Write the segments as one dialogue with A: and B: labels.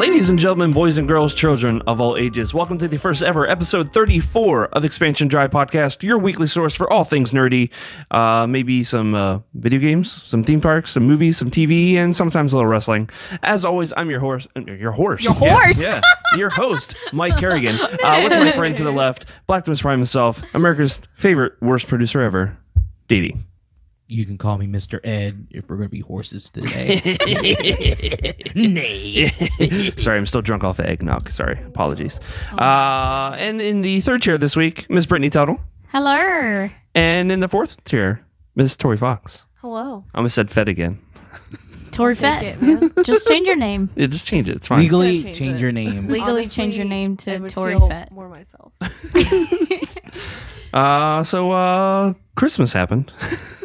A: Ladies and gentlemen, boys and girls, children of all ages, welcome to the first ever episode 34 of Expansion Drive Podcast, your weekly source for all things nerdy. Maybe some video games, some theme parks, some movies, some TV, and sometimes a little wrestling. As always, I'm your horse. Your horse? Yeah. Your host, Mike Kerrigan. With my friend to the left, Blackman's Prime himself, America's favorite worst producer ever, Didi.
B: You can call me Mr. Ed if we're going to be horses today.
A: Nay. Sorry, I'm still drunk off of eggnog. Sorry, apologies. And in the third chair this week, Miss Brittani Tuttle.
C: Hello.
A: And in the fourth chair, Miss Tori Fox.
D: Hello.
A: I almost said Fed again.
C: Tori Fett. Just change your name.
A: Yeah, just change it. It's fine.
B: Legally change your name.
C: Legally
D: Honestly,
C: change your name to Tori
D: feel
C: Fett.
D: more myself.
A: So Christmas happened.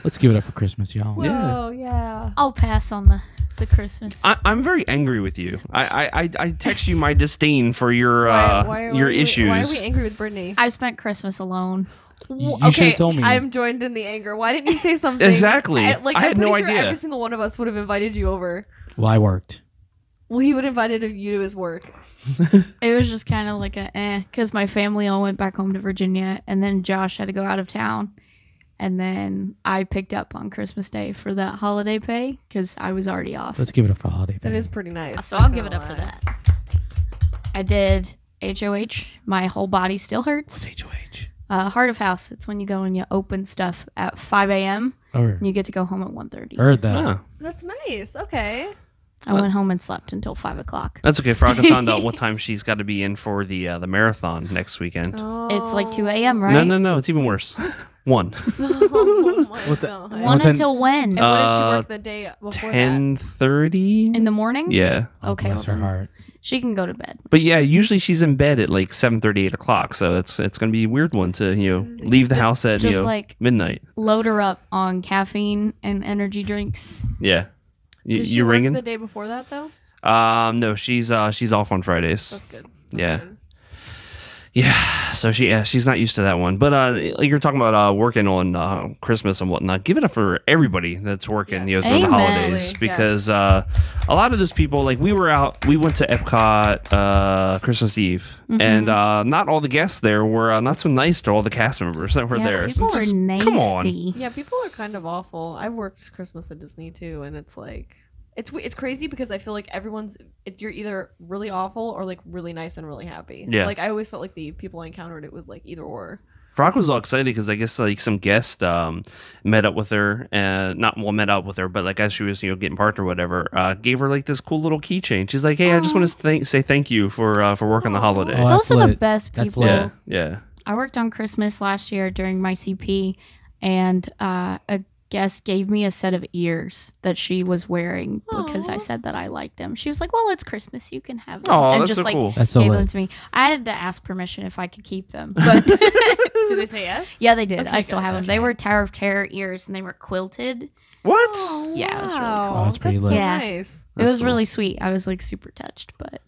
B: Let's give it up for Christmas, y'all.
D: Whoa, yeah.
C: I'll pass on the Christmas.
A: I'm very angry with you. I text you my disdain for your your issues.
D: Why are we angry with Brittany?
C: I spent Christmas alone.
B: You should have told me.
D: I'm joined in the anger. Why didn't you say something?
A: Exactly. I had no
D: sure
A: idea.
D: Every single one of us would have invited you over.
B: Well, I worked.
D: Well, he would have invited you to his work.
C: It was just kind of like because my family all went back home to Virginia, and then Josh had to go out of town. And then I picked up on Christmas Day for that holiday pay because I was already off.
B: Let's give it up for holiday.
D: That is pretty nice.
C: So I'll give it up for that. I did HOH. My whole body still hurts.
B: What's HOH?
C: Heart of house. It's when you go and you open stuff at 5 a.m. and you get to go home at 1:30.
B: Heard that.
A: Oh.
D: That's nice. Okay.
C: I went home and slept until 5 o'clock.
A: That's okay. Frog found out what time she's got to be in for the marathon next weekend.
D: Oh.
C: It's like 2 a.m., right?
A: No. It's even worse. 1.
D: Oh my
B: What's
D: God.
B: that?
C: 1 until when?
D: And what did she work the day before that?
A: 10:30.
C: In the morning?
A: Yeah.
C: Okay.
B: Bless her
C: then
B: heart.
C: she can go to bed.
A: But yeah, usually she's in bed at like 7:30, 8 o'clock. So it's going to be a weird one to leave the house at
C: Just like
A: midnight.
C: load her up on caffeine and energy drinks.
A: Yeah.
D: Did she
A: You
D: work
A: ringing?
D: the day before that though?
A: No, she's off on Fridays.
D: That's good.
A: Yeah. Yeah, so she's not used to that one. But like you're talking about working on Christmas and whatnot, give it up for everybody that's working
D: Yes.
A: through the
C: Amen.
A: holidays, because a lot of those people, like we went to Epcot Christmas Eve, and not all the guests there were not so nice to all the cast members that were there.
C: People
A: So
C: were
A: just,
C: nasty.
A: come on.
D: Yeah, people are kind of awful. I've worked Christmas at Disney too, and it's like it's crazy because I feel like you're either really awful or like really nice and really happy.
A: Yeah.
D: Like I always felt like the people I encountered, it was like either or.
A: Frog was all excited because I guess like some guest met up with her, but like as she was getting parked or whatever, gave her like this cool little keychain. She's like, "Hey, I just want to say thank you for working the holiday."
B: Oh,
C: Those
B: that's
C: are the
B: lit.
C: best
B: That's
C: people.
B: lit.
A: Yeah.
C: I worked on Christmas last year during my CP, and a guest gave me a set of ears that she was wearing because I said that I liked them. She was like, "Well, it's Christmas, you can have them,"
A: Oh,
C: and
A: that's
C: just
A: so
C: like
A: cool.
B: That's so
C: gave
B: lit.
C: them to me. I had to ask permission if I could keep them, but
D: Did they say yes?
C: yeah, they did.
D: Okay,
C: I still
D: good,
C: have them.
D: okay.
C: They were Tower of Terror ears, and they were quilted.
A: What?
D: Oh,
C: Yeah, it was really
D: wow.
C: cool.
B: Oh, that's pretty lit.
D: So
C: Yeah.
D: nice.
C: It was
A: cool.
C: really sweet. I was like super touched, but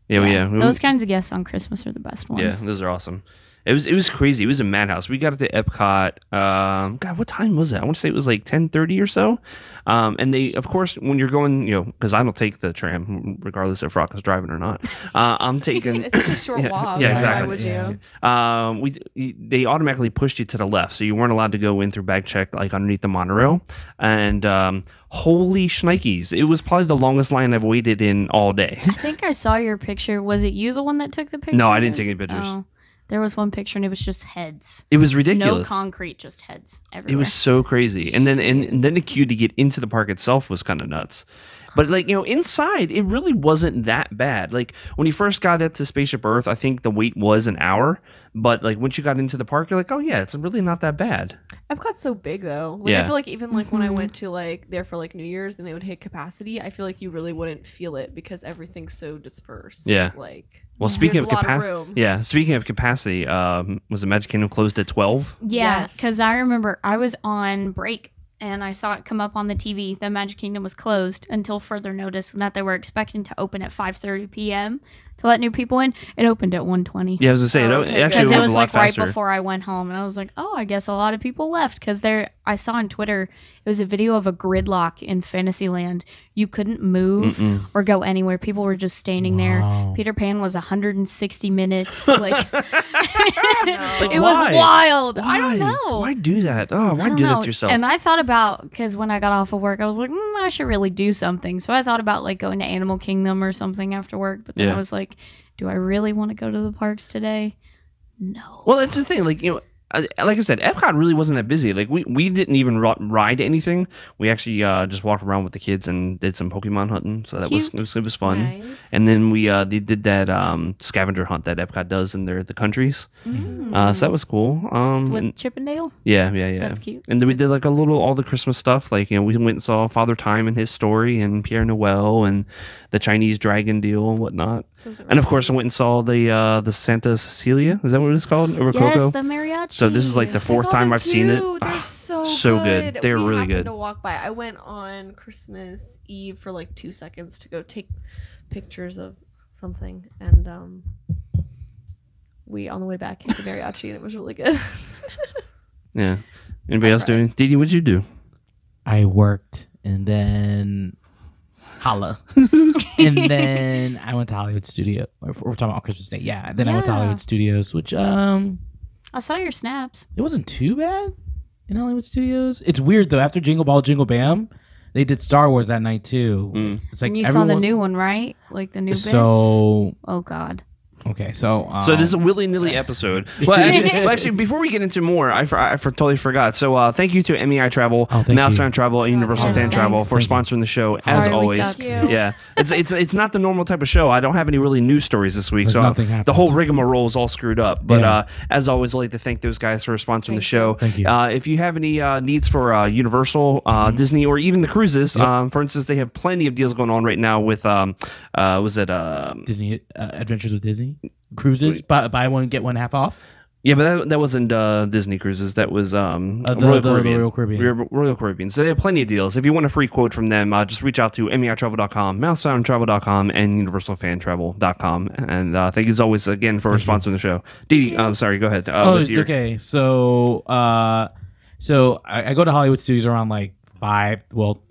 A: Yeah.
C: those kinds of guests on Christmas are the best ones.
A: Yeah, those are awesome. It was crazy. It was a madhouse. We got to Epcot. God, what time was it? I want to say it was like 10:30 or so. And they, of course, when you're going, because I don't take the tram, regardless if Rock is driving or not. I'm taking.
D: It's such a short walk.
A: Yeah,
D: Why
A: exactly.
D: would you?
A: They automatically pushed you to the left, so you weren't allowed to go in through bag check like underneath the monorail. And holy shnikes, it was probably the longest line I've waited in all day.
C: I think I saw your picture. Was it you the one that took the picture?
A: No, I didn't take any pictures.
C: Oh, there was one picture and it was just heads.
A: It was
C: No
A: ridiculous.
C: concrete, just heads everywhere.
A: It was so crazy. And then the queue to get into the park itself was kind of nuts. But like, inside, it really wasn't that bad. Like when you first got into Spaceship Earth, I think the wait was an hour. But like once you got into the park, you're like, oh yeah, it's really not that bad.
D: Epcot's so big though. Like,
A: Yeah.
D: I feel like even like when I went to like there for like New Year's and they would hit capacity, I feel like you really wouldn't feel it because everything's so dispersed.
A: Yeah.
D: Like
A: Well, speaking
D: there's
A: of
D: a lot of
A: capacity,
D: room.
A: yeah. Speaking of capacity, was the Magic Kingdom closed at 12?
C: Yeah,
D: Yes.
C: because I remember I was on break and I saw it come up on the TV. The Magic Kingdom was closed until further notice, and that they were expecting to open at 5:30 p.m. to let new people in. It opened at 1:20.
A: Yeah, I was gonna say
D: Oh,
A: it
D: okay,
A: actually
C: Because it
A: opened
C: was
A: a lot
C: like right
A: faster.
C: before I went home, and I was like, "Oh, I guess a lot of people left." Because I saw on Twitter, it was a video of a gridlock in Fantasyland. You couldn't move or go anywhere. People were just standing there. Peter Pan was 160 minutes. Like, it was
A: why?
C: wild. I don't know.
A: Why do that? Oh, why
C: I don't
A: do that
C: know.
A: to yourself?
C: And I thought about, because when I got off of work, I was like, I should really do something. So I thought about like going to Animal Kingdom or something after work. But then
A: Yeah.
C: I was like, do I really want to go to the parks today? No.
A: Well, that's the thing. Like, like I said, Epcot really wasn't that busy. Like we didn't even ride anything. We actually just walked around with the kids and did some Pokemon hunting. So that was
C: Cute.
A: it was fun.
D: Nice.
A: And then they did that scavenger hunt that Epcot does in the countries. So that was cool.
C: With
A: And-
C: Chippendale?
A: yeah.
C: That's cute.
A: And then we did like all the Christmas stuff. Like, we went and saw Father Time and his story and Pierre Noel and the Chinese dragon deal and whatnot. And of course, I went and saw the Santa Cecilia. Is that what it's called? Over
C: Yes,
A: Coco.
C: the mariachi.
A: So this is like the
D: I
A: fourth
D: saw
A: time
D: them
A: I've seen it.
D: too. They're
A: Ah,
D: so
A: good. They're
D: we
A: really
D: happened
A: good.
D: to walk by. I went on Christmas Eve for like 2 seconds to go take pictures of something, and we on the way back hit the mariachi, and it was really good.
A: Yeah. Anybody else doing? Didi, what'd you do?
B: I worked and then holla. And then I went to Hollywood Studio. We're talking about Christmas Day. Yeah. Then I went to
C: Yeah.
B: Hollywood Studios, which
C: I saw your snaps.
B: it wasn't too bad in Hollywood Studios. It's weird though. After Jingle Ball Jingle Bam, they did Star Wars that night too. It's like
C: And you saw the new one, right? Like the new bits?
B: So
C: Oh, God.
B: okay, so
A: So this is a Willy Nilly episode. Well, actually, before we get into more, I totally forgot. So thank you to MEI Travel,
B: thank
A: Mouse
B: you.
A: Time Travel, and Universal
C: Yes,
A: Fan Travel for
B: Thank you.
A: sponsoring the show as
C: Sorry, we
A: always.
C: suck.
D: Thank you.
A: Yeah, it's not the normal type of show. I don't have any really news stories this week,
B: There's
A: so
B: nothing happened.
A: the whole rigmarole is all screwed up. But
B: Yeah.
A: as always, I'd like to thank those guys for sponsoring the
D: Thank
A: show.
B: Thank you.
A: If you have any needs for Universal, Disney, or even the cruises, for instance, they have plenty of deals going on right now with
B: Disney Adventures with Disney cruises. Buy one get one half off.
A: Yeah, but that wasn't Disney Cruises. That was
B: the Royal Caribbean.
A: Royal Caribbean. So they have plenty of deals. If you want a free quote from them, just reach out to meitravel.com, mousesoundtravel.com, and universalfantravel.com. And thank you as always again for sponsoring the show. Didi, sorry, go ahead.
B: It's okay. So I go to Hollywood Studios around like 5. Well,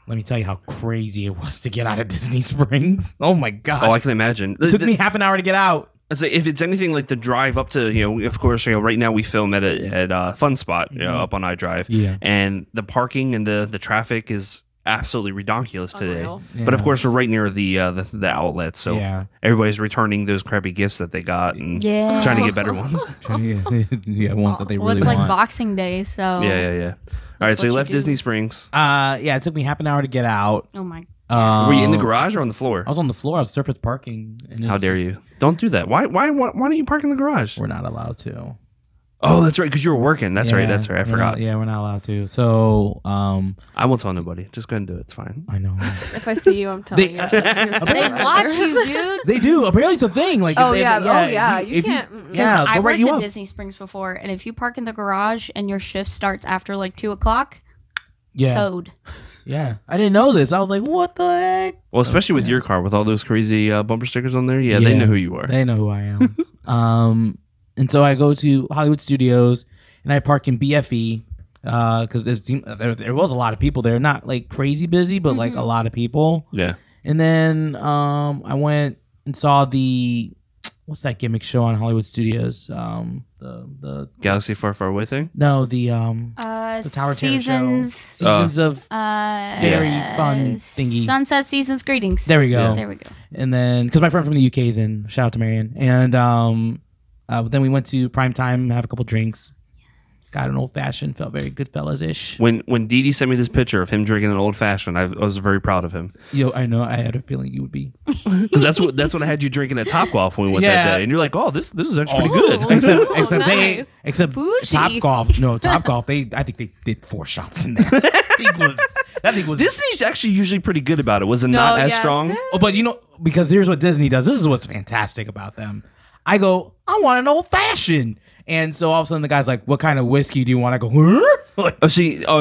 B: let me tell you how crazy it was to get out of Disney Springs. Oh my gosh.
A: Oh, I can imagine.
B: It took me half an hour to get out.
A: So if it's anything like the drive up to, of course, right now we film at Fun Spot, up on iDrive.
B: Yeah.
A: And the parking and the traffic is absolutely ridiculous today.
D: Unreal.
A: But of
B: Yeah.
A: course, we're right near the outlet, so
B: Yeah.
A: everybody's returning those crappy gifts that they got and
C: Yeah.
A: trying to get better ones.
B: Yeah, ones that they
C: Well,
B: really
C: it's like
B: want.
C: Boxing Day, so.
A: Yeah. All right, so
C: what
A: you
C: you
A: left
C: do.
A: Disney Springs.
B: Yeah, it took me half an hour to get out.
C: Oh, my.
A: Were you in the garage or on the floor?
B: I was on the floor. I was surface parking. And
A: How
B: it's
A: dare
B: just-
A: you? Don't do that. Why don't you park in the garage?
B: We're not allowed to.
A: Oh, that's right, because you were working. That's right. I
B: we're
A: forgot.
B: Not, we're not allowed to. So,
A: I won't tell nobody. Just go ahead and do it. It's fine.
B: I know.
D: If I see you, I'm telling
B: They-
D: you.
C: They watch you, dude.
B: They do. Apparently, it's a thing. Like,
D: Oh
B: if they-
D: yeah. You
B: if
D: can't.
C: Because
B: Yeah,
C: I
B: they'll write
C: worked
B: you
C: at
B: up.
C: Disney Springs before, and if you park in the garage and your shift starts after like 2 o'clock,
B: Yeah,
C: towed.
B: yeah. I didn't know this. I was like, what the heck?
A: Well, especially with your car with all those crazy bumper stickers on there. Yeah, they know who you are.
B: They know who I am. And so I go to Hollywood Studios and I park in BFE because there was a lot of people there. Not like crazy busy, but like a lot of people.
A: Yeah.
B: And then I went and saw what's that gimmick show on Hollywood Studios? The
A: Galaxy Far, Far Away thing?
B: no the Tower Terror
C: Seasons.
B: Seasons of very fun thingy.
C: Sunset Seasons Greetings.
B: There we go.
C: There we go.
B: And then because my friend from the UK is in, shout out to Marion. And then we went to Prime Time, have a couple drinks. Got an old fashioned, felt very Goodfellas ish.
A: When Didi sent me this picture of him drinking an old fashioned, I was very proud of him
B: Yo, I know. I had a feeling you would be.
A: because that's what I had you drinking at Topgolf when we went
B: Yeah.
A: that day, and you're like, oh, this is actually pretty
D: Oh.
A: good.
B: Except
D: Nice.
C: Bougie.
B: Topgolf. No, Topgolf. I think they did 4 shots in there. that thing was.
A: Disney's actually usually pretty good about it. Was it not as strong?
B: Oh, but because here's what Disney does. This is what's fantastic about them. I go, I want an old fashioned. And so all of a sudden the guy's like, what kind of whiskey do you want? I go, huh? Like,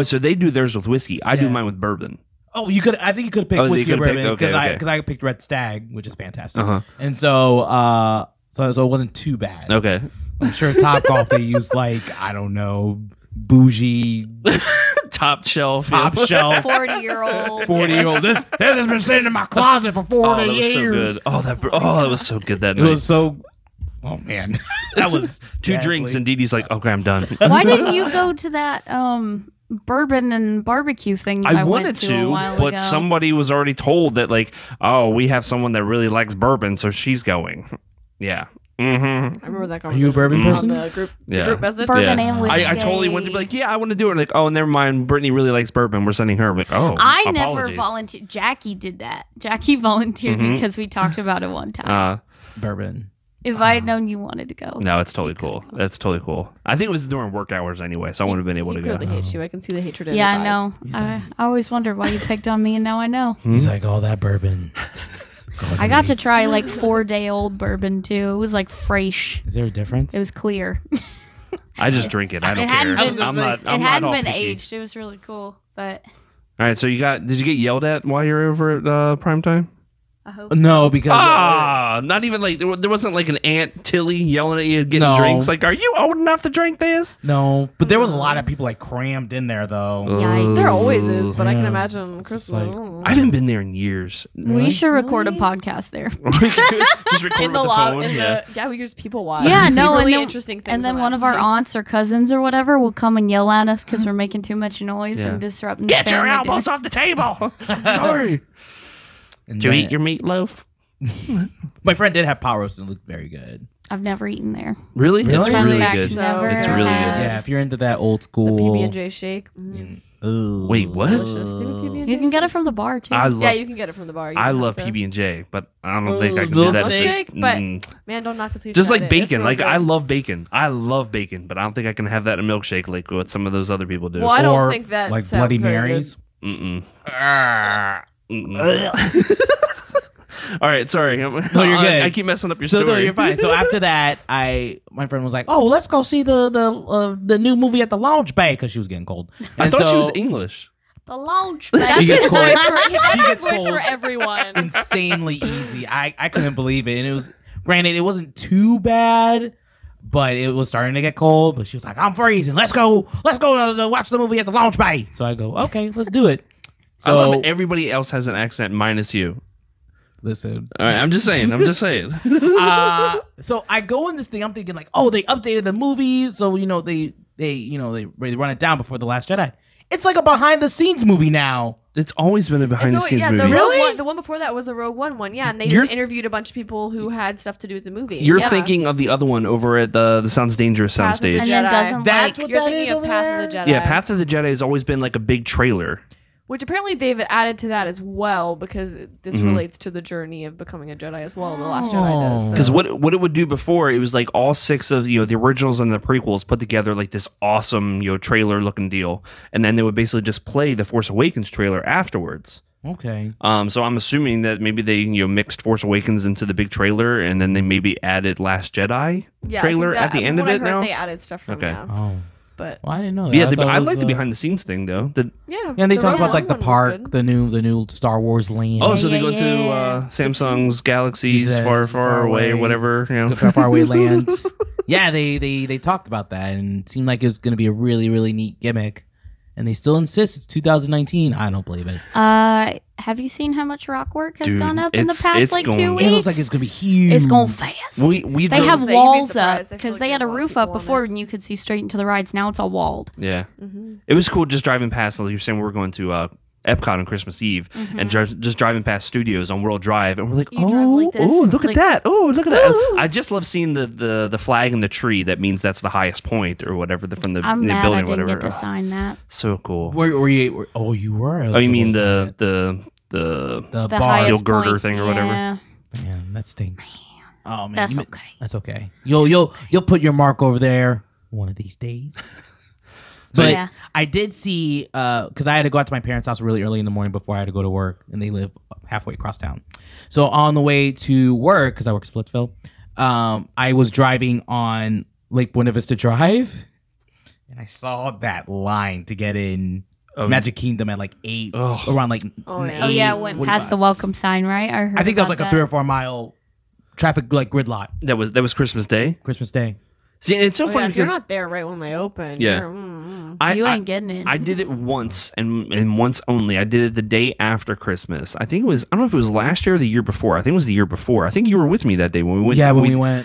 A: So they do theirs with whiskey. I do
B: Yeah.
A: mine with bourbon.
B: Oh, you could. I think you could pick
A: Oh, you
B: whiskey or
A: could've
B: bourbon
A: picked- okay,
B: because I picked Red Stag, which is fantastic.
A: Uh-huh.
B: And so it wasn't too bad.
A: Okay.
B: I'm sure Top Golf they used like I don't know bougie
A: Top shelf.
B: top shelf
C: 40-year-old.
B: 40-year-old. This has been sitting in my closet for 40
A: Oh, that was
B: years.
A: so good. That was so good that
B: It
A: night.
B: was so. Oh man, that was
A: Two
B: deadly.
A: drinks and Didi's like, okay, I'm done.
C: Why didn't you go to that bourbon and barbecue thing that I
A: wanted
C: went to a while
A: but
C: ago?
A: somebody was already told that, like, oh, we have someone that really likes bourbon, so she's going. Yeah. Mm-hmm.
D: I remember that
B: Are
D: conversation.
B: you a bourbon
D: on
B: person?
D: the group,
A: Yeah.
D: group message.
C: Bourbon
A: Yeah.
C: and whiskey.
A: I totally went to be like, yeah, I want to do it. Like, oh, never mind. Brittany really likes bourbon. We're sending her. I'm like, oh,
C: I never
A: apologies.
C: volunteered. Jackie did that. Jackie volunteered
A: Mhm.
C: because we talked about it one time.
B: Bourbon.
C: If I had known you wanted to go.
A: No, it's totally cool. That's totally cool. I think it was during work hours anyway, so I wouldn't have been able
D: He
A: to go.
D: clearly hates you. I can see the hatred in
C: Yeah,
D: his
C: I
D: eyes.
C: know. I always wonder why you picked on me, and now I know.
B: He's like, oh, that bourbon.
C: I got to try like 4-day-old bourbon too. It was like fresh.
B: Is there a difference?
C: It was clear.
A: I just drink it. I don't
C: It
A: care.
C: hadn't been-
A: I'm not.
C: It
A: I'm not
C: hadn't
A: all
C: been
A: picky.
C: aged. It was really cool, but
A: All right, so did you get yelled at while you were over at primetime?
C: I hope
B: No, because
A: Not even like there wasn't like an Aunt Tilly yelling at you getting
B: No.
A: drinks. Like, are you old enough to drink this?
B: no, but there was a lot of people like crammed in there though.
C: Yikes.
D: There always is, but I can
B: Yeah.
D: imagine
B: It's
D: Christmas.
B: like-
A: I haven't been there in years.
C: we should record a podcast there.
A: Just record
D: in
A: with
D: the
A: the
D: lot,
A: phone.
D: in
A: Yeah.
D: the we just people watch.
C: Yeah,
D: See
C: no,
D: really
C: and then,
D: interesting things.
C: and then
D: on
C: one
D: that
C: of our
D: place.
C: aunts or cousins or whatever will come and yell at us because we're making too much noise
A: Yeah.
C: and disrupting.
A: Get
C: the
A: your
C: family
A: elbows
C: dinner.
A: off the table. Sorry.
B: And
A: Did you
B: then-
A: eat your meatloaf?
B: My friend did have pot roast and it looked very good.
C: I've never eaten there.
A: Really? It's
B: Really?
A: really
C: Fun
A: good.
C: fact, never
A: It's really good.
C: have.
B: Yeah, if you're into that old
D: The
B: school
D: PB&J shake.
B: Ooh.
A: Wait, what?
D: Delicious. They have a PB&J
C: You can get it
D: shake.
C: from the bar too.
A: I love.
D: Yeah, you can get it from the bar. You
A: I
D: don't
A: love
D: have to-
A: PB&J, but I don't think I can do that.
D: milkshake, but
A: Mm.
D: man, don't knock it till you
A: Just
D: try
A: like
D: it. It's
A: bacon.
D: real
A: Like
D: good.
A: I love bacon. I love bacon, but I don't think I can have that in a milkshake like what some of those other people do.
D: Well, I don't
B: Or,
D: think that
B: like
D: sounds
B: Bloody
D: very
B: Marys.
A: Mm-mm. Mm-mm. All right, sorry.
B: No, you're good.
A: I keep messing up your
B: So no,
A: story.
B: you're fine. So after that, my friend was like, "Oh, let's go see the new movie at the Lounge Bay," because she was getting cold.
A: I
B: And
A: thought she
B: so-
A: was English.
C: The launch.
B: She gets cold.
D: That's for, that's
B: gets
D: his voice
B: cold.
D: for everyone.
B: insanely easy. I couldn't believe it, and it was granted it wasn't too bad, but it was starting to get cold. But she was like, "I'm freezing. Let's go to watch the movie at the Lounge Bay." So I go, "Okay, let's do it."
A: I love
B: So
A: it. Everybody else has an accent minus you.
B: listen.
A: All right, I'm just saying.
B: So I go in this thing. I'm thinking like, oh, they updated the movie, so they run it down before the Last Jedi. It's like a behind the scenes movie now.
A: It's always been a behind the
D: So,
A: scenes
D: yeah,
A: movie.
D: the
B: Really?
D: Rogue One, the one before that was a Rogue One. Yeah, and they
A: You're-
D: just interviewed a bunch of people who had stuff to do with the movie.
A: You're
D: yeah.
A: thinking of the other one over at the Sounds Dangerous
D: Path of the
A: soundstage.
C: And then
D: Jedi.
C: doesn't
B: That's
C: like.
B: what
D: You're
B: that
D: thinking
B: is
D: of
B: over
D: Path of the
B: there?
D: Jedi.
A: Yeah, Path of the Jedi has always been like a big trailer.
D: Which apparently they've added to that as well because this
A: Mhm.
D: relates to the journey of becoming a Jedi as well. The Last Jedi does.
B: Oh.
D: so.
A: Because what it would do before, it was like all six of the originals and the prequels put together like this awesome trailer looking deal, and then they would basically just play the Force Awakens trailer afterwards.
B: Okay.
A: So I'm assuming that maybe they mixed Force Awakens into the big trailer, and then they maybe added Last Jedi
D: Yeah, I
A: trailer
D: think that-
A: at the
D: from
A: end of
D: what I
A: it
D: heard,
A: now.
D: They added stuff from
A: Okay.
D: that.
B: Oh.
D: But
B: Well, I didn't know that.
A: Yeah,
B: I thought it
A: I
B: was,
A: like the behind the scenes thing though.
D: yeah.
B: Yeah, and they
D: the
B: talk
D: Rogue
B: about like the
D: One was
B: park,
D: good.
B: the new Star Wars land.
A: Oh, so they
C: Yeah,
A: go to
C: yeah.
A: Samsung's galaxies
B: She's at
A: far
B: far
A: away or
B: away.
A: whatever.
B: Far away lands. Yeah, they talked about that and it seemed like it was going to be a really really neat gimmick, and they still insist it's 2019. I don't believe it.
C: Have you seen how much rock work has
A: Dude,
C: gone up in the
A: it's
C: past like 2
A: going-
C: weeks?
B: It looks like it's going to be huge.
C: It's going fast.
A: we
C: They
A: drove-
C: have
D: You'd be
C: walls
D: surprised.
C: up
D: I feel
C: because
D: like
C: they
D: there's
C: had a
D: a lot of
C: roof
D: people
C: up
D: on
C: before
D: it.
C: and you could see straight into the rides. Now it's all walled.
A: Yeah.
D: Mm-hmm.
A: It was cool just driving past. Like you were saying, we were going to Epcot on Christmas Eve, and just driving past studios on World Drive, and we're like,
C: You drive like this,
A: look
C: like-
A: at that! Oh, look at that!
C: Ooh.
A: I just love seeing the flag in the tree. That means that's the highest point or whatever from the,
C: I'm
A: the
C: mad
A: building
C: I
A: or
C: didn't
A: whatever.
C: get to sign that.
A: So cool.
B: Were you? Oh, you were.
A: Oh, you mean the
B: the
C: The
B: bar?
C: highest
A: Steel girder
C: point,
A: thing or whatever?
C: yeah.
B: Man, that stinks. Oh man,
C: That's
B: you-
C: okay.
B: That's okay. You'll put your mark over there one of these days. But
C: Yeah.
B: I did see because I had to go out to my parents' house really early in the morning before I had to go to work, and they live halfway across town. So on the way to work, because I work at Splitsville, I was driving on Lake Buena Vista Drive, and I saw that line to get in Magic Kingdom at like 8, around like
D: Oh, yeah.
B: 8,
C: Oh yeah, it went
B: 45.
C: past the welcome sign, right?
B: I think that was like a 3 or 4 mile traffic like grid lot.
A: That was Christmas Day.
B: Christmas Day.
A: See, and it's so
D: Oh, yeah,
A: funny
D: if you're
A: because
D: not there right when they open,
A: Yeah.
C: You ain't getting it.
A: I did it once and once only. I did it the day after Christmas. I think it was. I don't know if it was last year or the year before. I think it was the year before. I think you were with me that day when we went.
B: Yeah, when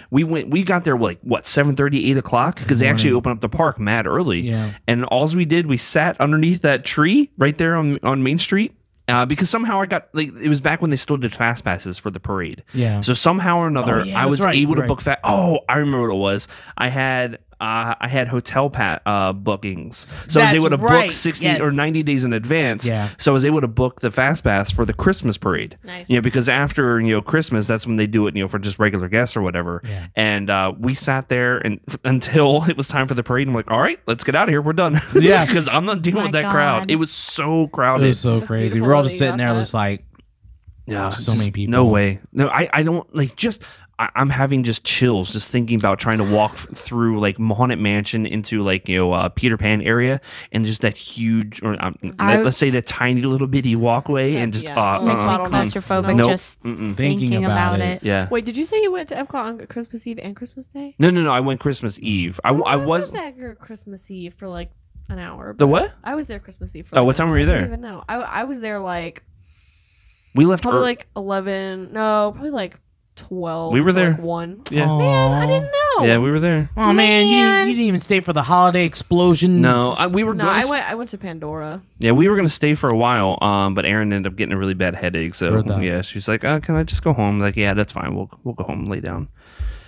B: we went.
A: We got there like what 7:30, 8 o'clock because they actually opened up the park mad early.
B: Yeah.
A: And all we did, we sat underneath that tree right there on Main Street. Because somehow I got like it was back when they still did fast passes for the parade.
B: Yeah.
A: So somehow or another,
B: Oh, yeah,
A: I was
B: that's right,
A: able to
B: right.
A: book that. Oh, I remember what it was. I had hotel bookings, so I was
B: That's
A: able to book
B: right,
A: 60
B: yes.
A: or 90 days in advance.
B: Yeah.
A: So I was able to book the fast pass for the Christmas parade.
D: Nice.
A: Because after Christmas, that's when they do it. For just regular guests or whatever.
B: Yeah.
A: And we sat there and until it was time for the parade. I'm like, all right, let's get out of here. We're done.
B: Yeah.
A: because I'm not dealing
C: My
A: with that
C: God.
A: crowd. It was so
B: It
A: crowded.
B: was so
D: That's
B: crazy.
D: beautiful
B: We're all
D: that
B: just
D: you
B: sitting
D: got
B: there,
D: that.
B: just like,
A: Yeah,
B: so
A: just
B: many people.
A: No way. No, I don't like just. I'm having just chills just thinking about trying to walk through like Haunted Mansion into like Peter Pan area and just that huge or let's say that tiny little bitty walkway and just
D: Yeah.
C: Makes me
D: Bottlenecks.
C: claustrophobic
A: Nope.
C: just
A: Mm-mm.
C: thinking about it.
A: Yeah.
D: Wait, did you say you went to Epcot on Christmas Eve and Christmas Day?
A: No. I went Christmas Eve. I was.
D: there Christmas Eve for like an hour.
A: The
D: but
A: what?
D: I was there Christmas Eve. For
A: Oh,
D: like
A: what
D: an
A: time
D: hour.
A: were you
D: I don't
A: there?
D: even know. I was there like
A: We left
D: probably
A: ear-
D: like 11. No, probably like 12.
A: We were
D: to,
A: there.
D: Like 1.
A: Yeah.
D: Man, I didn't know.
A: Yeah, we were there.
B: Oh man,
C: Man.
B: you didn't even stay for the holiday explosion.
A: No, we were
D: No,
A: going.
D: I went to Pandora.
A: Yeah, we were going to stay for a while. But Erin ended up getting a really bad headache. So
B: Heard that.
A: yeah, she's like, "Can I just go home?" Like, yeah, that's fine. We'll go home and lay down.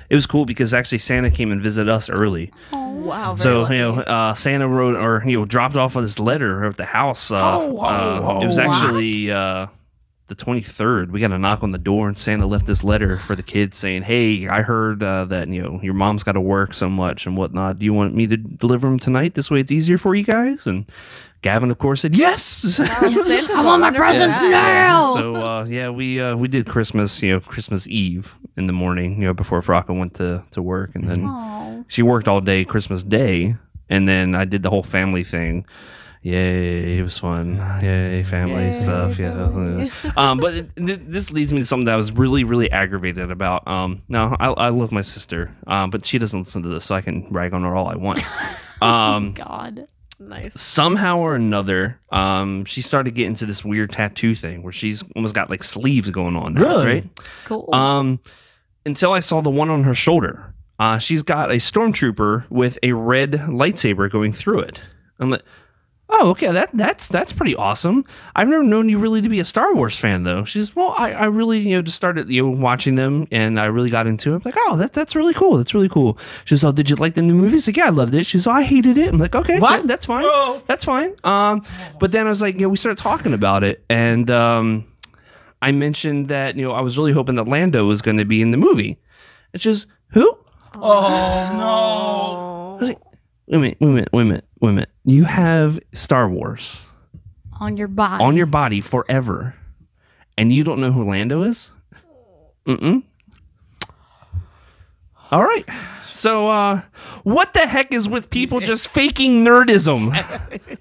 A: It was cool because actually Santa came and visited us early.
D: Wow. Very
A: So
D: lucky.
A: Santa wrote or dropped off this letter at the house. It was actually the 23rd. We got a knock on the door, and Santa left this letter for the kids saying, "Hey, I heard that your mom's got to work so much and whatnot. Do you want me to deliver them tonight? This way it's easier for you guys." And Gavin, of course, said yes.
D: Santa's
C: I want my
D: wonderful.
C: presents
D: Yeah.
C: now.
A: So we did Christmas Christmas Eve in the morning before Frocka went to work, and then
C: Oh.
A: she worked all day Christmas Day, and then I did the whole family thing. Yay, it was fun. Yay, family
D: Yay,
A: stuff.
D: family.
A: Yeah. But this leads me to something that I was really, really aggravated about. No, I love my sister, but she doesn't listen to this, so I can rag on her all I want.
C: God.
D: Nice.
A: Somehow or another, she started getting into this weird tattoo thing where she's almost got like sleeves going on now,
B: Really?
A: right?
C: Cool.
A: Until I saw the one on her shoulder. She's got a stormtrooper with a red lightsaber going through it. I'm like, oh, okay, that's pretty awesome. I've never known you really to be a Star Wars fan, though. She says, well, I really, just started, watching them, and I really got into it. I'm like, oh, that's really cool. That's really cool. She says, oh, did you like the new movies? Like, yeah, I loved it. She says, oh, I hated it. I'm like, okay,
B: What?
A: yeah, that's fine.
B: Oh.
A: That's fine. But then I was like, we started talking about it, and I mentioned that, I was really hoping that Lando was going to be in the movie. It's just, who?
B: Oh no.
A: I was like, wait a minute. You have Star Wars
C: On your body.
A: on your body forever, and you don't know who Lando is? Mm-mm. All right. So, what the heck is with people just faking nerdism?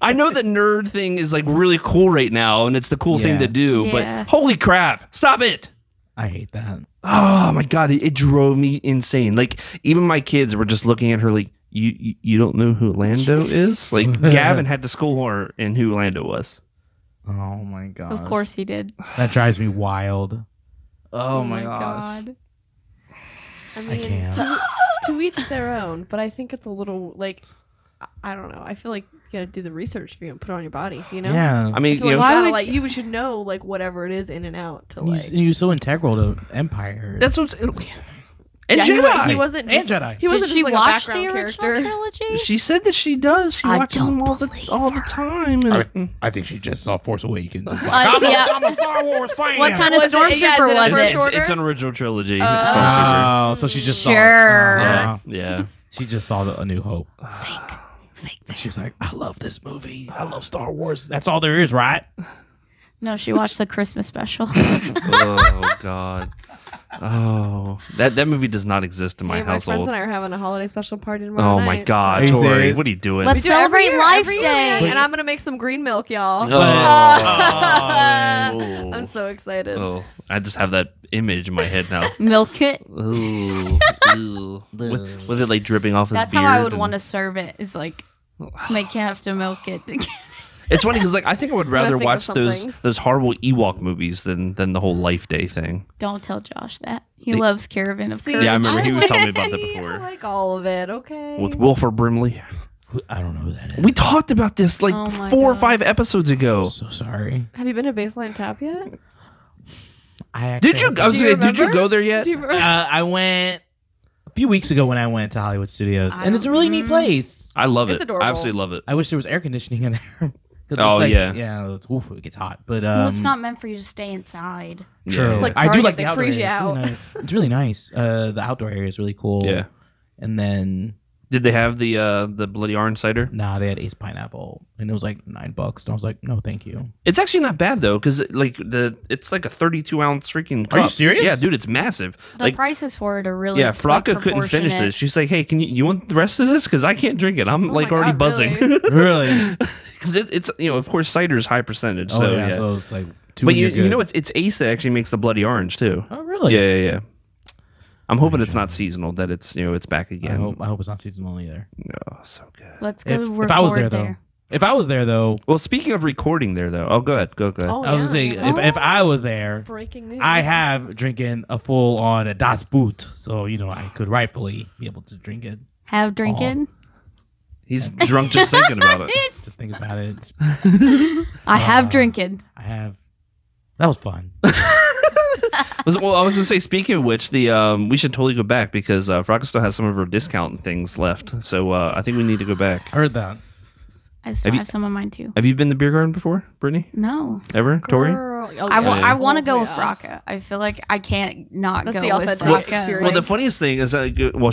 A: I know the nerd thing is like really cool right now, and it's the cool thing
B: Yeah.
A: to do,
C: Yeah.
A: but holy crap, stop it.
B: I hate that.
A: Oh my God, it drove me insane. Like, even my kids were just looking at her like, you don't know who Lando is? Like, Gavin had to school her in who Lando was.
B: Oh my god.
C: Of course he did.
B: That drives me wild. Oh my gosh.
C: God.
D: I mean,
B: can't.
D: to each their own, but I think it's a little like I don't know. I feel like you gotta do the research if you're gonna put it on your body.
B: Yeah.
A: I mean,
D: I feel like,
C: Why
D: you gotta,
C: would
D: like
C: you-
D: you should know like whatever it is in and out to
B: And
D: like.
B: you're so integral to Empire.
A: that's what's... And
D: Yeah,
A: Jedi.
D: he wasn't
B: And
D: just
B: Jedi.
D: he wasn't
C: Did she
D: just like
C: watch
D: a
C: the
D: background
C: original
D: character.
C: trilogy?
A: She said that she does. She
C: I
A: watches
C: don't
A: them all
C: believe
A: the time. And,
B: I think she just saw Force Awakens. And
C: Yeah.
B: I'm a Star Wars fan.
C: What kind of
D: Was it- yeah, is
C: stormtrooper
D: it a
C: was
D: first
C: it?
D: order?
A: it's an original trilogy. Stormtrooper.
B: Oh, so she just
C: Sure.
B: saw.
A: Yeah.
B: She just saw A New Hope.
C: Fake.
B: And she was like, I love this movie. I love Star Wars. That's all there is, right?
C: No, she watched the Christmas special.
A: Oh God. Oh, that movie does not exist in my
D: Hey, my friends
A: household.
D: and I are having a holiday special party tomorrow
A: Oh
D: night.
A: my God,
B: Are you
A: Tori,
B: serious?
A: what are you doing?
C: Let's
D: We do it every
C: celebrate
D: year,
C: Life
D: every year,
C: Day.
D: man. And I'm gonna make some green milk, y'all.
A: Oh.
D: I'm so excited.
A: Oh, I just have that image in my head now.
C: Milk it.
A: Ooh, ooh. With it like dripping off his
C: That's
A: beard.
C: how I would
A: and-
C: want to serve it. Is like make you have to milk it.
A: It's funny because like I think I would rather
D: think of
A: watch
D: something.
A: those horrible Ewok movies than the whole Life Day thing.
C: Don't tell Josh that. He loves Caravan of
D: See,
C: Courage.
A: Yeah, I remember he was telling me about that
D: I
A: before.
D: like all of it. Okay.
A: With Wilford Brimley.
B: I don't know who that is.
A: We talked about this like
C: Oh my
A: 4 or
C: God.
A: 5 episodes ago.
B: So sorry.
D: Have you been to Baseline Tap yet?
B: I actually
A: Did you?
B: have
A: I was
D: Do you
A: gonna say, did you
D: remember?
A: go there yet?
D: Do you remember?
B: I went a few weeks ago when I went to Hollywood Studios,
C: I
B: and it's a really neat place.
A: I love
D: It's
A: it.
D: adorable.
A: I absolutely love it.
B: I wish there was air conditioning in there. 'Cause
A: Oh,
B: it's like,
A: yeah.
B: yeah. Oof, it gets hot, but
C: Well, it's not meant for you to stay inside.
B: true.
A: It's
D: like
B: I do
D: Target,
B: like
D: they
B: the outdoor
D: freeze you
B: area.
D: out.
B: It's really nice. The outdoor area is really cool.
A: Yeah.
B: And then
A: Did they have the bloody orange cider?
B: they had Ace Pineapple, and it was like $9. And I was like, no, thank you.
A: It's actually not bad though, because like it's like a 32-ounce freaking cup.
B: Are you serious?
A: Yeah, dude, it's massive.
C: The
A: Like,
C: prices for it are really
A: yeah, Fraka
C: like,
A: couldn't finish
C: proportionate.
A: this. She's like, hey, you want the rest of this? Because I can't drink it. I'm
D: Oh
A: like
D: my
A: already
D: God,
A: buzzing.
D: really?
B: Really?
A: Because it's of course cider is high percentage.
B: Oh
A: So
B: yeah,
A: yeah.
B: so it's like two.
A: But
B: and you're
A: you
B: good.
A: know it's Ace that actually makes the bloody orange too.
B: Oh really?
A: Yeah. I'm hoping it's not seasonal. That it's it's back
B: I
A: again.
B: hope it's not seasonal either.
A: Oh, so good.
C: Let's go
B: If
C: record
B: I was there, If I was there though,
A: Well, speaking of recording there though, go ahead.
D: Oh,
B: I was gonna say if I was there,
D: breaking news.
B: I have drinking a full on Das Boot, so I could rightfully be able to drink it.
C: Have drinking.
A: He's drunk just thinking about it.
B: Just think about it.
C: I have drinking.
B: I have. That was fun.
A: Well, I was gonna say, speaking of which, we should totally go back because Fraka still has some of her discount things left. So I think we need to go back.
B: I heard that.
C: I still
A: Have you-
C: have some of mine too.
A: Have you been to Beer Garden before, Brittany?
C: No.
A: Ever? Tori?
D: Girl. Oh,
C: I
A: yeah.
C: want to
D: Oh,
C: go with
D: yeah.
C: Fraka. I feel like I can't not
D: That's
C: go
D: the
C: with
D: authentic
C: Fraka.
D: experience.
A: Well, the funniest thing is,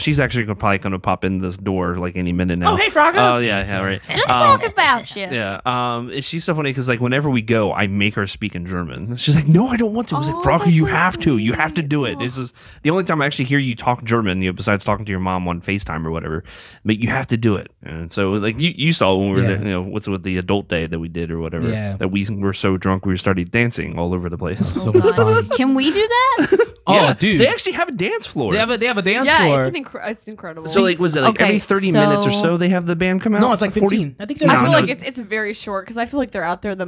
A: she's actually probably going to pop in this door like any minute now.
B: Oh, hey, Fraka.
A: Oh, yeah, right.
C: Just talk about you.
A: Yeah. She's so funny because like whenever we go, I make her speak in German. She's like, "No, I don't want to." I was like,
D: Oh,
A: "Fraka,
D: that's
A: you
D: so
A: have to. You have to
D: sweet.
A: do it."
D: Oh.
A: This is the only time I actually hear you talk German. Besides talking to your mom on FaceTime or whatever. But you have to do it. And so like you saw when we were
B: Yeah.
A: there, what's with the adult day that we did or whatever.
B: Yeah.
A: That we were so drunk we started dancing all over the place.
B: So much fun.
C: Can we do that?
B: Oh,
A: Yeah,
B: dude.
A: they actually have a dance floor.
B: They have a dance
D: Yeah,
B: floor.
D: it's incredible.
A: So like, was it like
C: Okay,
A: every 30 minutes or
C: so-
A: so they have the band come out?
B: No, it's like
A: 40
B: 15. I think
D: I
B: they're
D: feel
A: No,
D: like
A: no.
D: it's very short because I feel like they're out there the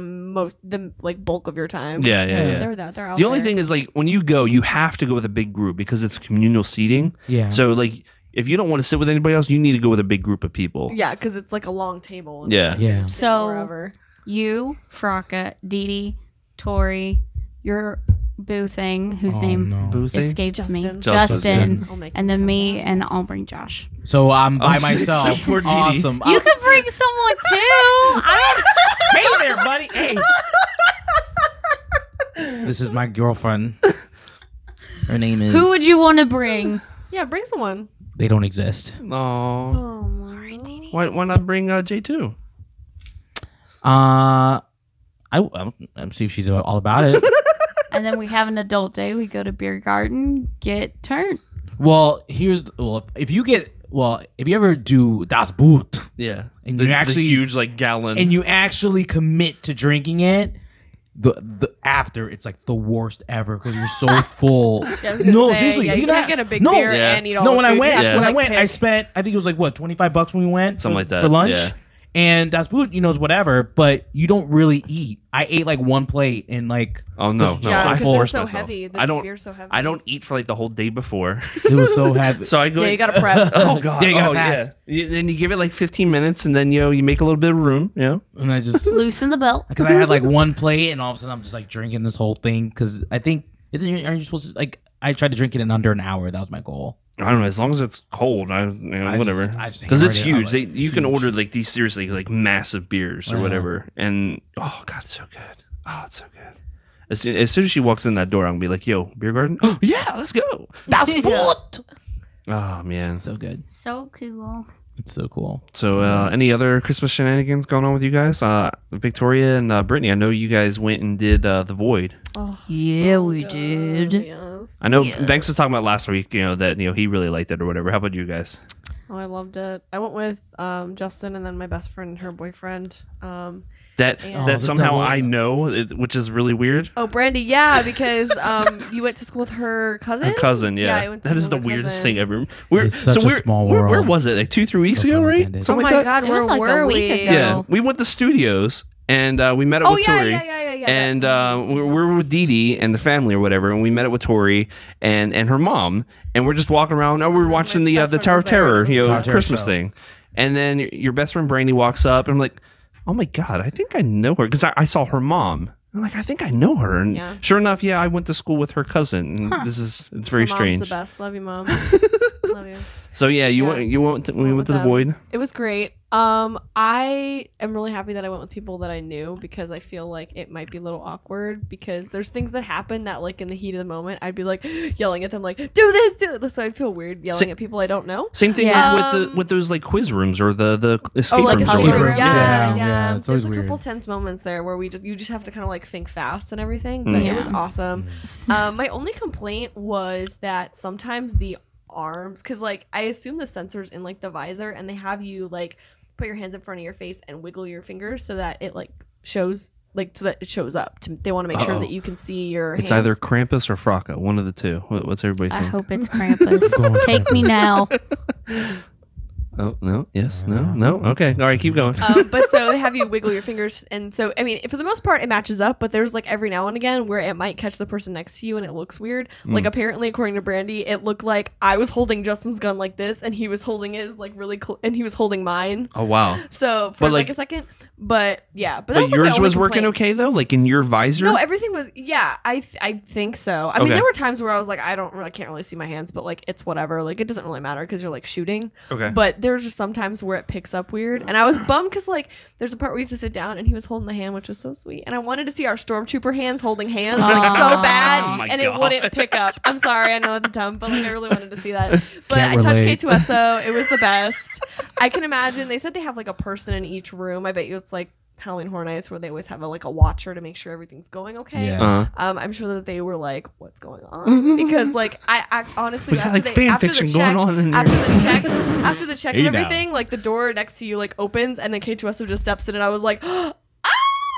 D: bulk of your time.
A: Yeah.
D: They're out
A: The only
D: there.
A: thing is like when you go, you have to go with a big group because it's communal seating.
B: Yeah.
A: So like if you don't want to sit with anybody else, you need to go with a big group of people.
D: Yeah, because it's like a long table. And
A: Yeah.
D: it's
B: Yeah.
D: sit
C: So-
D: wherever.
C: You, Fraka, Didi, Tori, your boo thing, whose
B: Oh,
C: name
B: no.
A: Boo thing?
C: escapes me,
D: Justin.
C: Justin,
D: I'll make
C: and
D: him
C: then
D: come
C: me,
D: back.
C: and I'll bring Josh.
B: So I'm by
A: Oh, so
B: myself.
A: poor Didi.
B: Awesome.
C: You could bring someone too.
B: Hey there, buddy. Hey. This is my girlfriend. Her name is.
C: Who would you want to bring?
D: Yeah, bring someone.
B: They don't exist.
A: Oh.
D: Oh,
A: Why not bring J2?
B: I'm see if she's all about it.
C: And then we have an adult day. We go to Beer Garden, get turned.
B: If you ever do Das Boot
A: Yeah.
B: And
A: the,
B: you actually-
A: the huge like gallon.
B: and you actually commit to drinking it, the after it's like the worst ever because you're so full.
D: Yeah, I was gonna
B: No,
D: say,
B: seriously,
D: yeah,
B: you
D: you
B: got-
D: can't get a big
B: no,
D: beer
A: Yeah.
D: and eat all
B: No,
D: the
B: when I
D: food.
B: went,
D: You have to,
B: when I
D: like,
B: went, I
D: pick.
B: spent I think it was like what $25 when we went
A: Something like that,
B: for lunch.
A: yeah.
B: And Das Boot, is whatever, but you don't really eat. I ate like one plate and like
A: oh no.
D: Yeah,
A: I
D: because
A: force
D: they're so
A: myself.
D: heavy. The
A: I don't
D: beer's so heavy.
A: I don't eat for like the whole day before.
B: it was so heavy.
A: So I go
D: Yeah, you gotta prep.
A: Oh god.
B: Yeah, you gotta
A: oh,
B: fast.
A: Yeah. Then you give it like 15 minutes and then you make a little bit of room,
B: And I just
C: Loosen the belt.
B: because I had like one plate and all of a sudden I'm just like drinking this whole thing because I think aren't you supposed to like I tried to drink it in under an hour. That was my goal.
A: I don't know. As long as it's cold,
B: I
A: whatever.
B: just
A: Because it's
B: hammered it.
A: huge.
B: I'm like,
A: You
B: it's
A: can
B: huge.
A: order like these seriously like massive beers or
B: Wow.
A: whatever, and oh god, it's so good. Oh, it's so good. As soon as she walks in that door, I'm gonna be like, "Yo, beer garden? Oh yeah, let's go."
B: Das Boot.
A: Oh man,
B: So good.
C: So cool.
B: It's so cool.
A: So, any other Christmas shenanigans going on with you guys? Victoria and Brittany, I know you guys went and did The Void.
D: Oh,
C: Yeah,
D: so
C: we
D: good.
C: did.
D: Yes.
A: I know
C: Yes.
A: Banks was talking about last week, that he really liked it or whatever. How about you guys?
D: Oh, I loved it. I went with Justin and then my best friend and her boyfriend.
A: That
D: Oh,
A: that
B: the
A: somehow
B: double-
A: I know, which is really weird.
D: Oh, Brandy, yeah, because you went to school with her cousin.
A: Her cousin,
D: Yeah,
A: yeah.
D: I went to
A: That is
D: school
A: the
D: with my
A: weirdest
D: cousin.
A: thing ever.
B: It's such a small
A: Where
B: world.
A: was it? Like 2-3 weeks
B: No
A: ago,
B: pun
A: right?
B: intended.
D: Oh
A: Something
D: my
A: like that?
D: God,
C: It
D: where
C: was like
D: were
C: a week
D: we?
C: ago.
A: Yeah, we went to studios and we met up
D: Oh
A: with
D: yeah,
A: Tori.
D: yeah.
A: And we were with Didi and the family or whatever, and we met up with Tori and her mom, and we're just walking around. Oh, we were watching the
D: best friend
A: Tower
D: was
A: of
D: there.
A: Terror,
D: It was the
B: Tower of Terror
A: Christmas
B: show.
A: thing, and then your best friend Brandy walks up, and I'm like, oh my God, I think I know her because I saw her mom. I'm like, I think I know her, and
D: Yeah.
A: sure enough, yeah, I went to school with her cousin. And it's very
D: My mom's
A: strange.
D: the best. Love you, mom. Love you.
A: So yeah,
D: Yeah.
A: we went to
D: with
A: the
D: them.
A: Void.
D: It was great. I am really happy that I went with people that I knew because I feel like it might be a little awkward because there's things that happen that like in the heat of the moment I'd be like yelling at them like do this. So I'd feel weird yelling at people I don't know.
A: Same thing
C: Yeah.
A: with those like quiz rooms or the escape
D: like
A: rooms
D: a
A: or
C: escape
A: whatever.
C: room.
D: Yeah.
B: Yeah, it's always
D: There's a couple
B: weird.
D: tense moments there where you just have to kind of like think fast and everything, but
C: Yeah.
D: it was awesome. My only complaint was that sometimes the arms, because like I assume the sensors in like the visor, and they have you like put your hands in front of your face and wiggle your fingers so that it like shows like so that it shows up. They want to make sure
A: Uh-oh.
D: that you can see your.
A: It's
D: hands.
A: either Krampus or Frocka, one of the two. What's everybody
C: I
A: think?
C: hope it's Krampus.
B: Going with
C: Take me now.
A: Oh no, yes, no. Okay, all right, keep going.
D: But so they have you wiggle your fingers, and so I mean, for the most part, it matches up. But there's like every now and again where it might catch the person next to you, and it looks weird. Like apparently, according to Brandy, it looked like I was holding Justin's gun like this, and he was holding his like really, and he was holding mine.
A: Oh wow.
D: So for
A: But,
D: like
A: like-
D: a second, but yeah, but, that
A: But
D: was, like, my
A: yours
D: only
A: was working
D: complaint.
A: okay though, like in your visor.
D: No, everything was. Yeah, I think so. I mean,
A: Okay.
D: there were times where I was like, I can't really see my hands, but like it's whatever. Like it doesn't really matter because you're like shooting.
A: Okay.
D: But there's just sometimes where it picks up weird, and I was bummed because like there's a part where we have to sit down, and he was holding the hand, which was so sweet, and I wanted to see our stormtrooper hands holding hands like so
C: Aw.
D: bad,
A: Oh my
D: and
A: God.
D: it wouldn't pick up. I'm sorry, I know it's dumb, but like I really wanted to see that. But
B: Can't
D: I touched
B: relate.
D: K2SO. It was the best. I can imagine. They said they have like a person in each room. I bet you it's like Halloween Horror Nights where they always have a watcher to make sure everything's going okay.
B: Yeah.
D: I'm sure that they were like, "What's going on?" Because like I honestly
A: We got,
D: after
A: like,
D: they-
A: fan
D: after the
A: fiction
D: check-
A: going on in
D: after
A: here.
D: after the check
B: Hey,
D: and
B: now.
D: everything, like the door next to you like opens, and then K2SO just steps in, and I was like, "Ah!"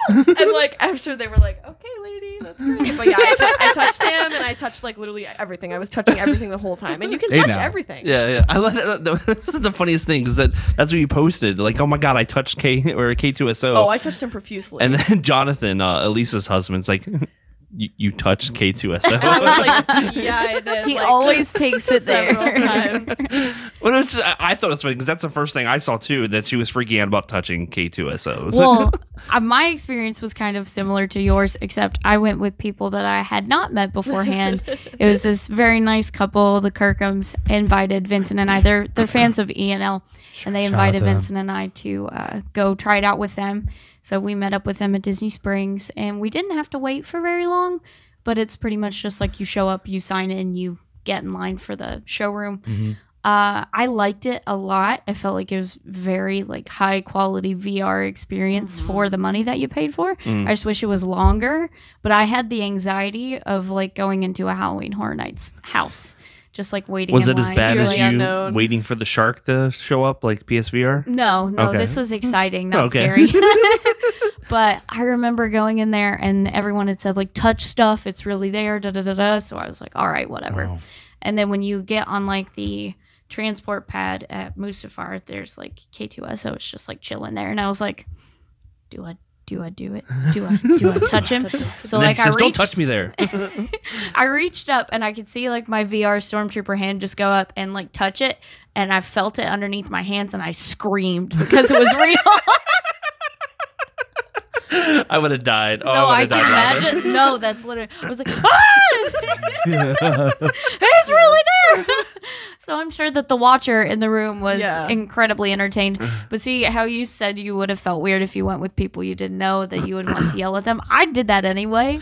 D: And like after they were like, "Okay, lady, that's great." But yeah, I touched him, and I touched like literally everything. I was touching everything the whole time, and you can
B: Hey,
D: touch
B: now.
D: everything.
A: Yeah. I love that. This is the funniest thing is that's what you posted. Like, oh my God, I touched K2SO.
D: Oh, I touched him profusely.
A: and then Jonathan, Elisa's husband's like, you touched K2SO.
D: I was like, "Yeah, I did."
C: He
D: like,
C: always takes it
D: several
C: there.
D: times.
A: Well, it's just, I thought it was funny because that's the first thing I saw too, that she was freaking out about touching K2SO. It was
C: Well, my experience was kind of similar to yours, except I went with people that I had not met beforehand. It was this very nice couple. The Kirkhams invited Vincent and I. They're fans of ENL, and they
B: Shout out
C: invited
B: to them.
C: Vincent and I to go try it out with them. So we met up with them at Disney Springs, and we didn't have to wait for very long. But it's pretty much just like you show up, you sign in, you get in line for the showroom.
B: Mm-hmm.
C: I liked it a lot. I felt like it was very like high quality VR experience for the money that you paid for. I just wish it was longer, but I had the anxiety of like going into a Halloween Horror Nights house, just like waiting.
A: Was
C: in
A: it as
C: line.
A: bad
D: Fear
A: as
D: the
A: you
D: unknown.
A: waiting for the shark to show up like PSVR?
C: No,
A: Okay.
C: this was exciting, not
A: Okay.
C: scary. But I remember going in there and everyone had said like touch stuff, it's really there, da da da da. So I was like, all right, whatever.
B: Wow.
C: And then when you get on like the transport pad at Mustafar, there's like K2SO, it's just like chilling there. And I was like, do I do it? Do I touch him? So
A: And then
C: like
A: he
C: I
A: says, don't
C: reached,
A: touch me there.
C: I reached up and I could see like my VR Stormtrooper hand just go up and like touch it. And I felt it underneath my hands and I screamed because it was real.
A: I would have died.
C: So
A: Oh, I
C: I
A: would
C: can
A: have died.
C: imagine. No, that's literally. I was like, ah! It's really there. So I'm sure that the watcher in the room was
D: Yeah.
C: incredibly entertained. But see how you said you would have felt weird if you went with people you didn't know, that you would want to yell at them. I did that anyway.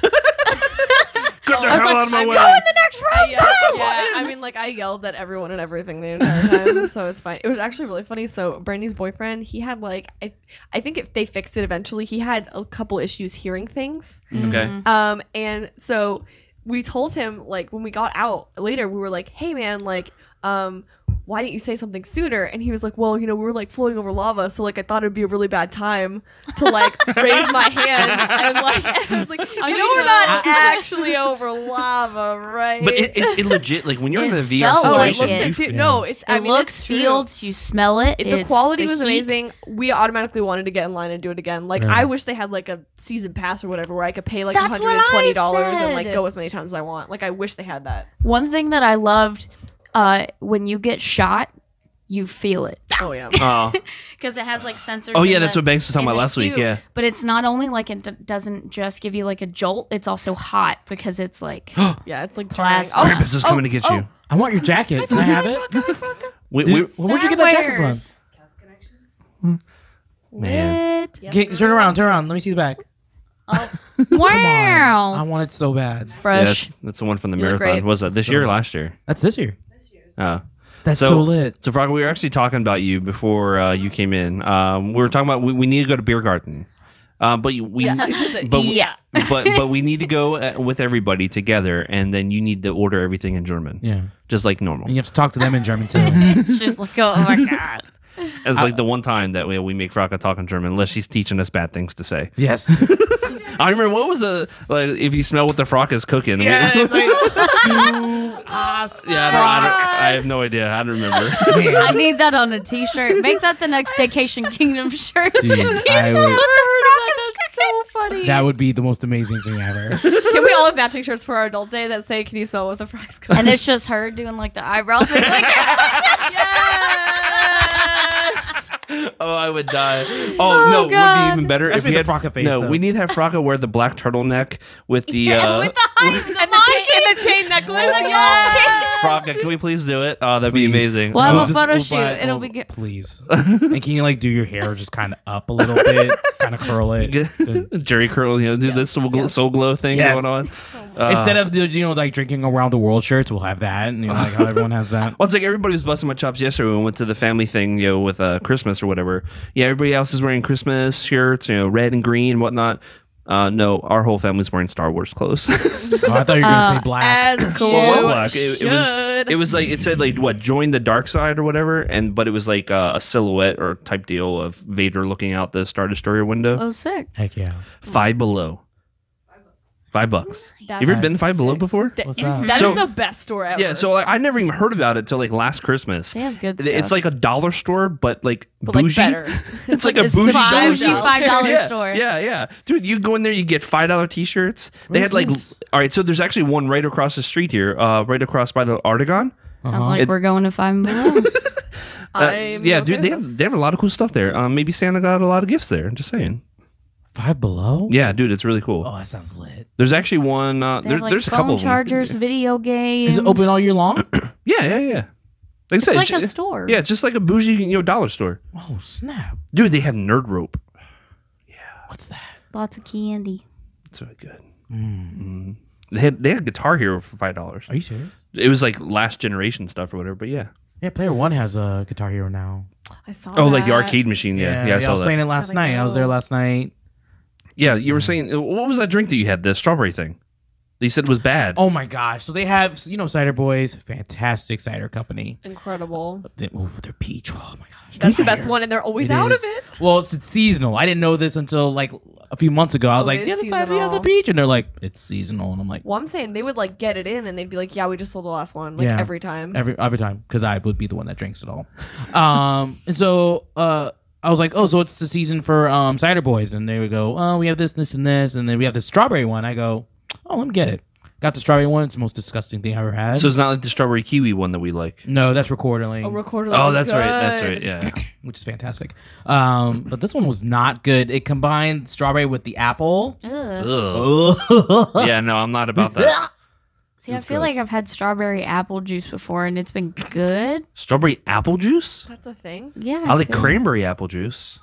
A: Get the
C: I was
A: hell
C: like,
A: out of my way.
C: go in the next room.
D: Yeah, I mean, like I yelled at everyone and everything the entire time, so it's fine. It was actually really funny. So Brandy's boyfriend, he had like I think if they fixed it eventually, he had a couple issues hearing things.
A: Okay.
D: And so we told him like when we got out later, we were like, hey man, like why didn't you say something sooner? And he was like, well, you know, we were like floating over lava, so like I thought it'd be a really bad time to like raise my hand and like and I was like, you know, we're not actually over lava, right?
A: But it legit, like when you're in
C: It
A: a VR
C: felt like
A: situation,
C: it.
D: No, it's I
C: It
D: mean,
C: looks,
D: it's true.
C: feels, you smell it.
D: The
C: it's
D: quality
C: the
D: was
C: heat.
D: amazing. We automatically wanted to get in line and do it again. Like I wish they had like a season pass or whatever where I could pay like
C: That's what I
D: $120 and like
C: said.
D: go as many times as I want. Like I wish they had that.
C: One thing that I loved, when you get shot, you feel it.
D: Oh yeah.
A: oh,
C: Because it has like sensors.
A: oh yeah,
C: in
A: that's
C: the-
A: what Banks was talking
C: in
A: about
C: the
A: last week.
C: suit.
A: Yeah.
C: But it's not only like it doesn't just give you like a jolt, it's also hot because it's like
D: Yeah, it's like
C: Plastic.
D: drying.
A: Krampus is coming to get you.
B: I want your jacket. Can I have it? Where'd you get that jacket from?
A: Man.
B: Turn around. Let me see the back. I
C: Wow.
B: want it so bad.
A: Yeah,
C: Fresh.
A: that's the one from the
D: You look
A: marathon.
D: great.
A: Was that this
B: So
A: year or
B: good.
A: last year?
B: That's this year.
A: Oh.
B: That's so lit.
A: So, Frog, we were actually talking about you before you came in. We were talking about we need to go to beer garden, but we
C: Yeah.
A: but we need to go with everybody together, and then you need to order everything in German,
B: Yeah.
A: just like normal.
B: And you have to talk to them in German too.
C: It's just like, oh my God.
A: As like the one time that we make Frog talk in German, unless she's teaching us bad things to say.
B: Yes.
A: I remember what was the like if you smell what the Frog is cooking.
B: Yeah, it's like,
A: I have no idea. I don't remember.
C: I need that on a t-shirt. Make that the next Vacation Kingdom shirt.
B: Dude,
C: Do you
B: I
C: smell
B: would-
C: what the frog is
D: That's so funny.
B: that would be the most amazing thing ever.
D: Can we all have matching shirts for our adult day that say, "Can you smell what the frogs cook?"
C: And it's just her doing like the eyebrow thing. Like,
D: Yes.
A: Oh, I would die. Oh, no, it would
C: God.
A: be even better
B: That's
A: if we
B: the
A: had
B: Frocka face,
A: No,
B: though.
A: we need to have Frocka wear the black turtleneck with the
C: with the
D: And the chain necklace. Yes.
A: Frocka. Can we please do it? Oh, that'd be
B: Please.
A: amazing.
C: We'll have
A: Oh,
C: a photo shoot. It'll be good.
B: Please. And can you like do your hair just kind of up a little bit, kind of curl it?
A: Jerry curl, do this soul glow thing
B: Yes.
A: going on.
B: Instead of like drinking around the world shirts, we'll have that. And like how everyone has that.
A: Well, it's like everybody was busting my chops yesterday when we went to the family thing, with Christmas or whatever. Yeah, everybody else is wearing Christmas shirts, red and green and whatnot. No, our whole family's wearing Star Wars clothes.
B: Oh, I thought you were gonna say black.
D: As
C: Cool.
D: you
A: It was black.
D: should.
A: It was like it said like what join the dark side or whatever, but it was like a silhouette or type deal of Vader looking out the Star Destroyer window.
C: Oh, sick.
B: Heck yeah.
A: Five Below. $5.
D: That's
A: You ever been to Five Below before?
B: What's that?
D: That
A: So-
D: is the best store ever.
A: Yeah, so I never even heard about it till like last Christmas.
C: They have good
A: It's
C: stuff.
A: like a dollar store, but like
D: but like
A: bougie.
D: better.
A: It's like a
C: It's
A: bougie
C: the
A: dollar
C: bougie
A: store.
C: $5
A: yeah,
C: store.
A: Yeah. Dude, you go in there, you get $5 t-shirts. They had
B: Where's
A: like,
B: this?
A: all right, so there's actually one right across the street here, right across by the Artagon.
C: Sounds like
A: It's-
C: we're going to Five Below.
A: Yeah, dude, they have a lot of cool stuff there. Maybe Santa got a lot of gifts there. I'm just saying.
B: Five Below?
A: Yeah, dude, it's really cool.
B: Oh, that sounds lit.
A: There's actually one.
C: They have, like,
A: There's a
C: phone
A: couple of them.
C: chargers, video games.
B: Is it open all year long?
A: Yeah. Like I
C: It's
A: said,
C: like a store.
A: Yeah, it's just like a bougie, dollar store.
B: Oh, snap.
A: Dude, they have Nerd Rope.
B: What's that?
C: Lots of candy.
A: It's really good. They had Guitar Hero for $5.
B: Are you serious?
A: It was like last generation stuff or whatever, but yeah.
B: Yeah, Player One has a Guitar Hero now.
D: I saw.
A: Oh, like the
D: that.
A: arcade machine. Yeah, I
B: I
A: saw
B: was
A: that.
B: playing it last night. I was there last night.
A: Yeah, you were saying what was that drink that you had? The strawberry thing. You said it was bad.
B: Oh my gosh. So they have, Cider Boys, fantastic cider company.
D: Incredible.
B: Their peach. Oh my gosh.
D: That's the best one, and they're always out of it.
B: Well, it's seasonal. I didn't know this until like a few months ago. I was like,
D: it's
B: the other side, we have the
D: seasonal.
B: peach. And they're like, it's seasonal. And I'm like,
D: Well, I'm saying they would like get it in, and they'd be like, "Yeah, we just sold the last one." Like
B: Yeah.
D: every time.
B: every time, because I would be the one that drinks it all. And so I was like, oh, so it's the season for cider boys, and they would go, oh, we have this, and then we have the strawberry one. I go, oh, let me get it. Got the strawberry one. It's the most disgusting thing I ever had.
A: So it's not like the strawberry kiwi one that we like.
B: No, that's recording.
D: A recorder.
A: Oh, that's right. That's right. Yeah.
B: Which is fantastic. But this one was not good. It combined strawberry with the apple.
C: Ugh.
A: Ugh. Yeah, no, I'm not about that.
C: See, I
A: That's
C: feel
A: gross.
C: like I've had strawberry apple juice before, and it's been good.
A: Strawberry apple juice?
D: That's a thing.
C: Yeah.
A: I like
C: feel-
A: cranberry apple juice.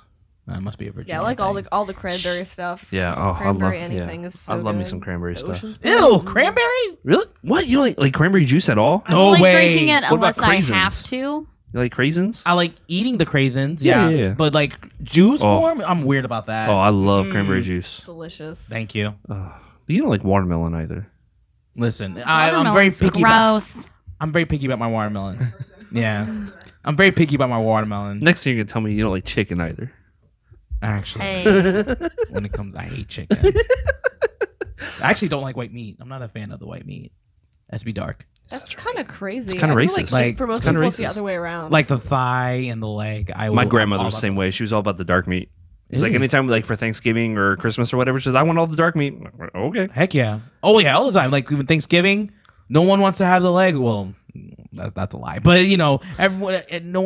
B: That must be a Virginia.
D: Yeah, like
B: thing.
D: all the cranberry stuff.
A: Yeah. Oh,
D: Cranberry
A: I love
D: anything is so
A: I love me
D: good.
A: some cranberry
D: The
A: stuff.
D: Ocean's
B: Ew,
D: Blue.
B: cranberry?
A: Really? What? You don't like cranberry juice at all?
C: I
B: No
C: don't like
B: way.
C: drinking it
A: What about
C: unless I
A: craisins?
C: have to.
A: You like craisins?
B: I like eating the craisins.
A: Yeah,
B: Yeah,
A: yeah, yeah.
B: but like juice
A: Oh.
B: form, I'm weird about that.
A: Oh, I love cranberry juice.
D: Delicious.
B: Thank you.
A: But you don't like watermelon either.
B: Listen, I'm very
C: Watermelon's
B: picky.
C: gross.
B: I'm very picky about my watermelon. Yeah, I'm very picky about my watermelon.
A: Next thing you're gonna tell me you don't like chicken either.
B: Actually,
C: Hey.
B: when it comes, I hate chicken. I actually don't like white meat. I'm not a fan of the white meat. It has to be dark.
D: That's kind of crazy.
A: It's kinda
D: I feel
A: racist.
B: Like,
D: for most
A: it's kinda
D: people, it's the
A: racist.
D: other way around.
B: Like the thigh and the leg.
A: My grandmother was the same way. She was all about the dark meat. It's
B: It
A: like
B: is.
A: anytime, like for Thanksgiving or Christmas or whatever, she says, "I want all the dark meat." I'm like, okay.
B: Heck yeah. Oh yeah, all the time. Like even Thanksgiving, no one wants to have the leg. Well, that's a lie. But you know, everyone, no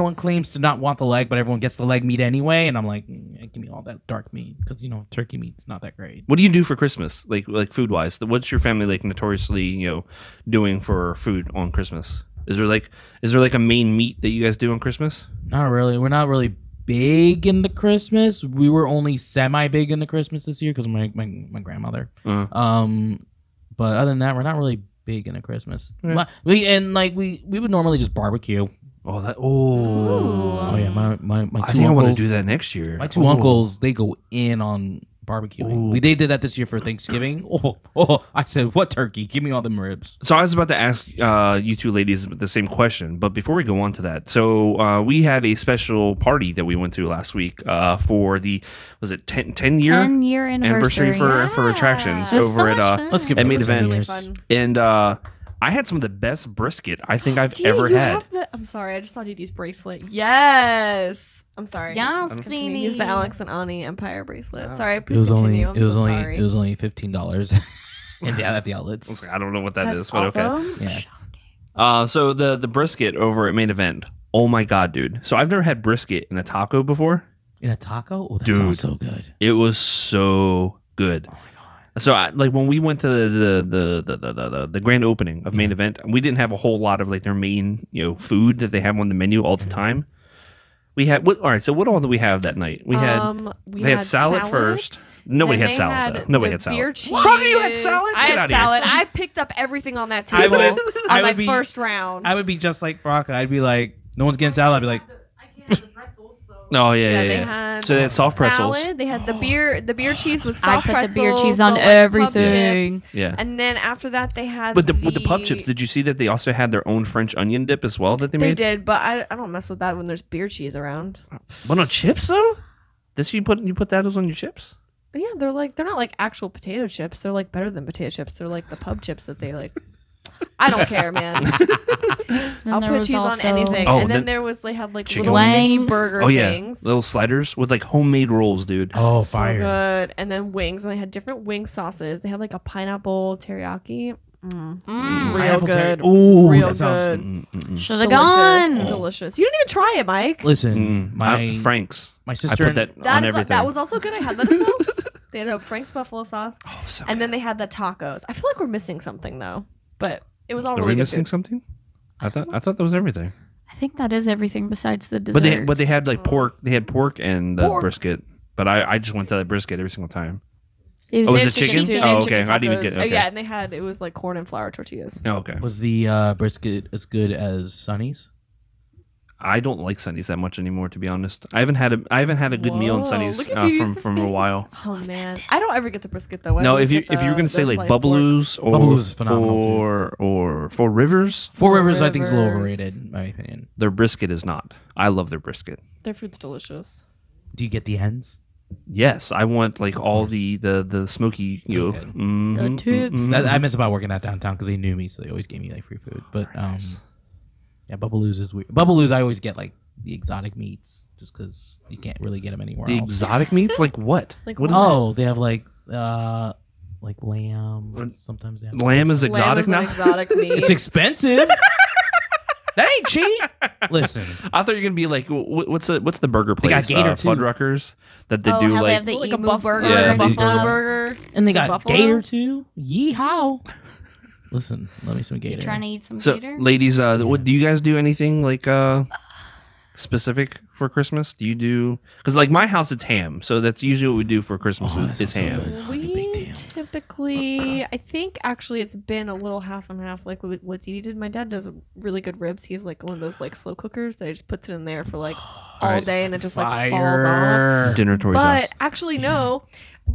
B: one claims to not want the leg, but everyone gets the leg meat anyway. And I'm like, give me all that dark meat because you know turkey meat's not that great.
A: What do you do for Christmas, like food wise? What's your family like notoriously doing for food on Christmas? Is there like a main meat that you guys do on Christmas?
B: Not really. We're not really big into Christmas. We were only semi big into Christmas this year because my grandmother. But other than that, we're not really big into Christmas.
A: Yeah.
B: We would normally just barbecue. Oh yeah, my two
A: I think I want to
B: uncles.
A: do that next year.
B: My two uncles, they go in on barbecuing. They did that this year for Thanksgiving. I said, what turkey? Give me all them ribs.
A: So I was about to ask you two ladies the same question, but before we go on to that, so we had a special party that we went to last week for the 10 year
C: 10-year anniversary.
A: for Retractions
C: It was
A: over
C: so
A: at
C: much fun.
B: Let's give
A: at
B: it
A: Main
B: up for 10
A: Event,
B: years.
D: Fun.
A: and I had some of the best brisket I think I've
D: Didi,
A: ever
D: you
A: had.
D: have the- I'm sorry, I just saw Didi's bracelet. Yes. I'm sorry.
C: Yes,
D: Continue. Use the Alex and Ani Empire bracelet. Sorry,
B: It
D: please
B: was
D: continue.
B: only
D: I'm so sorry.
B: it was only $15 and at the outlets.
A: I don't know what that is,
D: That's
A: but okay.
D: awesome.
B: Yeah.
A: So the brisket over at Main Event. Oh my god, dude! So I've never had brisket in a taco before.
B: In a taco? Oh, that
A: Dude.
B: sounds so good.
A: It was so good.
B: Oh my god.
A: So like when we went to the grand opening of Main Event, we didn't have a whole lot of like their main food that they have on the menu all the time. We had all right. So what all did we have that night? We had they had salad first. Nobody
D: Then
A: had
D: they
A: salad.
D: had
A: Though. Nobody
D: the
A: had salad.
D: beer cheese.
A: Fuck, you had salad?
D: I
A: Get
D: had
A: outta here.
D: salad. I picked up everything on that
B: I
D: table
B: would-
D: on
B: I
D: my
B: would be-
D: first round.
B: I would be just like Baraka. I'd be like, no one's getting salad. I'd be like,
A: Oh yeah.
D: They had
A: So they had soft pretzels.
D: salad. They had the beer cheese with
C: I
D: soft
C: put
D: pretzels.
C: the beer cheese on
D: the, like, pub
C: everything.
D: chips.
A: Yeah.
D: And then after that, they had
A: But with the pub chips, did you see that they also had their own French onion dip as well that they
D: They
A: made?
D: did, but I don't mess with that when there's beer cheese around.
A: But on chips though? This you put that on your chips?
D: But yeah, they're not like actual potato chips. They're like better than potato chips. They're like the pub chips that they like. I don't care, man.
C: Then
D: I'll
C: there
D: put
C: was
D: cheese on
C: also
D: anything.
A: Oh,
D: and
A: then
D: then they had like
A: chicken
D: little mini
C: wings.
D: burger
A: Oh yeah,
D: things.
A: little sliders with like homemade rolls, dude.
B: oh,
D: So
B: fire.
D: good. And then wings, and they had different wing sauces. They had like a pineapple teriyaki. Real
B: Pineapple
D: good.
B: Ooh,
D: Real
B: that sounds
D: good.
C: Should have
D: Delicious.
C: gone.
D: Delicious. You didn't even try it, Mike.
B: Listen, my
A: Frank's.
B: my
A: I
B: sister
A: put that on everything.
D: That was also good. I had that as well. They had a Frank's buffalo sauce,
A: oh, so
D: and then they had the tacos. I feel like we're missing something though, but it was all
A: Are
D: really
A: we
D: good.
A: missing
D: Food.
A: something? I thought that was everything.
C: I think that is everything besides the desserts.
A: But they had like pork. They had pork and the brisket. But I just went to that brisket every single time.
C: It
A: Oh, was
D: They
A: it
D: had
A: chicken?
D: too. They
A: Oh,
D: had
A: okay.
D: chicken
A: I didn't even
D: tacos.
A: get- okay.
D: Yeah, and it was like corn and flour tortillas.
A: Oh, okay.
B: was the brisket as good as Sonny's?
A: I don't like Sundays that much anymore, to be honest. I haven't had a good meal on
D: Whoa,
A: Sundays
D: look at these
A: from a
D: things.
A: while.
D: Oh man, I don't ever get the brisket though. I
A: No,
D: always
A: if you
D: get
A: were gonna
D: the
A: say like
D: sliced pork.
A: Bubbaloo's or
B: Bubbaloo's is phenomenal, too.
A: or Four Rivers,
B: Four Rivers, I think, is a little
D: Rivers.
B: overrated, in my opinion.
A: their brisket is not. I love their brisket.
D: Their food's delicious.
B: Do you get the ends?
A: Yes, I want like all
B: course.
A: the smoky.
B: So
A: You know,
B: good.
C: The tubes.
B: I miss about working at downtown because they knew me, so they always gave me like free food. But yeah, Bubbaloo's is weird. Bubbaloo's, I always get like the exotic meats just because you can't really get them anywhere
A: The
B: else.
A: exotic meats, like what?
D: Like
A: what is
B: Oh, they have like lamb. Sometimes they have
A: lamb is
D: Lamb
A: exotic
D: is an
A: now?
D: exotic meat.
B: It's expensive. That ain't cheap. Listen,
A: I thought you were gonna be like, what's the burger
B: They
A: place?
B: got gator, too.
A: Fuddruckers that they
C: Oh,
A: do
C: how they
A: like.
C: have the
D: like a
C: emu burger
A: yeah,
C: and
A: the
D: buffalo
C: stuff.
D: burger.
B: and they
D: The
B: got
D: buffalo?
B: gator too. Yeehaw! Listen, let me some gator.
C: You trying to eat some
A: So,
C: gator?
A: ladies, what do you guys do anything like specific for Christmas? Do you do? Because like my house, it's ham, so that's usually what we do for Christmas is ham.
D: We typically, I think actually it's been a little half and half. Like what Didi did. My dad does really good ribs. He's like one of those like slow cookers that he just puts it in there for like all day, and it just like falls off.
A: Dinner Tori's
D: But
A: house.
D: actually, no.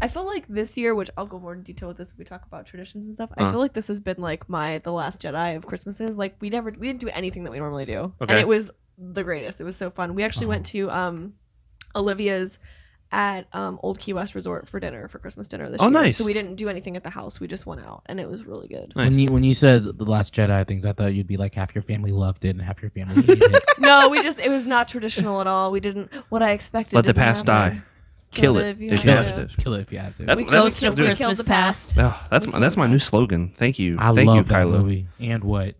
D: I feel like this year, which I'll go more in detail with this if we talk about traditions and stuff. I feel like this has been like the Last Jedi of Christmases. Like we didn't do anything that we normally do, and it was the greatest. It was so fun. We actually went to Olivia's at Old Key West Resort for dinner for Christmas dinner this year.
A: Nice.
D: So we didn't do anything at the house. We just went out, and it was really good.
A: Nice.
B: When you said the Last Jedi things, I thought you'd be like half your family loved it and half your family hated it.
D: No, it was not traditional at all. We didn't what I expected.
A: Let the
D: didn't
A: past
D: happen.
A: die. Kill it if you have to.
B: Kill it if you have to.
A: That's
C: Ghost of
A: dude,
C: Christmas Past.
A: oh, that's my new slogan. Thank you.
B: I
A: Thank
B: love
A: you,
B: that
A: Kylo.
B: movie. And what?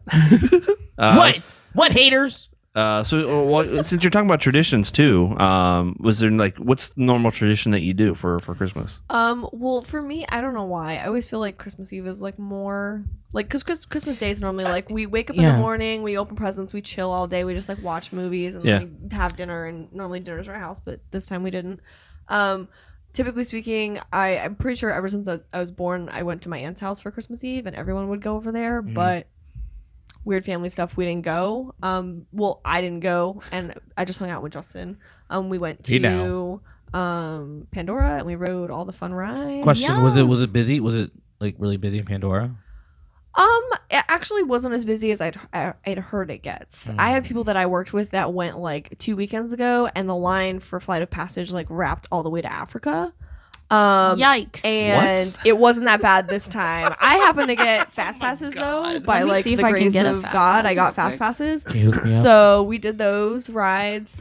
A: What
B: haters?
A: Since you're talking about traditions too, was there like what's the normal tradition that you do for Christmas?
D: Well, for me, I don't know why. I always feel like Christmas Eve is like more like because Christmas Day is normally like we wake up in the morning, we open presents, we chill all day, we just like watch movies and then we have dinner. And normally dinner's at our house, but this time we didn't. Typically speaking, I'm pretty sure ever since I was born, I went to my aunt's house for Christmas Eve, and everyone would go over there. But weird family stuff, we didn't go. Well, I didn't go, and I just hung out with Justin. We went to Pandora, and we rode all the fun rides.
B: Question: Was it busy? Was it like really busy in Pandora?
D: It actually wasn't as busy as I'd heard it gets. I have people that I worked with that went like 2 weekends ago, and the line for Flight of Passage like wrapped all the way to Africa.
C: Yikes!
D: And it wasn't that bad this time. I happened to get fast passes though by
C: Let me
D: like
C: see
D: the
C: if I can
D: grace
C: get a
D: of
C: fast
D: God.
C: pass
D: I got
C: real
D: fast
C: quick.
D: passes.
B: Can you hook me up?
D: So we did those rides.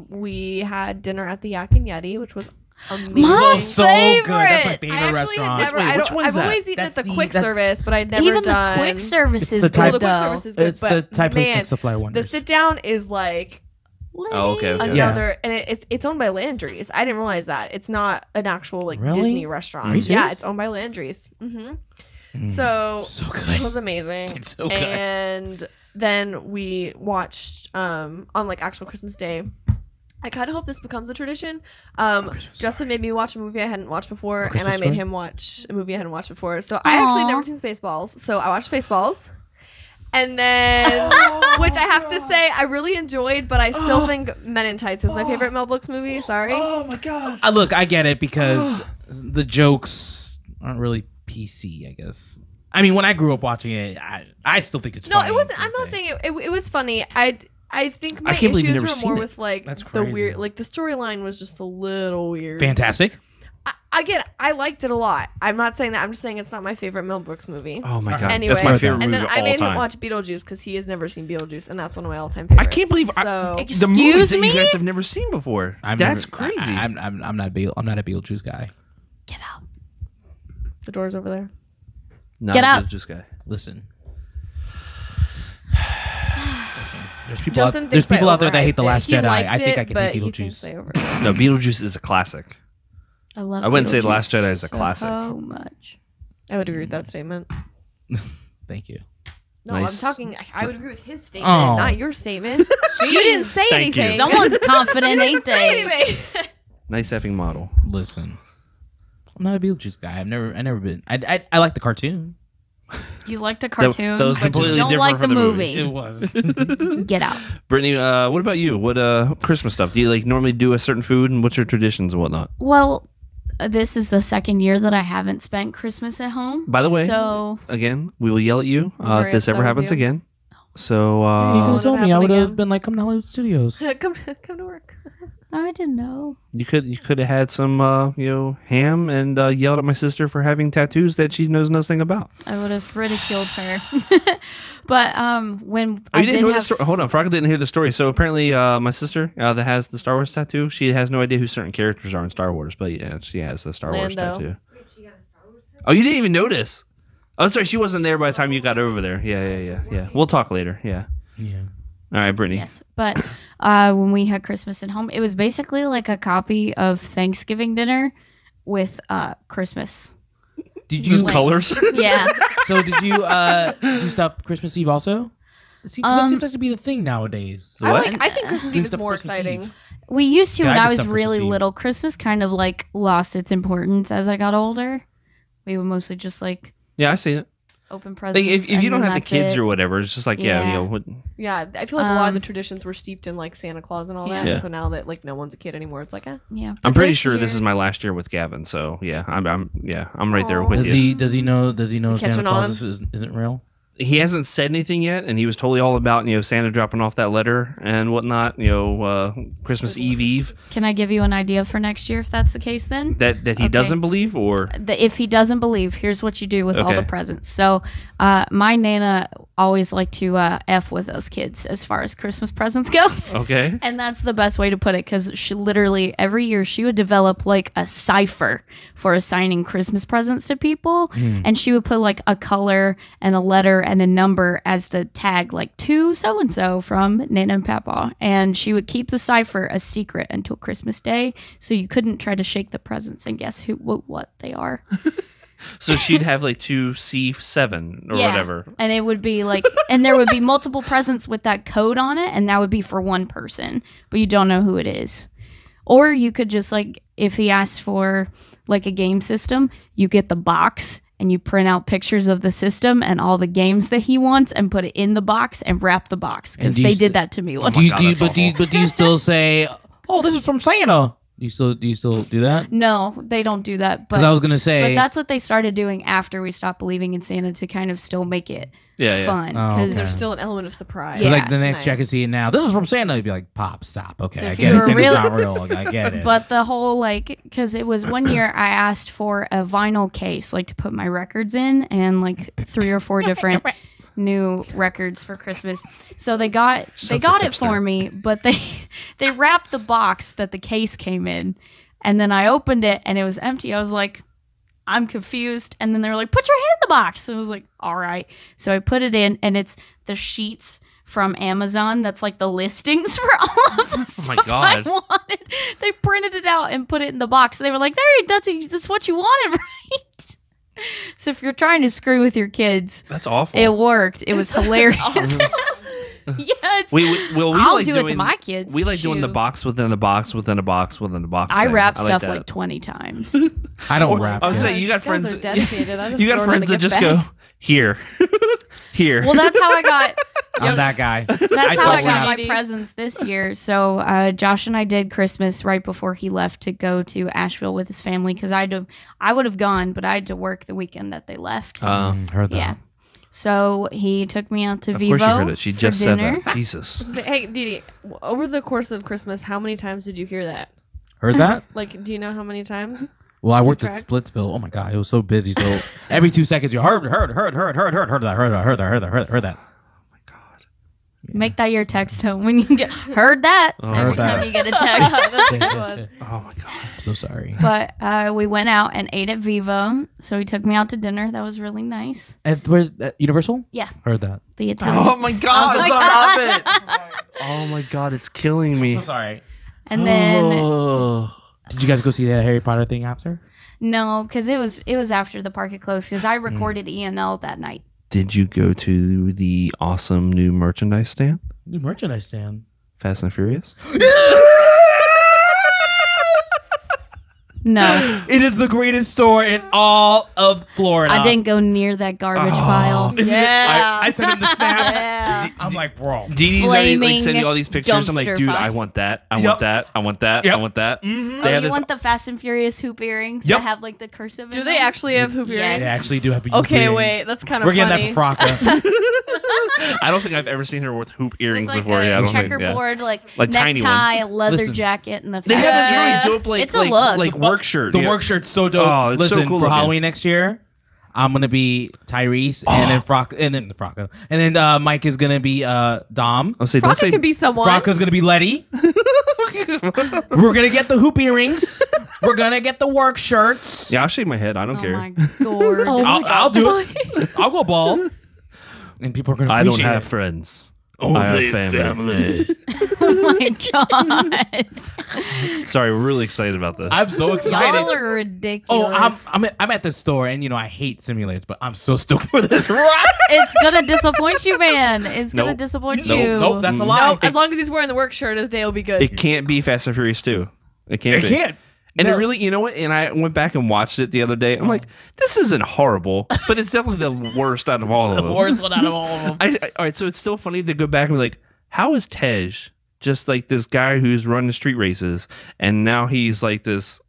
D: We had dinner at the Yak and Yeti, which was amazing.
C: My
B: so
C: favorite.
B: good. That's my favorite
D: I actually
B: restaurant.
D: had never.
A: Wait, which one's
D: I've
A: that?
D: always eaten at
B: That's
D: the quick
B: that's-
D: service, but I'd never
C: Even
D: done
C: the quick service is
B: the
C: good
B: type-
D: the quick
C: though.
D: service is good,
B: It's
D: but
B: the Thai place
D: man,
B: next to Fly
D: the
B: Wonders.
D: sit down is like
A: Oh, okay.
D: another, and it's owned by Landry's. I didn't realize that it's not an actual like
B: Really?
D: Disney
B: Are you
D: restaurant. Yeah,
B: serious?
D: it's owned by Landry's. So
B: good.
D: it was amazing.
B: It's so good.
D: And then we watched on like actual Christmas Day. I kind of hope this becomes a tradition. Justin made me watch a movie I hadn't watched before, and
B: Christmas
D: I made
B: Story?
D: him watch a movie I hadn't watched before. So I actually had never seen Spaceballs, so I watched Spaceballs. And then, which I have to say, I really enjoyed, but I still think Men in Tights is my favorite Mel Brooks movie. Sorry.
A: Oh my god.
B: Look, I get it because the jokes aren't really PC, I guess. I mean, when I grew up watching it, I still think it's
D: No,
B: funny.
D: it wasn't.
B: to
D: I'm
B: this
D: not
B: day.
D: saying it was funny. I think my
A: can't believe you've
D: issues
A: never
D: were
A: seen
D: more
A: it.
D: with like
B: That's
D: the
B: crazy.
D: weird, like the storyline was just a little weird.
B: Fantastic.
D: I liked it a lot. I'm not saying that. I'm just saying it's not my favorite Mel Brooks movie.
A: Oh my god.
D: Anyway,
A: That's my favorite movie
D: and then
A: of
D: I
A: all
D: made
A: time.
D: him watch Beetlejuice because he has never seen Beetlejuice, and that's one of my all-time favorites.
A: I can't believe
D: so.
A: the movies
C: Excuse
A: that
C: me?
A: you guys have never seen before. That's crazy.
B: I'm not a Beetlejuice guy.
C: Get out.
D: The door's over there.
A: Not
C: Get
A: a
C: out.
A: Beetlejuice guy.
B: Listen. There's
D: Justin
B: there's
D: thinks
B: people out there that hate
D: overhyped
B: The
D: it.
B: Last
D: He
B: Jedi.
D: liked
B: I think
D: it,
B: I can
D: but
B: hate
D: he thinks
B: Beetlejuice.
D: they overhyped it.
A: No, Beetlejuice is a classic.
C: I love.
A: I wouldn't say The
C: Beetlejuice
A: Last Jedi is a classic.
C: so much.
D: I would agree with that statement.
B: Thank you.
D: No,
A: Nice.
D: I'm talking. I would agree with his statement,
B: Oh.
D: not your statement. You didn't say
A: Thank you.
D: anything.
C: Someone's confident, ain't
D: say
C: they?
D: anything.
A: Nice effing model.
B: Listen. I'm not a Beetlejuice guy. I've never been. I like the cartoon.
C: You like the cartoon,
A: that was
C: but you
A: completely
C: don't
A: different
C: like the
A: from the movie.
C: movie.
B: was.
C: Get out.
A: Brittany, what about you? What Christmas stuff? Do you like normally do a certain food, and what's your traditions and whatnot?
C: Well, this is the second year that I haven't spent Christmas at home.
A: By the way,
C: so
A: again, we will yell at you
D: Very
A: if this ever
D: upset with
A: happens
D: you.
A: again. So
B: You could have
D: Would it
B: told me. I
D: happen
B: would have
D: again?
B: been like, come to Hollywood Studios.
D: come to work.
C: I didn't know.
A: you could have had some ham and yelled at my sister for having tattoos that she knows nothing about.
C: I would have ridiculed her. But when
A: Oh,
C: I
A: you didn't
C: did
A: know
C: have,
A: the story? Hold on, Froggle didn't hear the story. So apparently, my sister that has the Star Wars tattoo, she has no idea who certain characters are in Star Wars, but yeah, she has the Star Wars
D: Lando.
A: tattoo. Oh, you didn't even notice? Oh, sorry, she wasn't there by the time you got over there. Yeah. We'll talk later. Yeah.
B: Yeah.
A: All right, Brittany.
C: yes, but when we had Christmas at home, it was basically like a copy of Thanksgiving dinner with Christmas.
B: Did
A: Just
B: you?
C: Like-
A: colors.
C: Yeah.
B: So did you? Did you stop Christmas Eve also? See, 'cause that seems like to be the thing nowadays.
D: I think Christmas
B: Doing
D: Eve is
B: stuff
D: more
B: Christmas
D: exciting.
B: Eve.
C: We used to
B: Yeah,
C: when
B: I
C: I
B: do
C: was
B: stuff
C: really
B: Christmas Eve.
C: little. Christmas kind of like lost its importance as I got older. We would mostly just like
A: Yeah, I see it.
C: open presents.
A: Like, if you
C: and
A: don't
C: then
A: have the
C: that's
A: kids
C: it.
A: or whatever, it's just like, yeah, you know, what,
D: Yeah, I feel like a lot of the traditions were steeped in like Santa Claus and all that.
A: Yeah.
D: And so now that like no one's a kid anymore, it's like,
C: Yeah,
A: I'm
C: but
A: pretty
C: this
A: sure this
C: year-
A: is my last year with Gavin. So yeah, I'm right there
D: Aw.
A: with you.
B: Does he know
D: catching
B: Santa Claus
D: on?
B: isn't real?
A: He hasn't said anything yet, and he was totally all about, you know, Santa dropping off that letter and whatnot. You know, Christmas Eve.
C: Can I give you an idea for next year if that's the case? Then
A: That he
C: Okay.
A: doesn't believe, or
C: if he doesn't believe, here's what you do with all
A: Okay.
C: the presents. So, my Nana always liked to f with us kids as far as Christmas presents goes.
A: okay.
C: And that's the best way to put it because she literally every year she would develop like a cipher for assigning Christmas presents to people. And she would put like a color and a letter and a number as the tag, like to so and so from Nana and Papa. And she would keep the cipher a secret until Christmas Day. So you couldn't try to shake the presents and guess what they are.
A: So she'd have like 2C7 or whatever.
C: And it would be like, and there would be multiple presents with that code on it, and that would be for one person, but you don't know who it is. Or you could just like, if he asked for like a game system, you get the box and you print out pictures of the system and all the games that he wants and put it in the box and wrap the box because
B: And do you
C: they
B: st-
C: did that to me once.
A: my God, that's
B: But do you still say, "Oh, this is from Santa"? Do you still do that?
C: No, they don't do that. But
B: Because I was gonna say,
C: But that's what they started doing after we stopped believing in Santa to kind of still make it
A: Yeah.
C: fun.
B: Oh,
C: 'cause-
B: okay.
D: there's still an element of surprise.
C: Yeah.
B: like the next
D: Nice.
B: year I can see it now. This is from Santa. You'd be like, "Pop, stop." Okay,
C: So
B: I
C: if
B: get
C: you
B: it.
C: were
B: Santa's
C: really-
B: not real. I get it.
C: But the whole like, because it was one year I asked for a vinyl case, like to put my records in, and like 3 or 4 different new records for Christmas. So they got
A: Such a
C: it for
A: hipster.
C: me, but they wrapped the box that the case came in, and then I opened it and it was empty. I was like, I'm confused. And then they were like, put your hand in the box. And I was like, all right. So I put it in, and it's the sheets from Amazon. That's like the listings for all of the
A: Oh my
C: stuff I
A: God.
C: wanted. They printed it out and put it in the box. They were like, there, that's what you wanted, right? So if you're trying to screw with your kids,
A: That's awful.
C: it worked. It was hilarious. Yeah, it's, I'll
A: like
C: do it to
A: doing-
C: my kids.
A: We like doing the
C: Shoot.
A: box within the box within a box within the box.
C: I
A: thing.
C: wrap
A: like
C: stuff
A: that.
C: like 20 times.
B: I don't rap.
A: I was
B: kids.
A: saying, you got
D: guys
A: friends.
D: are dedicated. I just
A: You got
D: throw it in
A: friends
D: the
A: that just
D: gift
A: go
D: bag.
A: here, here.
C: Well, that's how I got.
B: I'm that guy.
C: That's how I
B: don't
C: got
B: rap.
C: my
D: Didi.
C: presents this year. So Josh and I did Christmas right before he left to go to Asheville with his family because I would have gone, but I had to work the weekend that they left.
B: Heard that.
C: Yeah. So he took me out to
A: Of
C: Vivo
A: course you heard it. She
C: for
A: just
C: dinner.
A: said that. Jesus.
D: Hey, Didi, over the course of Christmas, how many times did you hear that?
B: Heard that?
D: Like, do you know how many times?
B: Well, I worked at
D: track?
B: Splitsville. Oh my god, it was so busy. So every 2 seconds, you heard that.
C: Make that your text home when you get heard that every
B: heard
C: time
B: that.
C: you get a text.
D: That's a good one.
A: Oh my God.
B: I'm so sorry.
C: But we went out and ate at Vivo. So he took me out to dinner. That was really nice.
B: And where's Universal?
C: Yeah,
B: Heard that.
C: the Italian.
A: Oh my God.
C: Oh my
A: Stop it. Oh my God. It's killing me.
B: So sorry.
C: And then
A: Oh.
B: Did you guys go see that Harry Potter thing after?
C: no, because it was after the park had closed. Because I recorded ENL that night.
A: Did you go to the awesome new merchandise stand?
B: New merchandise stand.
A: Fast and Furious?
C: No,
B: It is the greatest store in all of Florida.
C: I didn't go near that garbage pile.
D: Yeah.
B: I sent him the snaps.
D: Yeah.
B: I'm like, bro.
A: Didi's already like
C: Flaming
A: sending all these pictures. I'm like,
C: dumpster
A: dude,
C: fire.
A: I want that. I want
B: Yep.
A: that. I want that.
B: Yep.
A: I want that.
C: Oh,
A: They have
C: you
A: this.
C: want the Fast and Furious hoop earrings
B: Yep.
C: that have like the cursive?
D: Do
C: in
D: they
C: them?
D: actually have hoop
C: Yes.
D: earrings?
B: They actually do have.
D: Okay,
B: earrings.
D: wait, that's kind of
B: We're
D: funny.
B: getting that for Frocka.
A: I don't think I've ever seen her with hoop earrings
C: It's like
A: before. Yeah, I
C: a
A: don't think. Yeah.
C: checkerboard, like
A: tiny
C: necktie,
A: ones.
C: leather
B: Listen,
C: jacket, and the.
A: They
C: Fast
A: have
C: and
A: this
C: Furious.
A: really dope, like
C: It's a look.
A: work shirt.
B: The
A: yeah.
B: work shirt's so dope.
A: Oh, it's so
B: Listen,
A: cool
B: for
A: looking.
B: Halloween next year, I'm gonna be Tyrese, and then Frocka, and then Mike is gonna be Dom.
A: I'll say, don't
D: Frocka
A: say.
D: can be someone.
B: Frocka's gonna be Letty. We're gonna get the hoop earrings. We're gonna get the work shirts.
A: Yeah, I'll shave my head. I don't
C: Oh
A: care.
C: my god!
D: Oh my
B: I'll do
D: God.
B: it. I'll go bald. And people are gonna
A: I don't
B: appreciate
A: have
B: it.
A: friends. I have family.
C: Oh my god.
A: Sorry, we're really excited about this.
B: I'm so excited.
C: Y'all are ridiculous.
B: Oh, I'm at the store, and I hate simulators, but I'm so stoked for this ride.
C: It's gonna disappoint you, man. It's gonna
A: Nope.
C: disappoint
A: Nope.
C: you.
B: Nope, that's a lie.
D: No, as long as he's wearing the work shirt, his day will be good.
A: It can't be Fast and Furious 2. It can't
B: It
A: be.
B: can't.
A: And
B: No.
A: it really, you know what? And I went back and watched it the other day. I'm like, this isn't horrible, but it's definitely the worst out of all of them.
B: The worst one out of all of them.
A: All right, so it's still funny to go back and be like, how is Tej just like this guy who's running street races, and now he's like this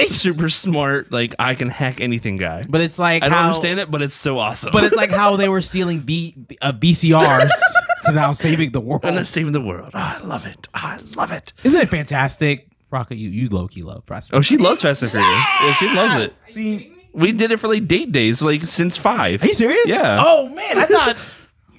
A: super smart, like I can hack anything guy.
B: But it's like
A: I don't
B: how,
A: understand it, but it's so awesome.
B: But it's like how they were stealing VCRs to now saving the world.
A: and they're saving the world. Oh, I love it. I love it.
B: Isn't it fantastic? Rocket, you low key love Fast.
A: Oh, she loves Fast and Furious. Yeah, she loves it.
B: See,
A: We did it for like date days, like since 5.
B: are you serious?
A: Yeah.
B: Oh man, I thought.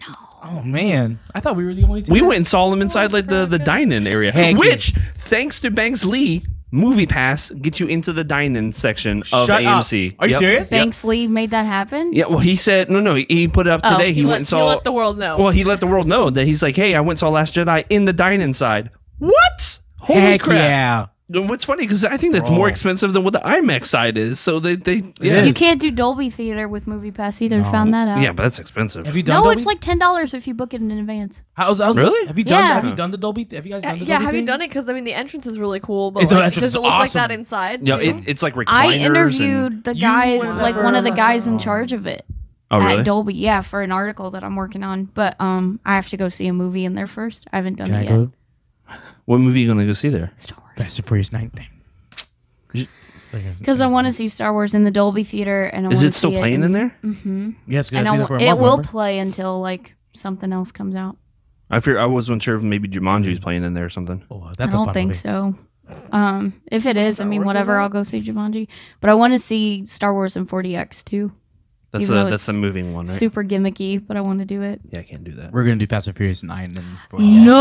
B: No. Oh man, I thought we were the only two.
A: We went and saw them inside like the dine-in area,
B: Heck yeah.
A: which, thanks to Banks Lee, Movie Pass gets you into the dine-in section of
B: Shut up.
A: AMC.
B: Are you
A: Yep.
B: serious?
C: Banks Lee made that happen.
A: Yeah. Well, he said no. He put it up
C: Oh,
A: today. He
C: he
A: went and saw.
D: let the world know.
A: Well, he let the world know that he's like, hey, I went and saw Last Jedi in the dine-in side. What? Holy
B: Heck
A: crap!
B: yeah.
A: And what's funny because I think that's
B: Bro.
A: more expensive than what the IMAX side is. So they
B: is.
C: You can't do Dolby Theater with Movie Pass either.
B: No.
C: Found that out.
A: Yeah, but that's expensive.
B: Have you done?
C: No,
B: Dolby?
C: it's like $10 if you book it in advance.
B: How's
A: Really?
B: Have you done?
C: Yeah.
B: Have you done the Dolby? Have you guys done the
D: Yeah,
B: Dolby?
D: have you
B: thing?
D: done it? Because I mean, the entrance is really cool, but
B: The
D: like,
B: entrance
D: does
B: is
D: it look like
B: awesome.
D: that inside?
A: Yeah,
D: too?
A: it's like recliners.
C: I
A: and-
C: interviewed the guy,
B: were
C: like
B: never
C: one of the
B: allowed-
C: guys in charge of it
A: Oh, really?
C: at Dolby. Yeah, for an article that I'm working on. But I have to go see a movie in there first. I haven't done
B: Can I
C: it yet.
B: go?
A: What movie are you gonna go see there?
C: Star Wars.
B: Fast and Furious 9 thing.
C: Because I want to see Star Wars in the Dolby Theater, and I
A: Is
C: wanna
A: it still
C: see
A: playing in there?
C: Mm-hmm.
B: Yes,
C: And it will play until like something else comes out.
A: I wasn't sure if maybe Jumanji's playing in there or something.
B: Oh,
C: I
B: that's a
C: don't
B: fun
C: think
B: movie.
C: so. If it is, I mean,
D: Wars is
C: whatever.
D: out?
C: I'll go see Jumanji. But I want to see Star Wars in 40X too.
A: That's
C: Even though
A: that's the
C: it's
A: moving one, right?
C: Super gimmicky, but I want to do it.
A: Yeah, I can't do that.
B: We're gonna do Fast and Furious 9. And
C: No.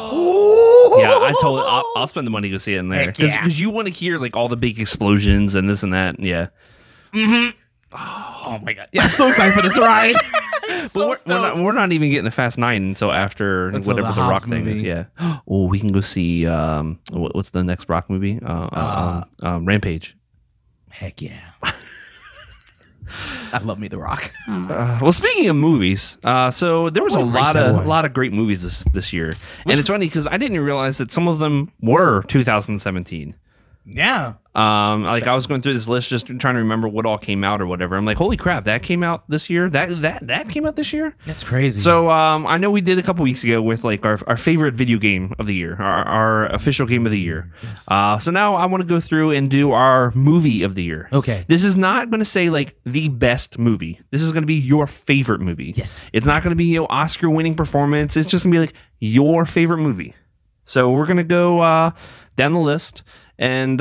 D: Oh.
A: Yeah, I told. I'll spend the money to go see it in there
B: Heck yeah.
A: because you want to hear like all the big explosions and this and that. Yeah,
B: Oh my god! Yeah, I'm so excited for this ride.
A: but we're not even getting the Fast 9 until after
B: Until
A: whatever
B: the
A: the
B: Hobbs
A: Rock thing
B: movie.
A: is. Yeah. Oh, we can go see what's the next Rock movie? Rampage.
B: Heck yeah! I love me The Rock.
A: Well, speaking of movies, so there was a
B: What a great segue.
A: lot of great movies this year, and it's funny because I didn't even realize that some of them were 2017.
B: Yeah.
A: Like I was going through this list just trying to remember what all came out or whatever. I'm like, holy crap, that came out this year. That came out this year.
B: That's crazy.
A: So I know we did a couple weeks ago with like our favorite video game of the year, our official game of the year.
B: Yes.
A: So now I want to go through and do our movie of the year.
B: Okay.
A: This is not going to say like the best movie. This is going to be your favorite movie.
B: Yes.
A: It's not going to be Oscar winning performance. It's just going to be like your favorite movie. So we're going to go down the list and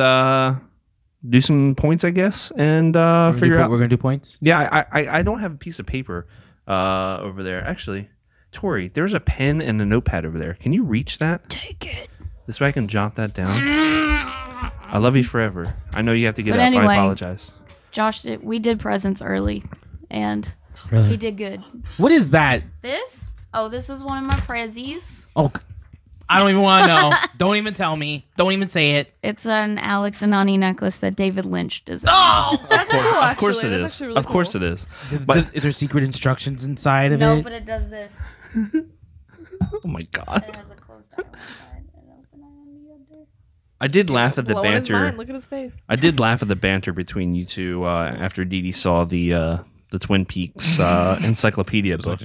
A: do some points, I guess, and figure out.
B: We're gonna do points.
A: Yeah, I don't have a piece of paper over there. Actually, Tori, there's a pen and a notepad over there. Can you reach that?
C: Take it.
A: This way I can jot that down. I love you forever. I know you have to get
C: But
A: up.
C: anyway.
A: I apologize.
C: Josh, we did presents early, and
B: Really?
C: he did good.
B: What is that?
C: This? Oh, this is one of my prezzies.
B: Oh, I don't even want to know. Don't even tell me. Don't even say it.
C: It's an Alex and Ani necklace that David Lynch designed.
B: Oh.
D: That's cool,
A: Of course
D: actually.
A: it
D: That's
A: is.
D: actually really
A: Of course
D: cool.
A: it is. But
B: Is there secret instructions inside of
C: No,
B: it?
C: but it does this.
A: oh my god,
C: It has a closed eye on one side and an open eye on the other.
A: I did laugh at the
D: Blowing his
A: banter.
D: mind. Look at his face.
A: I did laugh at the banter between you two after Didi saw the Twin Peaks encyclopedia book.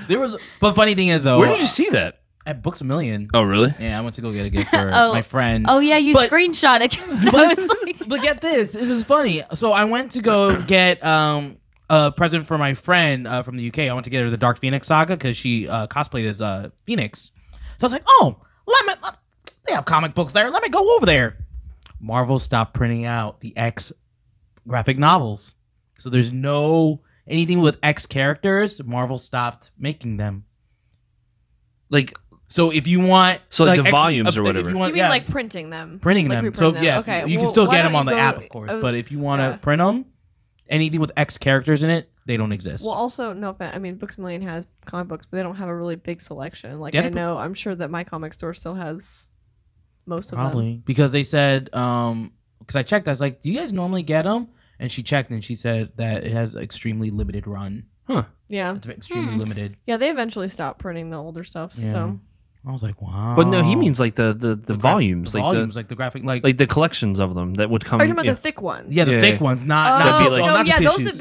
B: There was, but funny thing is though,
A: Where did you see that?
B: at Books A Million.
A: Oh, really?
B: Yeah, I went to go get a gift for
C: Oh.
B: my friend.
C: Oh yeah, you
B: But-
C: screenshot it. 'cause I was like,
B: But get this. This is funny. So I went to go get a present for my friend from the UK. I went to get her the Dark Phoenix saga because she cosplayed as Phoenix. So I was like, oh, they have comic books there. Let me go over there. Marvel stopped printing out the X graphic novels. So there's no anything with X characters. Marvel stopped making them.
A: Like,
B: So if you want,
A: So, like, the volumes or
B: if
A: whatever.
B: you
D: You
B: want,
D: mean
B: yeah,
D: like printing them?
B: printing
D: Like
B: them.
D: reprint
B: So yeah,
D: Okay.
B: you can
D: well,
B: still
D: why
B: get them
D: don't
B: on the
D: you
B: app,
D: go-
B: of course.
D: oh,
B: But if you want to
D: yeah.
B: print them, anything with X characters in it, they don't exist.
D: Well, also, no offense. I mean, Books A Million has comic books, but they don't have a really big selection. Like,
B: Yeah,
D: I'm sure that my comic store still has most of
B: Probably
D: them.
B: because they said, because I checked, I was like, do you guys normally get them? And she checked and she said that it has extremely limited run.
A: Huh.
D: Yeah.
B: It's extremely limited.
D: Yeah, they eventually stopped printing the older stuff.
B: Yeah.
D: So
B: I was like, wow.
A: But no, he means like the volumes,
B: the volumes, like the graphic, like
A: the collections of them that would come.
D: are you talking about the thick ones?
B: yeah, the
A: Yeah.
B: thick ones, not
A: That'd be like-
D: no,
B: not
D: yeah,
B: just
D: those
B: issues.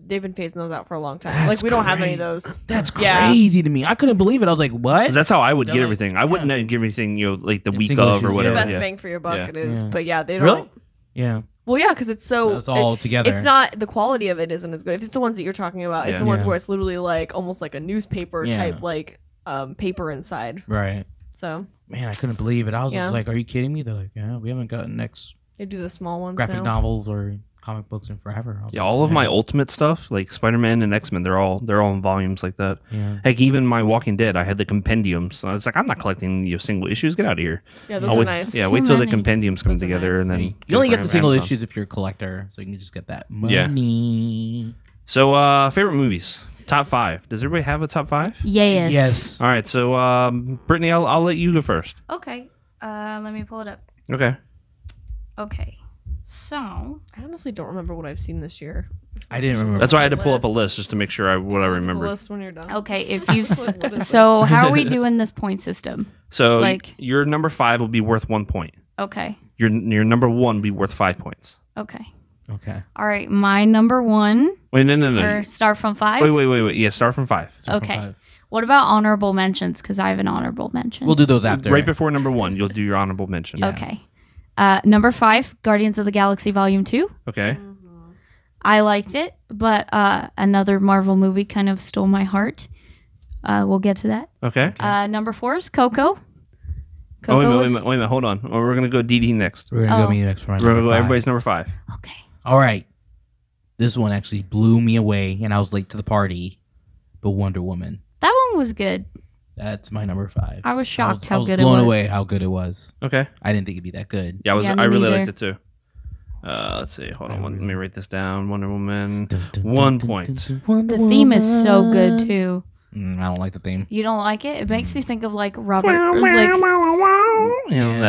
D: they've been phasing those out for a long time.
B: That's
D: Like we don't have any
B: great.
D: of those.
B: That's
D: Yeah.
B: crazy to me. I couldn't believe it. I was like, what?
A: 'Cause that's how I would
B: They're
A: get
B: like-
A: everything. I wouldn't give everything, like the
B: In
A: week
B: single
A: of
B: issues,
A: or
B: yeah.
A: whatever.
D: The best
A: Yeah.
D: bang for your buck
A: Yeah.
D: it is.
B: Yeah.
D: But yeah, they don't.
A: Really?
B: Yeah,
D: Well, yeah, because it's so
B: it's all together.
D: It's not the quality of it isn't as good. If it's the ones that you're talking about, it's
A: Yeah.
D: the ones
B: Yeah.
D: where it's literally like almost like a newspaper
B: Yeah.
D: type like paper inside.
B: right.
D: So
B: Man, I couldn't believe it. I was
D: Yeah.
B: just like, are you kidding me? They're like, yeah, we haven't gotten next
D: they do the small ones
B: graphic
D: now.
B: novels or comic books in forever. I was
A: Yeah,
B: like,
A: all of
B: man.
A: my Ultimate stuff, like Spider-Man and X-Men, they're all in volumes like that.
B: Yeah.
A: Heck, even my Walking Dead, I had the compendiums. So I was like, I'm not collecting single issues. Get out of here.
D: Yeah, those
A: I'll
D: are
A: wait,
D: nice.
A: Yeah,
C: Too
A: wait till the
C: many.
A: compendiums come
D: Those are
A: together,
D: nice.
A: and then
B: You only
A: get
B: get the
A: them
B: single
A: on Amazon.
B: issues if you're a collector, so you can just get that
A: Yeah.
B: money.
A: So, favorite movies, top 5. Does everybody have a top 5?
C: Yes.
B: Yes.
A: All right, so Brittany, I'll let you go first.
C: Okay. Let me pull it up.
A: Okay.
C: Okay. So
D: I honestly don't remember what I've seen this year.
B: I didn't remember.
A: That's why I had to pull up a list just to make sure what I
D: The
A: remember.
D: list when you're done.
C: okay, if you
D: What is
C: so how are we doing this point system?
A: So
C: Like-
A: your number 5 will be worth 1 point.
C: Okay.
A: Your number 1 will be worth 5 points.
C: Okay.
B: Okay.
C: All right. My number 1
A: Wait, no.
C: or start from 5.
A: Wait. Yeah, start from 5.
C: Okay. What about honorable mentions? Because I have an honorable mention.
B: We'll do those after.
A: Right before number 1, you'll do your honorable mention.
B: Yeah.
C: Okay. Number 5, Guardians of the Galaxy Volume 2.
A: Okay.
C: I liked it, but another Marvel movie kind of stole my heart. We'll get to that.
A: Okay.
C: Number 4 is Coco.
A: Oh, wait a
C: was-
A: minute. Hold on. We're going to go Didi next.
B: We're gonna
C: Oh.
B: go me next for my
A: We're going to
B: number
A: go
B: 5.
A: everybody's number 5.
C: Okay.
B: All right. This one actually blew me away, and I was late to the party. But Wonder Woman.
C: That one was good.
B: That's my number 5.
C: I was shocked how
B: I was
C: good it
B: blown
C: was.
B: away how good it was.
A: Okay.
B: I didn't think it'd be that good.
A: Yeah,
C: Yeah, me
A: I really
C: neither.
A: liked it too. Let's see. Hold on. Let me write this down. Wonder Woman.
B: Dun, dun,
A: 1
B: dun,
A: point.
B: dun, dun, Wonder
C: The theme is so good
B: Woman.
C: too.
B: I don't like the theme.
C: You don't like it? It makes me think of like Robert.
A: You know,
C: Like,
B: Yeah,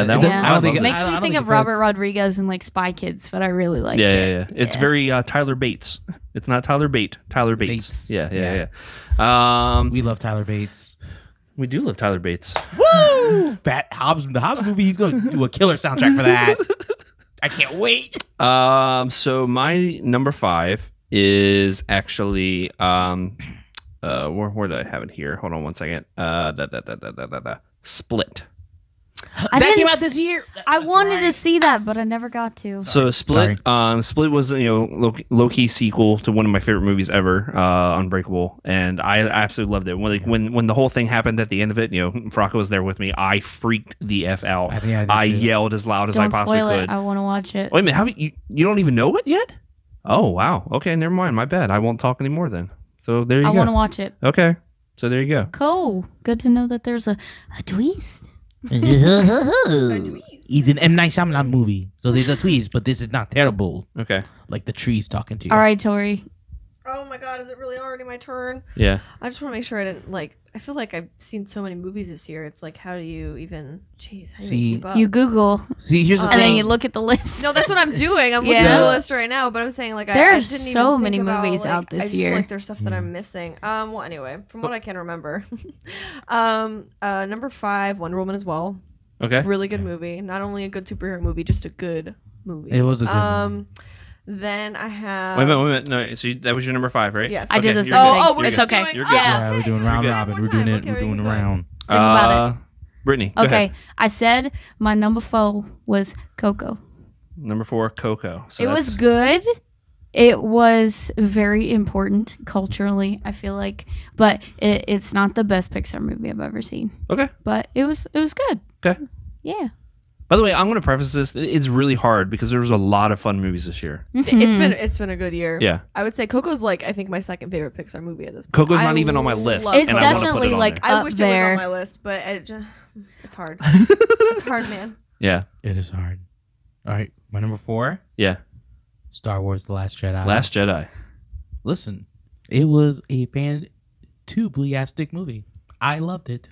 A: that
B: it
A: one.
C: Yeah.
B: I don't think
C: it
B: it-
C: makes
B: I
C: me
B: don't
C: think
B: think
C: of
B: it
C: Robert
B: fits.
C: Rodriguez and like Spy Kids, but I really like
A: Yeah,
C: it.
A: It's
C: Yeah.
A: very Tyler Bates. It's not Tyler Bate. Tyler Bates.
B: Bates.
A: Yeah.
B: We love Tyler Bates.
A: We do love Tyler Bates.
B: Woo! Fat Hobbs, the Hobbs movie. He's going to do a killer soundtrack for that. I can't wait.
A: So my number 5 is actually where did I have it here? Hold on one second. Split.
C: I
B: that
C: didn't
B: came out
C: s-
B: this year.
C: I
B: That's
C: wanted
B: right.
C: to see that, but I never got to.
A: So Split, Split was low key sequel to one of my favorite movies ever, Unbreakable, and I absolutely loved it. When the whole thing happened at the end of it, Frocko was there with me. I freaked the f out.
B: I think I did
A: I
B: too.
A: yelled as loud as I
C: Don't
A: possibly
C: spoil
A: could.
C: it. I want to watch it.
A: Wait a minute, have you don't even know it yet? Oh wow. Okay, never mind. My bad. I won't talk anymore then. So there you
C: I
A: go.
C: want to watch it.
A: Okay, so there you go.
C: Cool. Good to know that there's a twist.
B: It's an M. Night Shyamalan movie, so there's a twist, but this is not terrible.
A: Okay.
B: Like the trees talking to you.
C: All right, Tori.
D: Oh my god, is it really already my turn?
A: Yeah.
D: I just want to make sure I didn't I feel like I've seen so many movies this year. It's like, how do you even? Jeez, how do
B: See,
D: you keep up?
C: You Google
B: See, here's the
C: and then
B: thing.
C: you look at the list.
D: No, that's what I'm doing. I'm looking
C: Yeah.
D: at the list right now, but I'm saying like I
C: There's
D: didn't even
C: so
D: think
C: many
D: about,
C: movies
D: like,
C: out this
D: I just
C: year.
D: feel like there's stuff that I'm missing. Well, anyway, from what I can remember, number 5, Wonder Woman as well.
A: Okay.
D: Really good movie. Not only a good superhero movie, just a good movie.
B: It was a good movie.
D: Then I have.
A: Wait a minute. No, so that was your number 5, right?
D: Yes.
C: I did the
A: you're
C: same
A: good.
C: thing.
D: Oh, we're
C: It's
D: just
C: okay.
D: doing-
A: You're good.
C: Yeah.
B: Yeah, we're doing round
A: good.
B: robin.
D: One
B: We're
D: more
B: doing
D: time.
B: it.
D: Okay,
B: We're doing the
D: you're good.
B: round.
C: Think about it.
A: Brittany. Go
C: Okay,
A: ahead.
C: I said my number 4 was Coco.
A: Number 4, Coco. So
C: It was
A: that's-
C: good. It was very important culturally, I feel like, but it's not the best Pixar movie I've ever seen.
A: Okay.
C: But it was good.
A: Okay.
C: Yeah.
A: By the way, I'm going to preface this. It's really hard because there was a lot of fun movies this year.
D: It's been a good year.
A: Yeah.
D: I would say Coco's I think my second favorite Pixar movie at this point.
A: Coco's
D: I
A: not even on my list.
D: love
C: It's
A: and I wanna put
C: definitely
A: it on
C: like
A: there.
D: I
C: up
D: wished it
C: there.
D: was on my list, but it's hard. It's hard, man.
A: Yeah.
B: It is hard. All right, my number 4,
A: Yeah.
B: Star Wars: The Last Jedi.
A: Last Jedi.
B: listen, it was a fantastic movie. I loved it.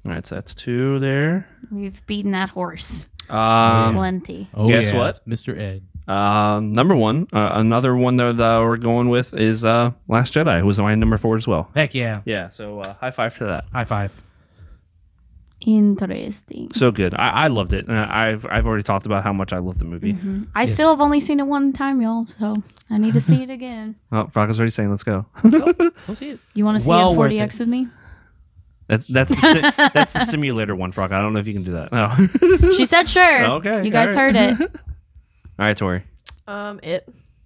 A: All right, so that's 2 there.
C: We've beaten that horse.
A: Um,
C: Plenty.
B: Oh,
A: Guess
B: yeah.
A: what?
B: Mr. Ed.
A: Number 1, another one that we're going with is Last Jedi, was my number 4 as well.
B: Heck yeah.
A: Yeah, so high five to that.
B: High five.
C: Interesting.
A: So good. I loved it. I've already talked about how much I love the movie.
C: I still have only seen it one time, y'all, so I need to see it again.
A: Oh, Frog's already saying, let's go.
B: We'll see it.
C: You want to see
B: Well
C: it
B: worth
C: 40x with me?
A: That's the simulator one, Frog. I don't know if you can do that. No.
C: She said sure.
A: Okay,
C: You guys
A: all right.
C: heard it.
A: All right, Tori.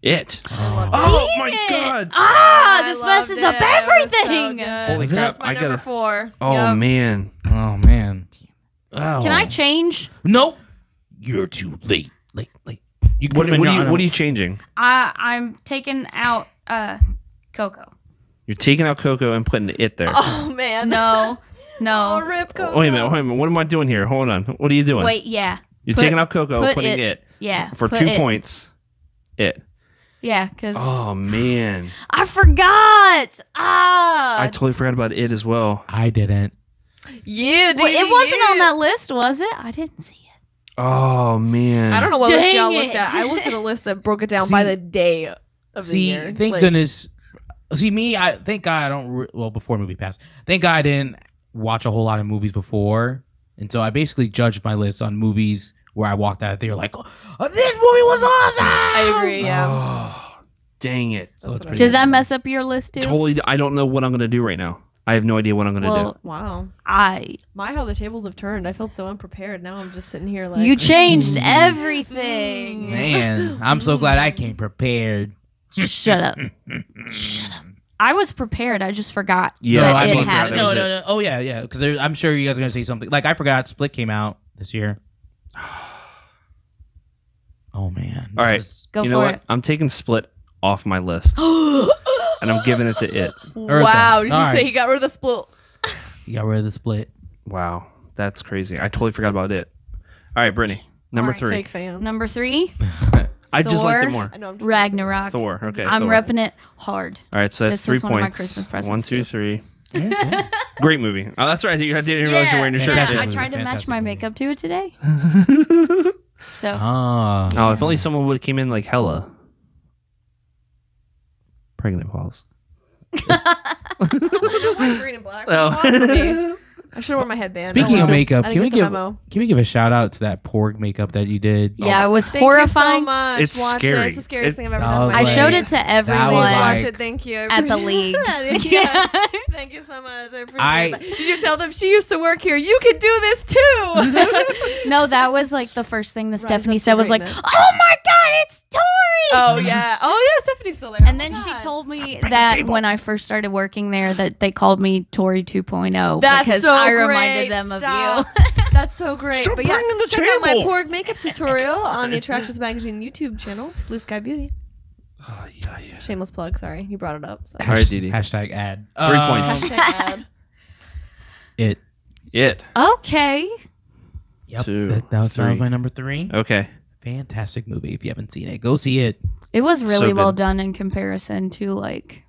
D: It.
A: Oh
C: Dang
A: my
C: it.
A: God.
C: Ah,
D: I
C: this
D: loved
C: messes
D: it.
C: up
D: It was so
C: everything.
D: good.
A: Holy crap!
D: That's my
A: I
D: number
A: gotta.
D: 4.
A: Oh
D: Yep.
A: man.
B: Oh, man. Oh.
C: Can I change?
B: Nope. You're too late. Late. You can
A: What
B: put him in your-
A: are you changing?
C: I'm taking out Coco.
A: You're taking out Coco and putting it there.
D: Oh man.
C: No.
D: Oh,
C: No.
D: rip Coco.
A: Wait a minute. What am I doing here? Hold on. What are you doing?
C: Wait, yeah.
A: You're
C: put-
A: taking out Coco,
C: put
A: putting it
C: Yeah.
A: for
C: put
A: 2
C: it.
A: points. It.
C: Yeah, because
A: Oh man.
C: I forgot. Ah.
A: I totally forgot about it as well.
B: I didn't.
D: Yeah, dude.
C: Wait, it wasn't on that list, was it? I didn't see it.
A: Oh man.
D: I don't know what list
C: Dang
D: y'all
C: it.
D: looked at. I looked at a list that broke it down by
B: See-
D: the day of the
B: See,
D: year.
B: thank
D: Like,
B: goodness. See, me, I thank God I don't. Well, before movie pass, thank God I didn't watch a whole lot of movies before, and so I basically judged my list on movies where I walked out there like, oh, this movie was awesome.
D: I agree. Yeah.
A: Oh, dang it.
B: So it's pretty
C: Did
B: good.
C: that mess up your list too?
A: Totally. I don't know what I'm gonna do right now. I have no idea what I'm gonna
C: Well,
A: do.
D: Wow.
C: I
D: My, how the tables have turned. I felt so unprepared. Now I'm just sitting here like.
C: you changed everything.
B: Man, I'm so glad I came prepared.
C: Shut up. Shut up. I was prepared. I just forgot
A: Yeah,
C: that
A: I
C: it
A: totally forgot
C: happened.
A: that was
B: No. Oh yeah. Because I'm sure you guys are gonna say something. Like I forgot Split came out this year. Oh man.
A: All right.
C: Go
A: you
C: for
A: know what?
C: it.
A: I'm taking Split off my list, and I'm giving it to it.
D: Wow. Did you
B: All
D: say
B: right.
D: he got rid of the split?
B: You got rid of the Split.
A: Wow, that's crazy. I totally forgot about it. All right, Brittany, number
C: All right,
A: 3.
D: Fake fan.
C: Number 3,
A: I just liked it
C: Thor.
A: more.
D: I know. I'm just
C: Ragnarok.
A: Thor. Okay.
C: I'm
A: Thor.
C: repping it hard.
A: All right, so that's
C: This
A: 3
C: was one of my
A: points.
C: Christmas presents,
A: 1, 2,
C: too.
A: 3. Great movie. Oh, that's right. I didn't realize you're wearing your shirt.
B: Fantastic
C: I
B: movie,
C: tried to match
B: fantastic
C: my
B: movie.
C: makeup to it today. So
B: Ah.
A: Oh, if only someone would have came in like hella. Pregnant pause.
D: green and black.
A: Oh.
D: I should have worn my headband.
B: Speaking
D: Oh, well.
B: of makeup,
D: I
B: can
D: didn't
B: we
D: get the
B: give
D: memo.
B: can we give a shout out to that porg makeup that you did?
C: yeah, it was
D: Thank you so
C: horrifying.
D: much.
A: It's
D: Watch
A: scary.
D: It. It's the scariest thing I've ever
B: I
D: done. in
B: was
D: my
C: I
B: like-
C: showed
D: life.
C: it to
B: that
C: everyone.
B: was
D: Watch
B: like-
D: it. Thank you. I
C: At the
D: appreciate
C: league.
D: that.
C: Yeah.
D: Thank you so much. I appreciate
B: I-
D: that. Did you tell them she used to work here? You could do this too.
C: No, that was like the first thing that
D: Rise
C: Stephanie
D: up to
C: said was like,
D: greatness.
C: "Oh my god, it's Tori!"
D: Oh yeah. Oh yeah. Stephanie's still there.
C: And
D: Oh,
C: then
D: my
C: she
D: God.
C: told me that when I first started working there, that they called me Tori 2.0
D: That's
C: because
D: so
C: I
D: great.
C: reminded them
D: Stop.
C: of you.
D: That's so great.
A: Stop
D: But yeah,
A: bringing the
D: check out my
A: table.
D: porg makeup tutorial on the Attractions Magazine YouTube channel, Blue Sky Beauty.
A: Oh, yeah.
D: Shameless plug. Sorry, you brought it up. So.
A: All right, Didi.
B: Hashtag ad.
A: 3 points.
D: Hashtag ad.
B: It.
A: It.
C: Okay.
B: Yep.
A: 2,
B: That was
A: 3.
B: my number 3.
A: Okay.
B: Fantastic movie. If you haven't seen it, go see it.
C: It was really
A: So
C: well
A: good.
C: done in comparison to like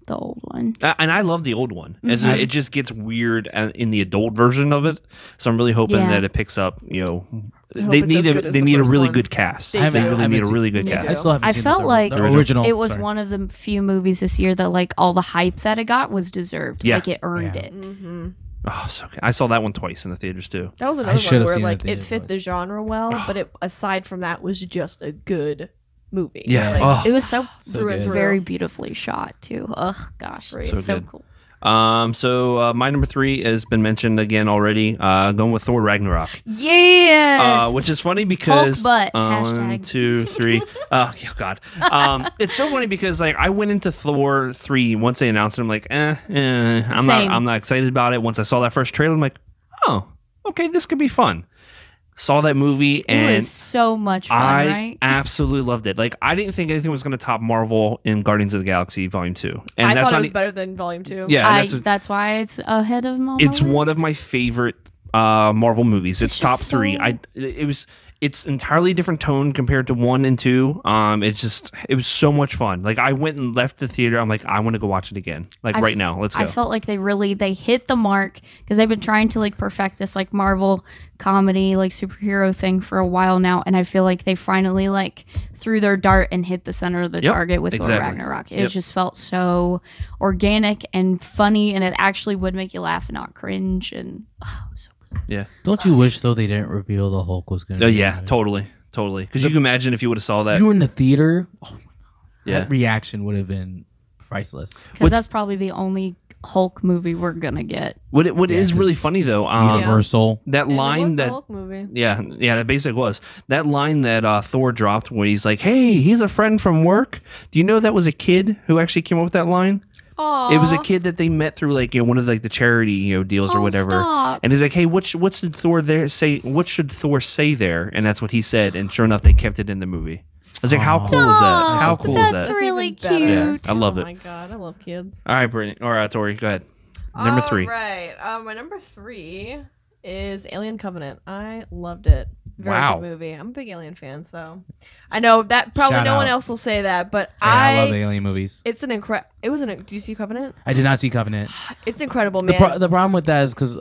C: the old one.
A: And I love the old one.
C: Mm-hmm.
A: It just gets weird in the adult version of it. So I'm really hoping
C: Yeah.
A: that it picks up. You know,
D: I hope
A: they
D: it's
A: need
D: as good as
A: they
D: the
A: need a
D: first
A: really
D: one.
A: good cast.
D: They
A: They
D: do.
A: really
B: I
A: need
B: haven't
A: a really good
D: They
A: cast.
D: do.
B: I still haven't
C: I
B: seen
C: felt
B: the,
C: like
B: the original.
C: It was
B: Sorry.
C: one of the few movies this year that like all the hype that it got was deserved.
A: Yeah.
C: Like it earned
B: Yeah.
C: it.
D: Mm-hmm.
A: Oh, so good. I saw that one twice in the theaters too.
D: That was
B: I
D: another
B: should
D: one
B: have
D: where
B: seen it
D: like
B: at the
D: it
B: theater
D: fit the
B: twice.
D: genre well, but it aside from that was just a good movie.
A: Yeah.
D: Like,
A: Oh.
C: It was so
B: So
D: through and
B: good.
D: through.
C: very beautifully shot too. Ugh, gosh,
D: Right.
C: so,
A: So good.
C: cool.
A: So my number 3 has been mentioned again already. Going with Thor Ragnarok.
C: Yes.
A: Which is funny because
C: butt,
A: 1,
C: hashtag.
A: 2, 3. Oh God. It's so funny because like I went into Thor 3 once they announced it. I'm like, I'm
C: Same.
A: not excited about it. Once I saw that first trailer, I'm like, oh, okay, this could be fun. Saw that movie
C: it
A: and
C: was so much fun,
A: I
C: right?
A: absolutely loved it. Like I didn't think anything was going to top Marvel in Guardians of the Galaxy Volume 2. And
D: I
A: that's
D: thought it
A: not
D: was
A: e-
D: better than Volume 2.
A: Yeah,
C: That's why it's ahead of my
A: it's one
C: list.
A: of my favorite Marvel movies. It's
C: It's
A: top
C: just
A: 3.
C: so-
A: it's entirely different tone compared to 1 and 2. It was so much fun. Like I went and left the theater. I'm like, I want to go watch it again. Like right now, let's go.
C: I felt like they hit the mark because they've been trying to like perfect this like Marvel comedy like superhero thing for a while now, and I feel like they finally like threw their dart and hit the center of the target with Thor Ragnarok. It just felt so organic and funny, and it actually would make you laugh and not cringe. And it was so good.
A: Yeah.
B: Don't you wish though they didn't reveal the Hulk was going to?
A: Yeah, totally. Because you can imagine if you would have saw that.
B: If you were in the theater,
A: Yeah.
B: that reaction would have been priceless.
C: Because that's probably the only Hulk movie we're gonna get.
A: What is really funny though,
B: Universal.
A: that
D: And it
A: line
D: was the
A: that
D: Hulk movie.
A: yeah, that basically was that line that Thor dropped where he's like, "Hey, he's a friend from work." Do you know that was a kid who actually came up with that line?
D: Aww.
A: It was a kid that they met through like one of like the charity deals or whatever.
C: Stop.
A: And he's like, "Hey, what should Thor there say? What should Thor say there?" And that's what he said. And sure enough, they kept it in the movie. I was like, "How cool is that? How cool is
C: That's
A: that?"
C: really
D: even better.
C: cute.
A: Yeah, I love
D: Oh
A: it.
D: my god, I love kids.
A: All right, Brittany or Tori, go ahead. Number 3.
D: Right. My number 3 is Alien Covenant. I loved it. Very
A: Wow.
D: good movie. I'm a big Alien fan, so I know that probably
B: Shout
D: no one
B: out.
D: else will say that, but
B: I love alien movies.
D: It's an incredible. It was an. Do you see Covenant?
B: I did not see Covenant.
D: It's incredible,
B: The,
D: man.
B: the problem with that is because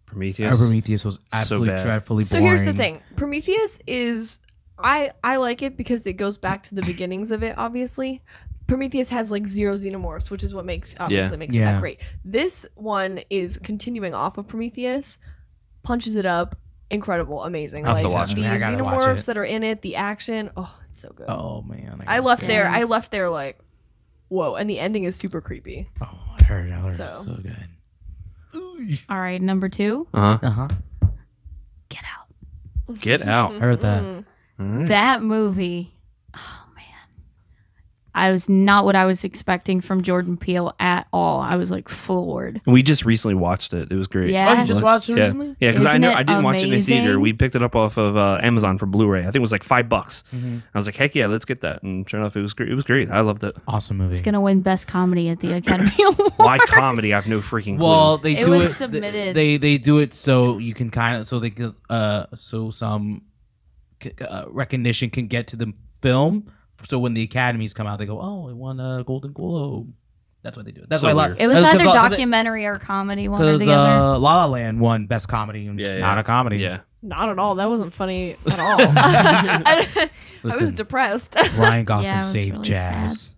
A: Prometheus.
B: was absolutely
A: bad.
B: dreadfully
D: So
B: boring.
D: here's the thing. Prometheus is I like it because it goes back to the beginnings of it, obviously. Prometheus has like 0 xenomorphs, which is what makes it
B: Yeah.
D: that great. This one is continuing off of Prometheus, punches it up, incredible, amazing.
A: I'll have to
D: Like
A: watch it.
D: the
B: I gotta watch
D: xenomorphs
B: it.
D: that are in it, the action, it's so good.
B: Oh man,
D: I left there.
C: Yeah.
D: I left there like, whoa! And the ending is super creepy.
B: Oh, I heard it.
D: So.
B: So good.
C: All right, number 2,
B: Uh huh.
C: Get Out.
A: Get out.
B: Heard that.
A: All right.
C: That movie, oh man, I was not what I was expecting from Jordan Peele at all. I was like floored.
A: We just recently watched it. It was great.
C: Yeah.
B: Oh, you just watched it
A: Yeah,
B: recently?
A: yeah. Because I
C: Isn't
A: know
C: it
A: I didn't watch it in the theater.
C: amazing?
A: We picked it up off of Amazon for Blu-ray. I think it was like $5.
B: Mm-hmm.
A: I was like, heck yeah, let's get that. And sure enough, it was great. It was great. I loved it.
B: Awesome movie.
C: It's gonna win Best Comedy at the Academy Awards.
A: Why comedy? I have no freaking clue.
B: Well, they
C: It
B: do
C: was
B: it.
C: submitted.
B: They do it so you can kind of so they can so some recognition can get to the film. So when the academies come out, they go, "Oh, it won a Golden Globe." That's what they do. That's
A: So
B: why a lot.
A: weird.
C: It was either
B: 'cause
C: documentary or comedy, one or
B: Because
C: the other.
B: La La Land won Best Comedy, and it's
A: Yeah,
B: not
A: yeah.
B: a comedy.
A: Yeah.
D: Not at all. That wasn't funny at all. I was
B: Listen.
D: depressed.
B: Ryan Gosling
C: Yeah, it was
B: saved
C: really
B: jazz.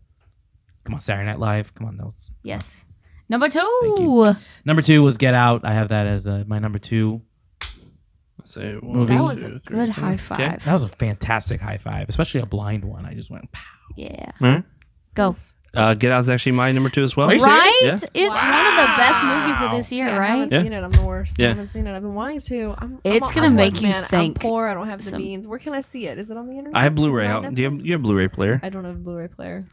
B: Come on, Saturday Night Live. Come on, those.
C: Yes. Number 2.
B: you. Number 2 was Get Out. I have that as my number 2.
A: So,
B: Movie.
C: That was a good high five.
B: That was a fantastic high five, especially a blind one. I just went, pow.
C: Yeah.
A: Alright.
C: Go.
A: Get Out is actually my number 2 as well.
B: Are you serious?
C: Right?
A: Yeah.
C: It's one of the best movies of this year,
D: I
C: right?
D: haven't
A: Yeah.
D: seen it. I'm the worst.
A: Yeah.
D: I haven't seen it. I've been wanting to.
C: It's gonna
D: I'm
C: make
D: poor,
C: you
D: man.
C: think
D: I'm poor. I don't have the
C: some-
D: means. Where can I see it? Is it on the internet?
A: I have
D: Is
A: Blu-ray.
D: it on
A: Out. Do you
D: Netflix?
A: have a Blu-ray player?
D: I don't have a Blu-ray player.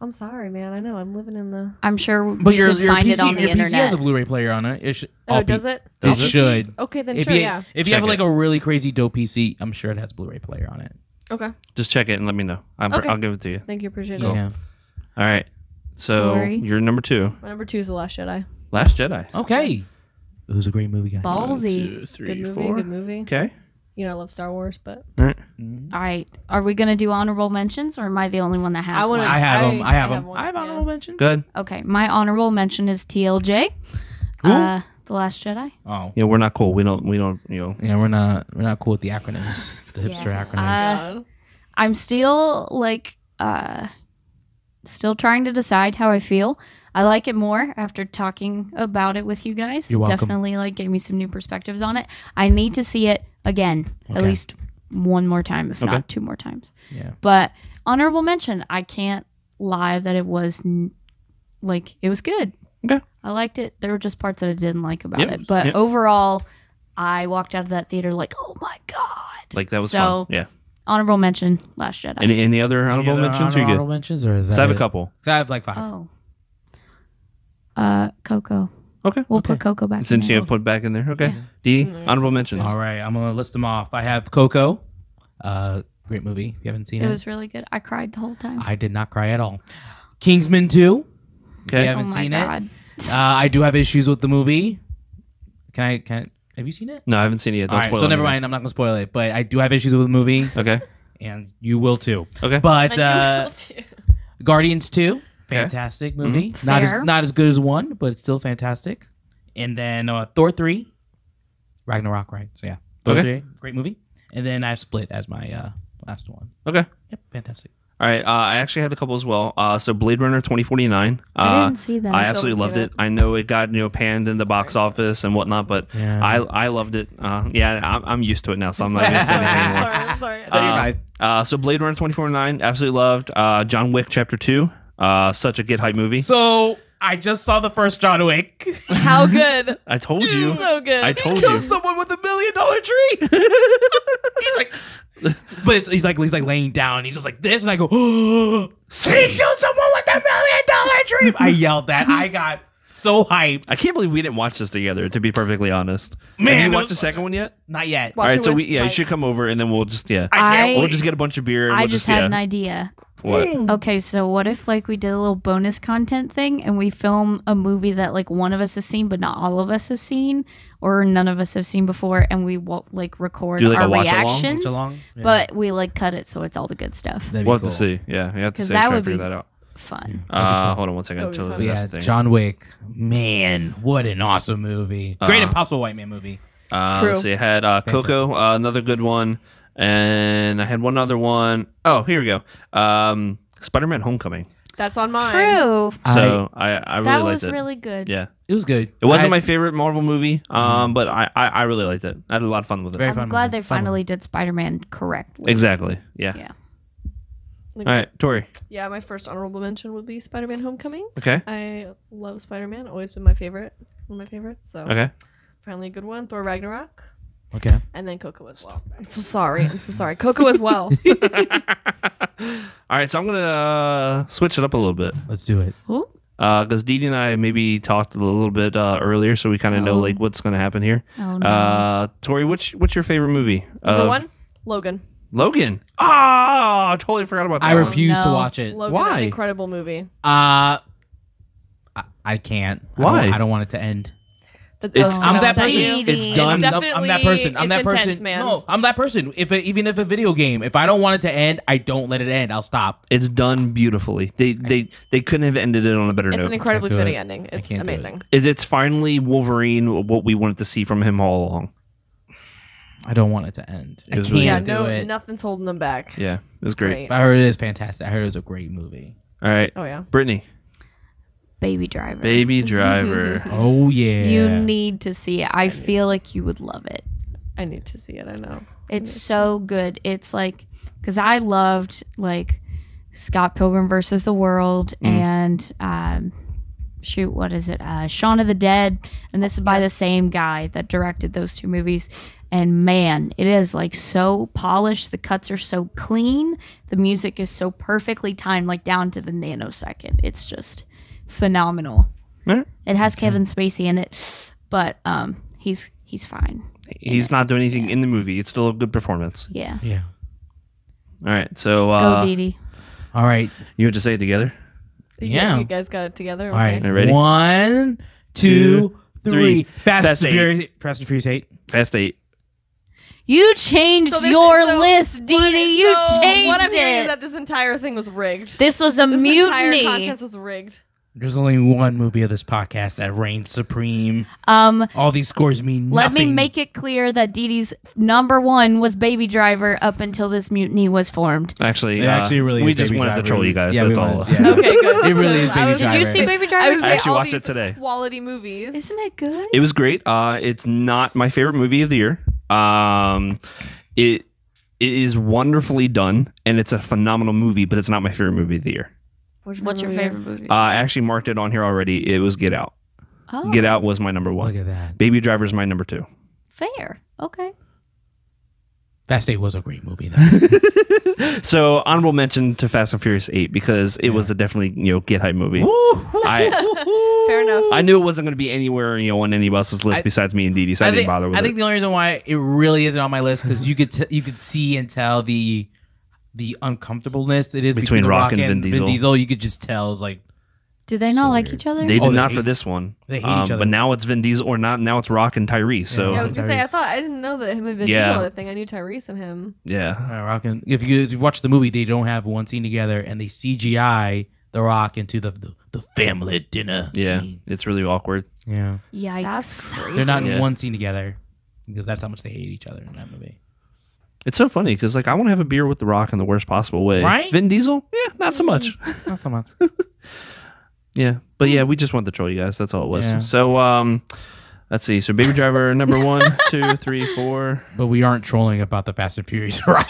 D: I'm sorry, man. I know. I'm living in the.
C: I'm sure
B: But
C: you
B: your
C: could find
B: PC,
C: it on the
B: your PC has
C: internet.
B: a Blu-ray player on it. It should.
D: Oh,
B: all
D: does
B: P-
D: it?
B: It
D: All
B: should.
D: PCs? Okay, then
B: If
D: sure.
B: you
D: Yeah.
B: if you
A: Check
B: have like
A: it.
B: a really crazy dope PC, I'm sure it has Blu-ray player on it.
D: Okay.
A: Just check it and let me know.
D: Okay.
A: I'll give it to you.
D: Thank you. Appreciate it.
B: Yeah.
A: All right. So
C: Tori?
A: you're number 2.
D: My number 2 is The Last Jedi.
A: Last Jedi.
B: Okay. It was a great movie, guys.
C: Ballsy.
A: 1, 2, 3,
D: Good movie.
A: 4.
D: Good movie.
A: Okay.
D: You know, I love Star Wars, but
A: All right.
C: All right. Are we going to do honorable mentions or am I the only one that has
D: I wanna-
C: one?
B: I have them.
D: I
B: I have
D: have
B: them.
D: one,
B: I have
D: yeah.
B: honorable mentions.
A: Good.
C: Okay. My honorable mention is TLJ.
B: Who?
C: The Last Jedi.
B: Oh.
A: Yeah, we're not cool. We don't.
B: Yeah, we're not cool with the acronyms, the hipster
C: Yeah.
B: acronyms.
D: God.
C: I'm still still trying to decide how I feel. I like it more after talking about it with you guys.
B: You're welcome.
C: Definitely gave me some new perspectives on it. I need to see it again, at
B: Okay.
C: least one more time, if
A: Okay.
C: not 2 more times.
B: Yeah.
C: But honorable mention, I can't lie that it was it was good.
A: Okay.
C: I liked it. There were just parts that I didn't like about
A: Yep,
C: it, but
A: yep.
C: overall, I walked out of that theater like, oh my god!
A: Like that was
C: So-
A: fun. Yeah.
C: Honorable mention, Last Jedi.
A: Any other honorable
B: Any other
A: mentions? Or you
B: honorable
A: good?
B: mentions, or is that?
A: So I have a
B: it?
A: couple.
B: 'Cause I have like 5.
C: Oh. Coco.
A: Okay.
C: We'll put Coco back
A: Since
C: in
A: you
C: there.
A: have put back in there. Okay. D. Honorable mentions.
B: All right, I'm gonna list them off. I have Coco. Great movie. If you haven't seen
C: It
B: it,
C: was really good. I cried the whole time.
B: I did not cry at all. Kingsman 2. If you
A: Okay.
B: haven't
C: oh my
B: seen
C: god.
B: it, I do have issues with the movie. Can I? Have you seen it?
A: No, I haven't seen it yet. Don't
B: All right,
A: spoil
B: so never
A: anything.
B: mind. I'm not gonna spoil it, but I do have issues with the movie,
A: Okay.
B: and you will too.
A: Okay.
B: But
D: And you will too.
B: Guardians 2, fantastic movie. Not
C: Fair.
B: as good as 1, but it's still fantastic. And then Thor 3, Ragnarok, right? So yeah, Thor
A: Okay.
B: 3, great movie. And then I have Split as my last one.
A: Okay.
B: Yep, fantastic.
A: All right. I actually had a couple as well. So Blade Runner 2049.
C: I didn't see that.
A: I
D: still
A: absolutely
D: haven't
A: loved
D: seen
A: it. I know it got panned in the box office and whatnot, but
B: Yeah.
A: I loved it. I'm used to it now, so I'm not gonna say anything anymore.
D: I'm sorry. I thought you were
B: Fine.
A: So Blade Runner 2049, absolutely loved. John Wick Chapter 2, such a get hype movie.
B: So I just saw the first John Wick.
D: How good.
A: I told you.
D: So good.
A: I told you.
B: Someone with $1 million tree. He's like, but he's like laying down. He's just like this, and I go, oh, he killed someone with $1 million dream. I yelled that. I got so hyped.
A: I can't believe we didn't watch this together. To be perfectly honest,
B: Man,
A: have
B: it
A: you watched
B: was
A: the second one yet?
B: Not yet.
D: Watch
A: All right,
D: it
A: so
D: with
A: you
D: Mike.
A: should come over and then we'll just
C: I-
A: we'll just get a bunch of beer. And
C: I
A: we'll
C: just had an
A: yeah.
C: idea.
A: What?
C: Okay, so what if like we did a little bonus content thing and we film a movie that like one of us has seen but not all of us has seen or none of us have seen before, and we like record
A: Do like a
C: our
A: watch along?
C: reactions,
B: Watch along? Yeah.
C: but we like cut it so it's all the good stuff.
B: That'd be
A: We'll have
B: cool.
A: to see. Yeah, we have to
C: 'Cause
A: see.
C: that
A: Try to
C: would
A: figure
C: be-
A: that out.
C: Fun.
A: Hold on one second.
D: That would be
A: Until
D: fun.
A: the
B: Yeah,
A: best thing.
B: John Wick. Man, what an awesome movie. Great Impossible White Man movie.
D: True.
A: Let's see. I had Coco, another good one, and I had one other one. Oh, here we go. Spider-Man: Homecoming.
D: That's on mine.
C: True.
A: So I really
C: That
A: liked
C: was
A: it.
C: really good.
A: Yeah,
B: It was good.
A: it wasn't
B: I-
A: my favorite Marvel movie, but I really liked it. I had a lot of fun with it.
B: Very
C: I'm
B: fun
C: glad
B: movie.
C: they
B: Fun
C: finally did Spider-Man correctly.
A: Exactly. Yeah.
C: Yeah.
A: All right, Tori.
D: Yeah, my first honorable mention would be Spider-Man: Homecoming.
A: Okay.
D: I love Spider-Man. Always been my favorite. One of my favorites. So
A: Okay.
D: finally a good one. Thor Ragnarok.
B: Okay.
D: And then Coco as well. I'm so sorry. Coco as well.
A: All right, so I'm gonna switch it up a little bit
B: Let's do it.
C: Who?
A: because Didi and I maybe talked a little bit earlier, so we kind of know
C: Oh.
A: like what's gonna happen here.
C: Oh no.
A: Tori, what's your favorite movie?
D: Number one, Logan.
A: Logan. Ah, I totally forgot about that.
B: I
A: one.
B: refuse to
C: no.
B: watch it.
D: Logan,
A: Why?
D: an incredible movie.
B: I can't.
A: Why?
B: I don't want it to end.
A: It's-
B: I'm that person.
C: Didi.
A: It's done.
B: I'm that person. I'm
D: it's
B: that person.
D: intense, man.
B: No, I'm that person. Even if a video game, if I don't want it to end, I don't let it end. I'll stop.
A: It's done beautifully. They couldn't have ended it on a better
D: It's
A: note.
D: an incredibly
B: do
D: fitting
B: it.
D: ending.
B: I
D: It's
B: can't do it.
D: amazing.
A: It's finally Wolverine, what we wanted to see from him all along.
B: I don't want it to end.
A: It
B: I
A: was really
B: can't
A: good.
B: do
D: No,
B: it.
D: nothing's holding them back.
A: Yeah, it was great.
B: I heard it is fantastic. I heard it was a great movie.
A: All right,
D: Oh yeah.
A: Brittany,
C: Baby Driver.
A: Baby Driver.
B: Oh yeah.
C: You need to see it. I feel like you would love it.
D: I need to see it. I know.
C: It's so good. It's like, because I loved like Scott Pilgrim versus the World and shoot, what is it? Shaun of the Dead. And this is by the same guy that directed those two movies. And man, it is like so polished. The cuts are so clean. The music is so perfectly timed, like down to the nanosecond. It's just phenomenal.
A: All right.
C: It has Kevin Spacey in it, but he's fine.
A: He's not doing anything in the movie. It's still a good performance.
C: Yeah.
B: Yeah.
A: All right, so
C: Go Didi.
B: All right.
A: you have to say it together.
B: Yeah.
D: You guys got it together.
B: All right.
A: You ready?
B: 1, 2, 3.
A: Fast
B: Fast and
A: eight.
B: Furious 8.
A: Fast 8.
C: You changed
D: So this-
C: your
D: so
C: list, Didi. You changed
D: What I'm hearing is
C: it.
D: that this entire thing was rigged.
C: This was a
D: This entire
C: mutiny.
D: contest was rigged.
B: There's only one movie of this podcast that reigns supreme.
C: Um,
B: All these scores mean
C: let
B: nothing.
C: me make it clear that Didi's number one was Baby Driver up until this mutiny was formed.
A: Actually,
B: It actually really
A: we
B: is
A: just
B: Baby
A: wanted to
B: Driver.
A: troll you guys.
B: Yeah,
A: That's
B: we
A: all.
B: wanted- yeah.
D: Okay, good.
B: It really is
D: I
B: Baby
D: was-
C: Did you see
B: Driver.
C: Baby
D: I
C: Driver?
D: was
A: I actually
D: all
A: watched
D: these
A: it today.
D: Quality movies.
C: Isn't it good?
A: It was great. It's not my favorite movie of the year. It is wonderfully done, and it's a phenomenal movie, but it's not my favorite movie of the year.
C: What's your favorite movie?
A: I actually marked it on here already. It was Get Out.
C: Oh,
A: Get Out was my number
B: Look
A: one.
B: at that.
A: Baby Driver is my number 2.
C: fair. Okay.
B: Fast 8 was a great movie, though.
A: So honorable mention to Fast and Furious 8 because it was a definitely get hype movie.
D: Fair enough.
A: I knew it wasn't going to be anywhere on anybody else's list besides me and Didi, so I, didn't bother with
B: I think
A: it.
B: the only reason why it really isn't on my list because you could see and tell the uncomfortableness it is between
A: Between
B: The
A: Rock
B: Rock
A: and Vin Diesel.
B: You could just tell it's like
C: Do they not
B: So
C: like
B: weird.
C: each other?
A: They did
B: they
A: not
B: hate-
A: for this one.
B: they hate each other.
A: But now it's Vin Diesel, or not. Now it's Rock and Tyrese. So
D: Yeah, I was gonna say, I
B: Tyrese.
D: didn't know that him and Vin
A: Yeah.
D: Diesel had a thing. I knew Tyrese and him.
A: yeah.
B: Rock and, if you watch the movie, they don't have one scene together, and they CGI The Rock into the family dinner scene.
A: It's really awkward.
B: Yeah,
C: Yikes.
D: That's crazy.
B: they're not in
A: Yeah.
B: one scene together because that's how much they hate each other in that movie.
A: It's so funny because like I want to have a beer with The Rock in the worst possible way.
B: Right?
A: Vin Diesel, yeah, not so much.
B: Not so much.
A: Yeah, but yeah, we just wanted to troll you guys. That's all it was.
B: Yeah.
A: So let's see. So Baby Driver number 1, 2, 3, 4.
B: But we aren't trolling about the Fast and Furious ride.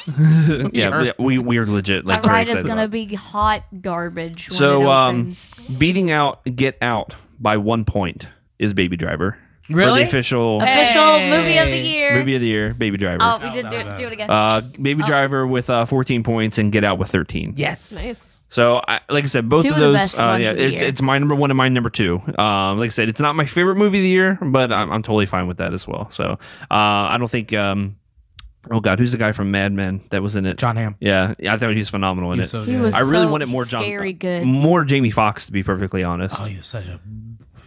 A: Yeah, we are legit like
C: That
A: very
C: ride is
A: excited
C: gonna
A: about
C: be hot garbage. When
A: So,
C: it opens.
A: beating out Get Out by 1 point is Baby Driver. For
B: Really?
A: the official
C: Official
B: Hey.
C: movie of the year.
A: movie of the year, Baby Driver.
C: Oh, we
B: Oh,
C: did
B: that
C: do
B: was
C: it.
B: a-
C: Do it again.
A: Baby Driver with 14 points and Get Out with 13.
B: Yes.
D: Nice.
A: So, like I said, both
C: Two
A: of
C: of the
A: those,
C: best ones
A: yeah,
C: of the year.
A: it's my number 1 and my number 2. Like I said, it's not my favorite movie of the year, but I'm totally fine with that as well. So, I don't think, oh God, who's the guy from Mad Men that was in it?
B: John Hamm.
A: Yeah, I thought he was phenomenal in
B: He
A: it.
B: was so
C: He
B: good.
C: was
A: I really
C: so
A: wanted more
C: scary good.
A: more Jamie Foxx, to be perfectly honest.
B: Oh, he was such a.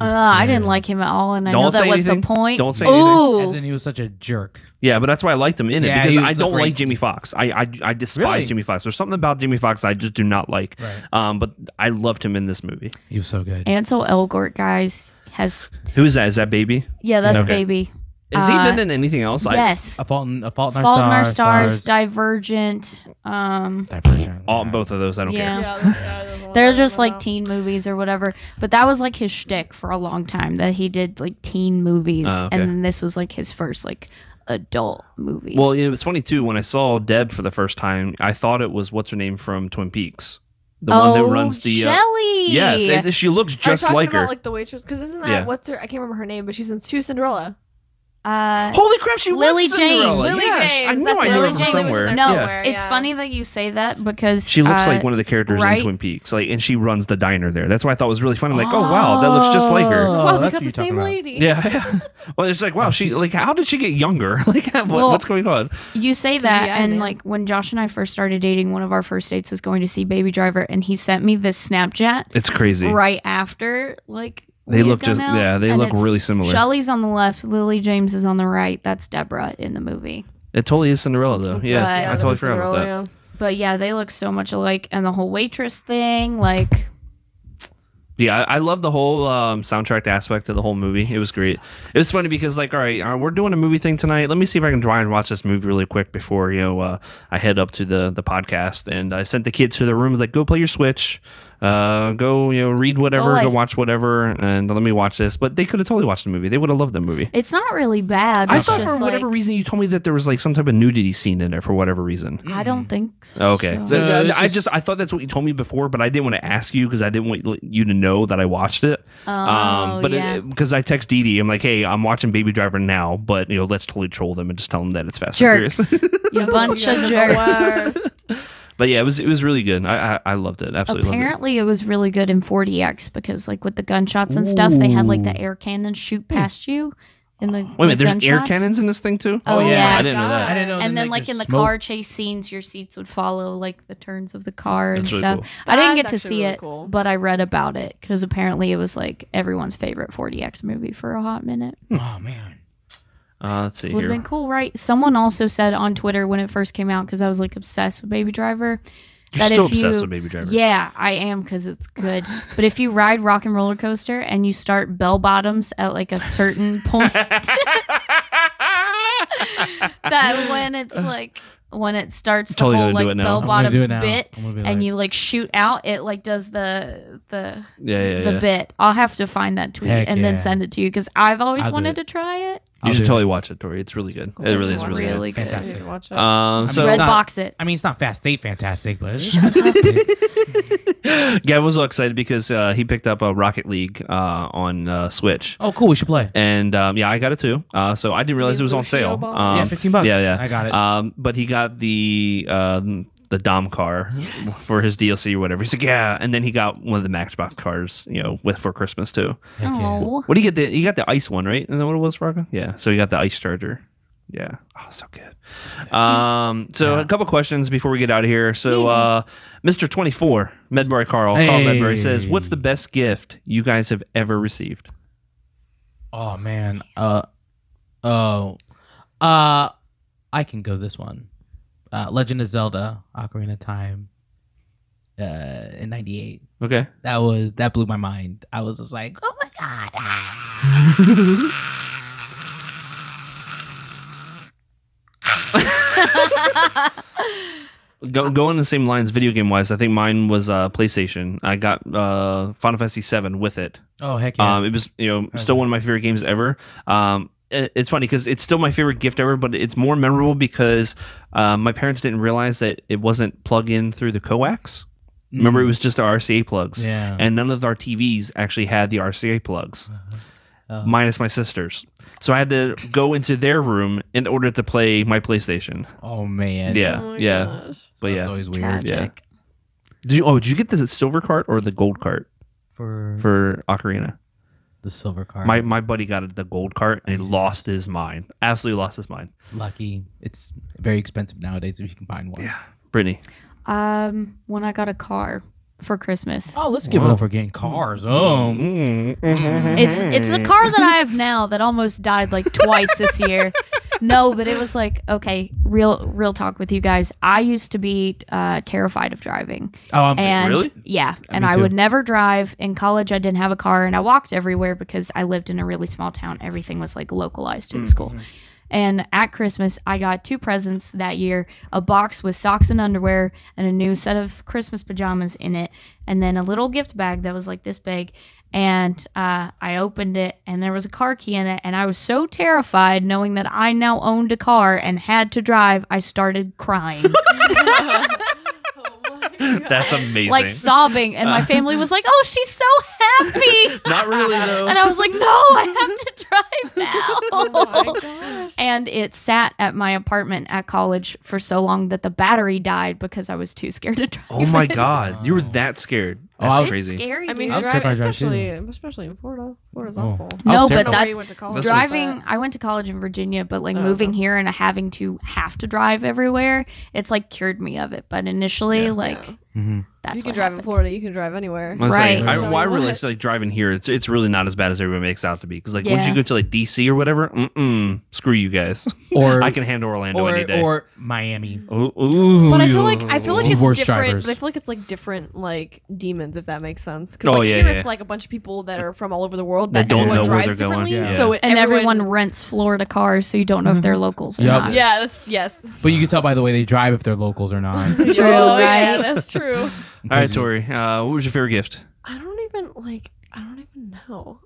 C: I didn't like him at all, and I know
A: Don't
C: that
A: say
C: was
A: anything.
C: the point.
A: Don't say anything.
C: Ooh.
B: As in, he was such a jerk.
A: Yeah, but that's why I liked him in it
B: Yeah,
A: because
B: he was
A: I
B: so
A: don't
B: great.
A: like Jamie Foxx. I despise
B: Really?
A: Jamie Foxx. There's something about Jamie Foxx I just do not like.
B: Right.
A: But I loved him in this movie.
B: He was so good.
C: Ansel Elgort, guys, has
A: Who is that? Is that Baby?
C: that's
A: Okay.
C: Baby.
A: Has he been in anything else?
C: Yes.
B: A Fault in Our
C: Fault in Our Stars,
B: Stars.
C: Divergent.
B: Divergent.
A: All both of those, I don't care.
C: Yeah. They're just like teen movies or whatever. But that was like his shtick for a long time, that he did like teen movies.
A: Oh, okay.
C: And then this was like his first like adult movie.
A: Well, it was funny too. When I saw Deb for the first time, I thought it was what's her name from Twin Peaks, the one that runs the.
C: Shelley.
A: Yes, and she looks just
D: talking
A: like
D: about,
A: her.
D: like the waitress, because isn't that
A: Yeah.
D: what's her? I can't remember her name, but she was Cinderella.
A: Holy crap, she
C: Lily
A: was Cinderella.
C: James.
D: Lily
A: Yes,
D: James,
A: I knew
D: that's
A: I
D: it.
A: knew
C: Lily
A: her from
C: James was in
A: somewhere.
C: there
A: Yeah.
D: somewhere.
C: It's
D: Yeah.
C: funny that you say that because
A: She looks like one of the characters
C: right?
A: in Twin Peaks, like, and she runs the diner there. That's why I thought it was really funny. I'm like, oh wow, that looks just like her.
B: Oh,
D: Wow, they
B: that's
D: got
B: what
D: the
B: you're talking
D: same
B: about.
D: lady.
A: Yeah. Well, it's like, wow, she
B: she's-
A: like, how did she get younger? Like,
C: Well,
A: what's going on?
C: You say that,
D: CGI,
C: and
D: man.
C: like when Josh and I first started dating, one of our first dates was going to see Baby Driver, and he sent me this Snapchat
A: It's crazy.
C: right after like
A: They
C: we
A: look
C: had gone
A: just
C: out,
A: yeah, they
C: and
A: look
C: it's
A: really similar.
C: Shelley's on the left, Lily James is on the right. That's Deborah in the movie.
A: It totally is Cinderella though. Yeah,
C: right.
A: I totally forgot about that.
D: Yeah.
C: But yeah, they look so much alike, and the whole waitress thing, like
A: Yeah, I love the whole soundtrack aspect of the whole movie. It was great. It was funny because, like, all right, we're doing a movie thing tonight. Let me see if I can try and watch this movie really quick before I head up to the podcast. And I sent the kids to their room, like, go play your Switch, go read whatever,
C: Oh,
A: go
C: like-
A: watch whatever, and let me watch this. But they could have totally watched the movie. They would have loved the movie.
C: it's not really bad.
A: I
C: It's
A: thought for
C: just,
A: whatever
C: like,
A: reason you told me that there was like some type of nudity scene in there for whatever reason.
C: I don't think so.
A: Okay,
B: No, it's
A: I thought that's what you told me before, but I didn't want to ask you because I didn't want you to know that I watched it.
C: Oh, yeah.
A: Because I text Didi, I'm like, hey, I'm watching Baby Driver now, but let's totally troll them and just tell them that it's Fast and
C: Jerks.
A: Furious.
C: You bunch of
D: guys are the
C: jerks.
D: worst.
A: But yeah, it was really good. I loved it. Absolutely
C: Apparently, it was really good in 4DX because, like, with the gunshots and stuff, they had like the air cannons shoot past you in the
A: loved it. Wait a minute, there's air
C: gunshots.
A: cannons in this thing too?
C: Oh, yeah.
A: I didn't know that.
B: I didn't know.
C: And then, like,
B: there's
C: in the
B: smoke.
C: car chase scenes, your seats would follow like the turns of the car and
A: That's really
C: stuff.
A: cool.
C: I didn't get
D: That's
C: to
D: actually
C: see
D: really
C: it,
D: cool.
C: but I read about it because apparently it was like everyone's favorite 4DX movie for a hot minute.
B: Oh man.
A: Let's see
C: Would have
A: here.
C: been cool, right? Someone also said on Twitter when it first came out, because I was like obsessed with Baby Driver.
A: You're
C: that
A: still
C: if
A: obsessed
C: you-
A: with Baby Driver.
C: Yeah, I am because it's good. But if you ride Rock and Roller Coaster and you start bell bottoms at like a certain point, that when it starts
A: Totally
C: the whole
A: gonna do
C: like
A: it now.
C: bell
A: I'm
B: gonna do
C: bottoms
B: it now.
C: bit,
B: I'm gonna be
C: and
B: like-
C: you like shoot out, it like does the
A: Yeah.
C: bit. I'll have to find that tweet
B: Heck
C: and then
B: yeah.
C: send it to you because I've always
B: I'll do
C: wanted
B: it.
C: to try it.
A: You
B: I'll
A: should
B: do
A: totally watch it, Tori. It's really good. It really is really,
C: really good.
B: Fantastic.
D: Watch it.
A: good.
B: I
A: So
B: mean,
C: Red
B: not-
C: box it.
B: I mean, it's not Fast 8 fantastic, but it's fantastic.
A: Gavin was all excited because he picked up a Rocket League on Switch.
B: Oh, cool. We should play.
A: And yeah, I got it too. So I didn't realize it was on sale.
D: Bushido
B: Yeah, $15.
A: Yeah.
B: I got it.
A: But he got the Dom car for his DLC or whatever. He's like, yeah. And then he got one of the Matchbox cars, for Christmas too.
B: Heck yeah.
C: Oh,
A: What do you get? You got the ice one, right? Isn't that what it was, Rocco? Yeah. So you got the ice charger. Yeah. Oh, so good. So a couple questions before we get out of here. So, Mr. 24, Medbury Carl Medbury says, "What's the best gift you guys have ever received?"
B: Oh man. I can go this one. Legend of Zelda: Ocarina of Time. In '98.
A: Okay.
B: That blew my mind. I was just like, oh my god.
A: Going the same lines, video game wise, I think mine was PlayStation. I got Final Fantasy VII with it.
B: Oh heck yeah!
A: It was still one of my favorite games ever. It's funny because it's still my favorite gift ever, but it's more memorable because my parents didn't realize that it wasn't plug in through the coax. Remember, it was just our RCA plugs, and none of our TVs actually had the RCA plugs, minus my sister's. So I had to go into their room in order to play my PlayStation.
B: Oh man!
A: Yeah,
D: Oh my
A: yeah.
D: gosh.
A: But
B: That's always weird.
C: Tragic.
A: Yeah. Did you get the silver cart or the gold cart for Ocarina?
B: The silver card.
A: My buddy got the gold cart and he lost his mind. Absolutely lost his mind.
B: Lucky. It's very expensive nowadays if you can find one.
A: Yeah. Brittany.
C: When I got a car for Christmas.
B: Oh, let's give it up for getting cars. Oh.
C: It's the car that I have now that almost died like twice this year. No, but it was like, okay, real talk with you guys. I used to be terrified of driving.
B: Oh,
A: really?
C: Yeah, and
B: me
C: I
B: too.
C: would never drive. In college, I didn't have a car, and I walked everywhere because I lived in a really small town. Everything was like localized to the school. And at Christmas, I got 2 presents that year, a box with socks and underwear and a new set of Christmas pajamas in it, and then a little gift bag that was like this big. And I opened it, and there was a car key in it, and I was so terrified knowing that I now owned a car and had to drive, I started crying.
A: That's amazing.
C: Like sobbing, and my family was like, "Oh, she's so happy."
A: Not really though.
C: And I was like, "No, I have to drive now."
D: Oh my gosh.
C: And it sat at my apartment at college for so long that the battery died because I was too scared to drive.
A: Oh my
C: it.
A: God, you were that scared.
B: Oh,
A: That's
B: I was-
A: crazy.
C: It's scary.
D: I mean,
C: dude.
B: I was
D: driving,
B: terrified to drive,
D: especially in Florida. Florida's
B: Oh.
D: awful.
B: I
C: No,
B: was
C: but
D: I don't know where
C: that's
D: you went to college.
A: That's
C: driving. I went to college in Virginia, but like
D: Oh,
C: moving
D: okay.
C: here and having to drive everywhere, it's like cured me of it. But initially, like
B: Mm-hmm.
C: that's
D: you can
C: what
D: drive in
C: happened.
D: Florida. You can drive anywhere.
A: I was saying,
C: Right.
A: I realized like driving here, it's really not as bad as everybody makes it out to be. Because like once
C: Yeah.
A: you go to like DC or whatever, screw you guys.
B: Or
A: I can handle Orlando any day.
B: or Miami.
A: Ooh,
D: But I feel like it's
B: Worst
D: different.
B: drivers.
D: But I feel like it's like different like demons, if that makes sense. Because
A: Oh,
D: like
A: yeah,
D: here
A: yeah.
D: it's like a bunch of people that are from all over the world
A: That
D: that
A: don't
D: everyone
A: know where
D: drives
A: they're going.
D: differently.
B: Yeah.
D: So
C: And everyone rents Florida cars, so you don't know if they're locals or
B: Yep.
C: not.
D: Yeah, that's yes.
B: But you can tell by the way they drive if they're locals or not.
C: True,
D: Oh, yeah,
C: right?
D: that's true.
A: All right, Tori, what was your favorite gift?
D: I don't even know.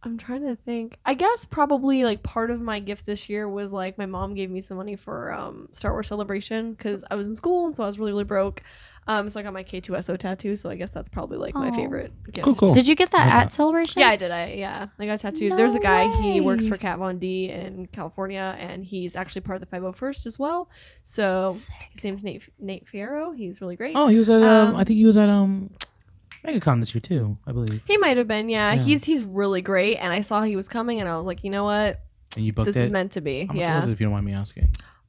D: I'm trying to think. I guess probably like part of my gift this year was like my mom gave me some money for Star Wars Celebration because I was in school and so I was really broke. So I got my K2SO tattoo. So I guess that's probably like my
C: Aw.
D: favorite gift.
B: Cool.
C: Did you get that at Celebration?
D: Yeah, I did. I got tattooed.
C: No
D: There's a guy. He works
C: way.
D: for Kat Von D in California, and he's actually part of the 501st as well. So his name's Nate Fierro. He's really great.
B: Oh, he was at
D: Um,
B: I think he was at MegaCon this year too, I believe.
D: He might have been. Yeah,
B: Yeah.
D: he's really great. And I saw he was coming, and I was like, you know what?
B: And you booked
D: This
B: it.
D: is meant to be.
B: How much
D: Yeah.
B: was it, if you don't mind me asking?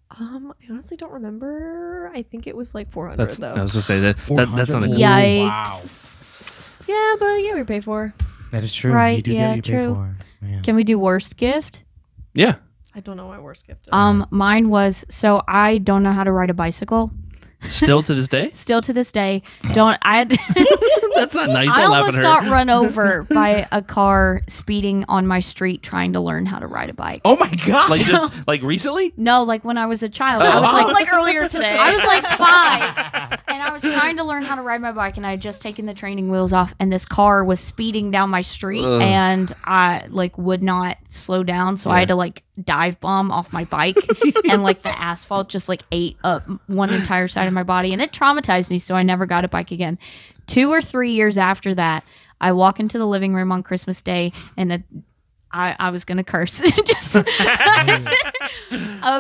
D: I honestly don't remember. I think it was like 400
A: That's
D: though.
A: I was just say that's not a
B: 400?
A: good.
B: Yeah.
C: Yikes.
D: Yeah, but yeah, we pay for.
B: That is true.
C: Right,
B: You do
C: yeah,
B: get what you
C: true.
B: pay for. Man.
C: Can we do worst gift?
A: Yeah.
D: I don't know my worst gift. Is.
C: Mine was, so I don't know how to ride a bicycle.
A: Still to this day.
C: Still to this day, don't.
A: That's not nice.
C: I
A: Don't laugh
C: almost
A: at her.
C: got run over by a car speeding on my street trying to learn how to ride a bike.
B: Oh my god!
A: Like just like recently.
C: No, like when I was a child, I was like
D: earlier today.
C: I was like 5, and I was trying to learn how to ride my bike, and I had just taken the training wheels off, and this car was speeding down my street,
A: Ugh.
C: and I like would not slow down, so I had to like dive bomb off my bike, and like the asphalt just like ate up one entire side of my body, and it traumatized me, so I never got a bike again. 2 or 3 years after that, I walk into the living room on Christmas Day, and I was gonna curse. Just a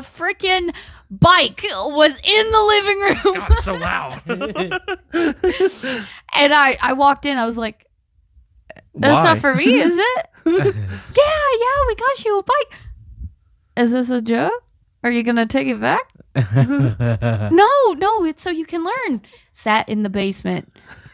C: freaking bike was in the living room.
A: God, so loud.
C: And I walked in, I was like, that's
A: Why?
C: not for me, is it? Yeah, we got you a bike. Is this a joke? Are you gonna take it back? No, it's so you can learn. Sat in the basement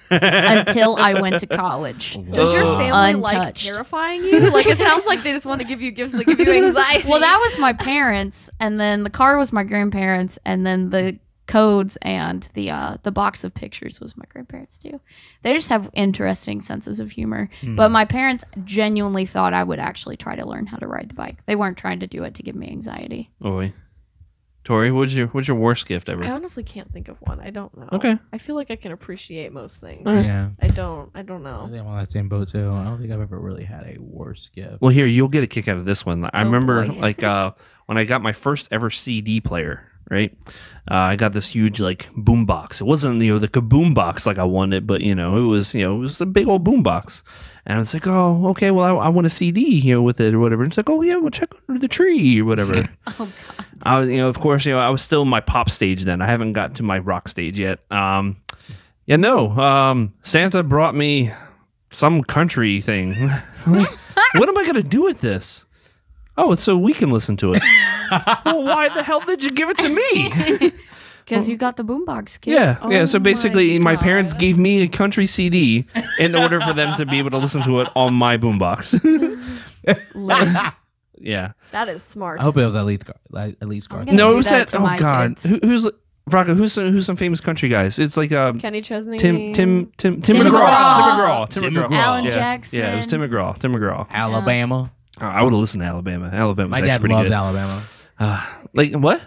C: until I went to college.
D: Does your family like
C: Untouched.
D: terrifying you? Like, it sounds like they just want to give you gifts that give you anxiety.
C: Well, that was my parents, and then the car was my grandparents, and then the codes and the box of pictures was my grandparents too. They just have interesting senses of humor. But my parents genuinely thought I would actually try to learn how to ride the bike. They weren't trying to do it to give me anxiety.
A: Oi. Tori, what's your worst gift ever?
D: I honestly can't think of one. I don't know.
A: Okay.
D: I feel like I can appreciate most things.
B: Yeah.
D: I don't
B: I
D: know.
B: think I'm on that same boat too. I don't think I've ever really had a worse gift.
A: Well, here, you'll get a kick out of this one. I remember
C: boy.
A: like when I got my first ever CD player, right? I got this huge like boom box. It wasn't, the kaboom box like I wanted, but it was a big old boom box. And it's like, oh, okay, well, I want a CD, with it or whatever. And it's like, oh yeah, well, check under the tree or whatever.
C: Oh God.
A: I was, of course, I was still in my pop stage then. I haven't got to my rock stage yet. Santa brought me some country thing. What am I gonna do with this? Oh, it's so we can listen to it. Well, why the hell did you give it to me?
C: Because you got the boombox, kid.
A: Yeah. So
C: Oh
A: basically, my
C: God.
A: parents gave me a country CD in order for them to be able to listen to it on my boombox.
C: Lit.
A: Yeah.
D: That is smart.
B: I hope it was at least Garth.
C: I'm gonna
A: No,
C: do
A: it was
C: that
A: that.
C: to
A: Oh
C: my
A: God,
C: kids.
A: who's Rocco? Who's some famous country guys? It's like
D: Kenny Chesney.
A: Tim
C: McGraw.
A: McGraw.
B: Tim McGraw.
C: Alan
A: Yeah.
C: Jackson.
A: Yeah, it was Tim McGraw.
B: Alabama.
A: Oh, I would have listened to Alabama. Alabama's
B: My
A: actually
B: dad
A: pretty
B: loves
A: good.
B: Alabama.
A: Like what?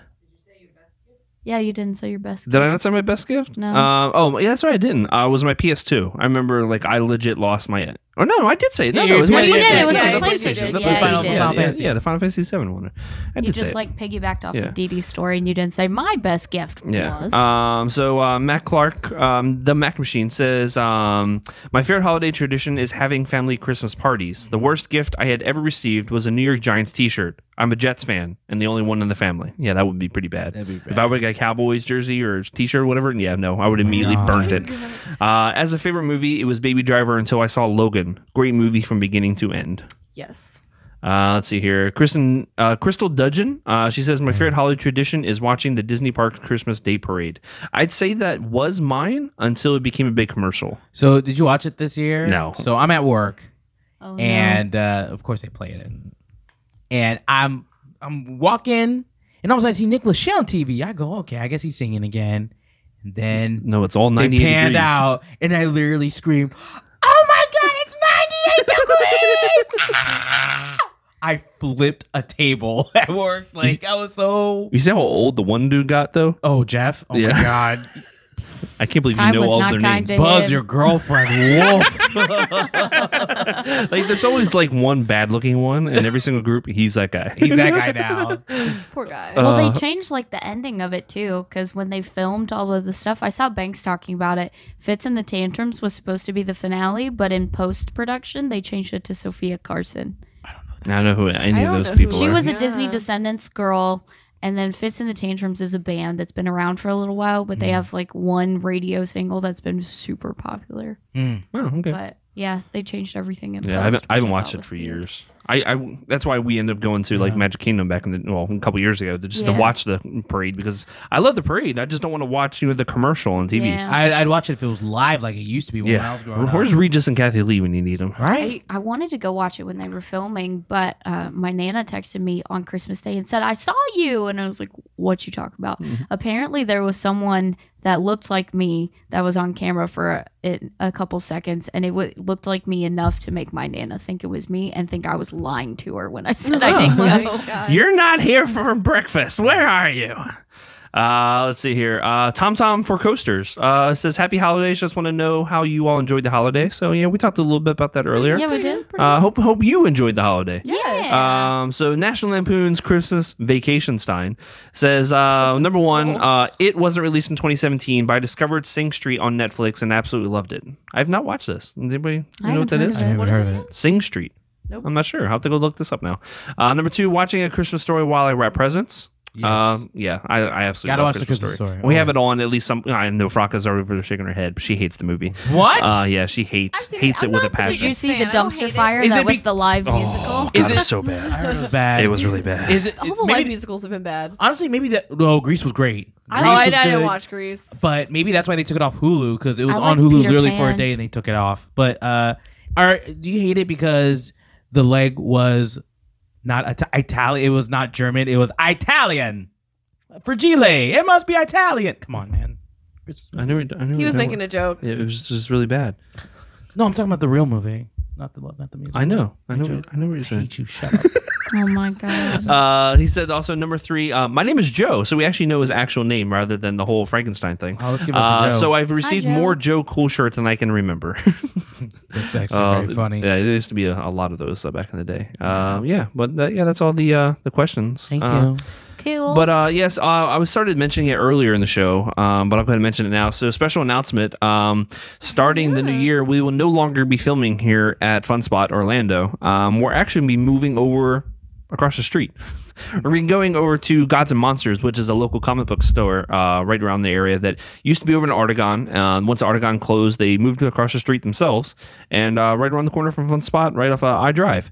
C: Yeah, you didn't say your best.
A: Did I not say my best gift?
C: No.
A: Yeah, that's right. I didn't. It was my PS2. I remember, I legit lost my. Oh no, I did say it. No,
B: Yeah,
A: it was my
B: you did.
A: PlayStation.
B: It was
C: the
A: The
C: PlayStation.
A: The
C: Yeah, you
A: PlayStation.
C: did.
A: Yeah, the Final Fantasy 7 one. I
C: You
A: did
C: just
A: say it.
C: piggybacked off
A: Yeah.
C: of Didi's story, and you didn't say my best gift
A: Yeah.
C: was.
A: So Matt Clark, the Mac Machine says, my favorite holiday tradition is having family Christmas parties. The worst gift I had ever received was a New York Giants T-shirt. I'm a Jets fan and the only one in the family. Yeah, that would be pretty bad.
B: That'd be bad.
A: If I would get a Cowboys jersey or T-shirt or whatever, yeah, no, I would immediately
B: God.
A: burnt it. As a favorite movie, it was Baby Driver until I saw Logan. Great movie from beginning to end.
D: Yes.
A: Let's see here. Crystal Dudgeon. She says, my favorite holiday tradition is watching the Disney Parks Christmas Day Parade. I'd say that was mine until it became a big commercial.
B: So did you watch it this year?
A: No.
B: So I'm at work,
C: Oh, no.
B: and of course they play it, and I'm walking, and all of a sudden I see Nick Lachey on TV. I go, okay, I guess he's singing again, and then
A: No, it's all
B: they
A: 98
B: panned
A: degrees.
B: out, and I literally screamed, "Oh my god, it's 98 degrees!" I flipped a table at work. I was so.
A: You see how old the one dude got, though?
B: Oh, Jeff. Oh
A: Yeah.
B: my god.
A: I can't believe
C: Time
A: you know
C: was
A: all
C: not
A: their
C: kind
A: names.
C: to
B: Buzz,
C: him.
B: your girlfriend, wolf.
A: There's always one bad-looking one in every single group. He's that guy.
B: He's that guy now.
D: Poor guy.
C: Well, they changed the ending of it too, because when they filmed all of the stuff, I saw Banks talking about it. Fits and the Tantrums was supposed to be the finale, but in post production, they changed it to Sophia Carson.
A: I don't know who any
D: I
A: of
D: don't
A: those
D: know
A: people
D: who
C: She
A: are.
C: was a
D: Yeah.
C: Disney Descendants girl, and then Fits and the Tantrums is a band that's been around for a little while, but they have one radio single that's been super popular.
A: Oh, okay.
C: But yeah, they changed everything in
A: Yeah,
C: post.
A: I haven't
C: which
A: watched
C: thought
A: it
C: was
A: for
C: weird.
A: years. I that's why we ended up going to Magic Kingdom back a couple years ago to
C: Yeah.
A: watch the parade, because I love the parade. I just don't want to watch the commercial on TV.
C: Yeah.
B: I'd watch it if it was live like it used to be when I was growing up.
A: Where's Regis and Kathy Lee when you need them?
B: Right?
C: I wanted to go watch it when they were filming, but my Nana texted me on Christmas Day and said, I saw you. And I was like, what you talking about? Apparently there was someone that looked like me that was on camera for a couple seconds, and it looked like me enough to make my Nana think it was me and think I was lying to her when I said I didn't
D: Oh my
C: go.
D: God.
A: You're not here for breakfast. Where are you? Let's see here. Tom for Coasters says, happy holidays. Just want to know how you all enjoyed the holiday. So, we talked a little bit about that earlier.
C: Yeah, we did.
A: Hope you enjoyed the holiday.
C: Yeah.
A: So National Lampoon's Christmas Vacation Stein says, number one, it wasn't released in 2017, but I discovered Sing Street on Netflix and absolutely loved it. I've not watched this. Does anybody
C: I
A: know what that
C: haven't
A: is?
C: heard
B: I haven't
D: What is
B: heard
D: it?
B: of it.
A: Sing Street.
D: Nope.
A: I'm not sure. I'll have to go look this up now. Number two, watching A Christmas Story while I wrap presents.
B: Yes.
A: Yeah, I absolutely
B: Gotta
A: love
B: watch the Christmas Story.
A: We have it
B: Always.
A: on at least some. I know Fraka's over there shaking her head, but she hates the movie.
B: What?
A: Yeah, she hates
D: I've seen
A: hates
D: it.
A: it
D: I'm
A: with a
D: not the
C: Did
A: passion.
C: you see the
D: fan. I don't
C: dumpster
D: hate it.
C: fire
B: Is
C: that
B: it
C: was
B: be-
C: the live
A: Oh,
C: musical?
A: God,
B: Is
A: it
B: it-
A: was so bad.
B: I heard it was bad.
A: It was really bad.
B: Is it?
D: All the
B: maybe,
D: live musicals have been bad.
B: honestly, maybe that. No, Grease was great.
D: I
B: Grease was
D: didn't
B: good,
D: watch Grease.
B: but maybe that's why they took it off Hulu because it was
C: I
B: on
C: like
B: Hulu
C: Peter
B: literally for a
C: Pan.
B: day and they took it off. But do you hate it because the leg was not Italian? It was not German. It was Italian. Fragile. It must be Italian. Come on, man.
A: I knew
D: He was making a joke.
A: It was just really bad.
B: No, I'm talking about the real movie, not the music.
A: I know what you're
B: I
A: saying.
B: hate you. Shut up.
C: Oh my god.
A: He said also number 3. My name is Joe, so we actually know his actual name rather than the whole Frankenstein thing.
B: Oh, let's give it up for Joe.
A: So I've received
C: Joe.
A: more Joe Cool shirts than I can remember.
B: That's actually very funny.
A: Yeah, there used to be a lot of those back in the day. Yeah, but that's all the questions.
B: Thank you.
C: Cool.
A: But yes, I was started mentioning it earlier in the show, but I'll go ahead and mention it now. So, special announcement: starting the new year, we will no longer be filming here at Fun Spot Orlando. We're actually gonna be moving over across the street. We're be going over to Gods and Monsters, which is a local comic book store right around the area that used to be over in Artagon. Once Artagon closed, they moved across the street themselves, and right around the corner from Fun Spot, right off iDrive.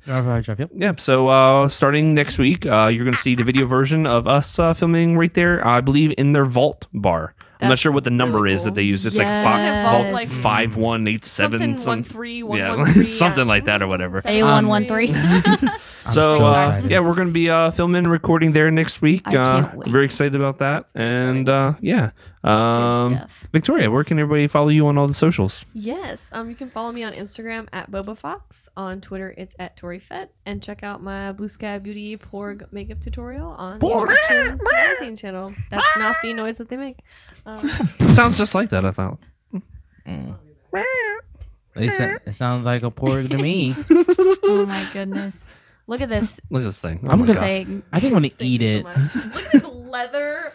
B: Yep.
A: Yep. So starting next week, you're going to see the video version of us filming right there. I believe in their vault bar. I'm not
D: That's
A: sure what the number
D: really
A: is that
D: cool.
A: they use. It's
C: Yes.
A: like
D: Vault, like,
A: 5187
D: something 13,
A: yeah,
D: 113,
A: something like that or whatever.
C: A113.
B: I'm
A: So
B: excited.
A: yeah, we're going to be filming and recording there next week.
C: I can't wait.
A: Very excited about that. And yeah,
C: Good stuff.
A: Victoria, where can everybody follow you on all the socials?
D: Yes. You can follow me on Instagram at Boba Fox. On Twitter, it's at Tori Fett. And check out my Blue Sky Beauty Porg makeup tutorial on the magazine channel. That's not the noise that they make.
A: Sounds just like that, I thought.
B: It sounds like a pork to me.
C: Oh my goodness. Look at this
A: Look at this thing. Oh
B: I'm
A: my
B: gonna-
A: God.
C: thing.
B: I think I'm gonna
D: Thank
B: eat
D: you
B: it.
D: so much. Look at this leather.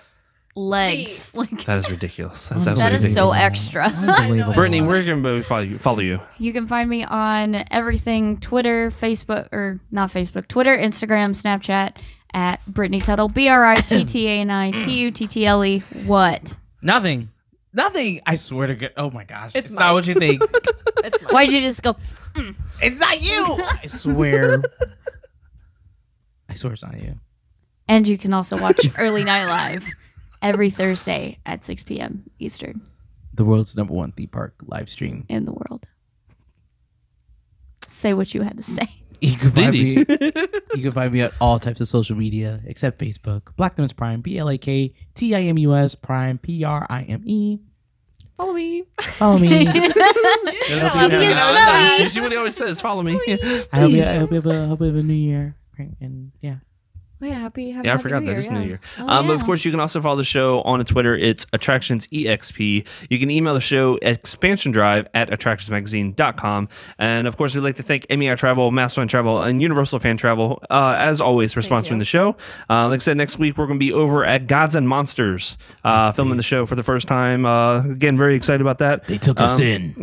C: Legs. Like
A: That is ridiculous. That's
B: That
A: absolutely
C: that is so
A: ridiculous.
C: extra.
B: Unbelievable.
A: Brittany, where can everybody follow you?
C: You can find me on everything Twitter, Facebook, or not Facebook, Twitter, Instagram, Snapchat at Brittany Tuttle. BRITTANI What?
B: Nothing. I swear to God. Oh my gosh.
D: It's
B: It's
D: mine.
B: not what you think.
D: It's mine.
C: Why'd you just go?
B: It's not you. I swear. I swear it's not you.
C: And you can also watch Early Night Live every Thursday at 6 p.m. Eastern
B: The world's #1 theme park live stream.
C: in the world. Say what you had to say.
B: You can find
A: Didi.
B: me. You can find me at all types of social media except Facebook. Black Timus Prime, BLAKTIMUS Prime, PRIME.
D: Follow me.
B: Follow me.
A: She what he always says. Follow me.
B: I hope you have a new year. And yeah.
D: Oh, yeah, happy
A: Yeah, I forgot that. It's New Year.
C: Oh,
A: But of
C: yeah.
A: course, you can also follow the show on Twitter. It's AttractionsEXP. You can email the show at expansiondrive@attractionsmagazine.com. And of course, we'd like to thank MEI Travel, Mastermind Travel, and Universal Fan Travel, as always, for
D: Thank
A: sponsoring
D: you.
A: the show. Like I said, next week, we're going to be over at Gods and Monsters, filming the show for the first time. Again, very excited about that.
B: They took us in.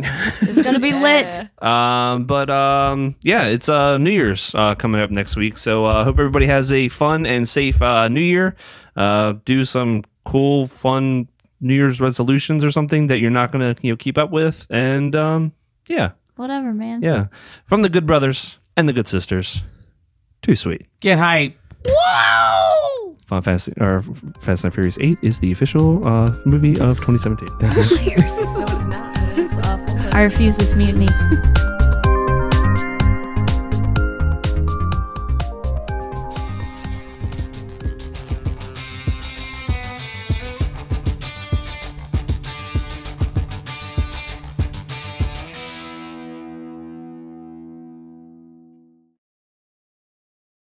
C: It's going to be lit.
A: Yeah, it's New Year's coming up next week. So hope everybody has a fun and safe New Year. Do some cool, fun New Year's resolutions or something that you're not gonna keep up with. And yeah,
C: Whatever, man.
A: yeah, from the good brothers and the good sisters. Too sweet.
B: Get hype. Whoa!
A: Fast and Furious 8 is the official movie of 2017.
D: No, it's not. It's,
C: I refuse this mutiny.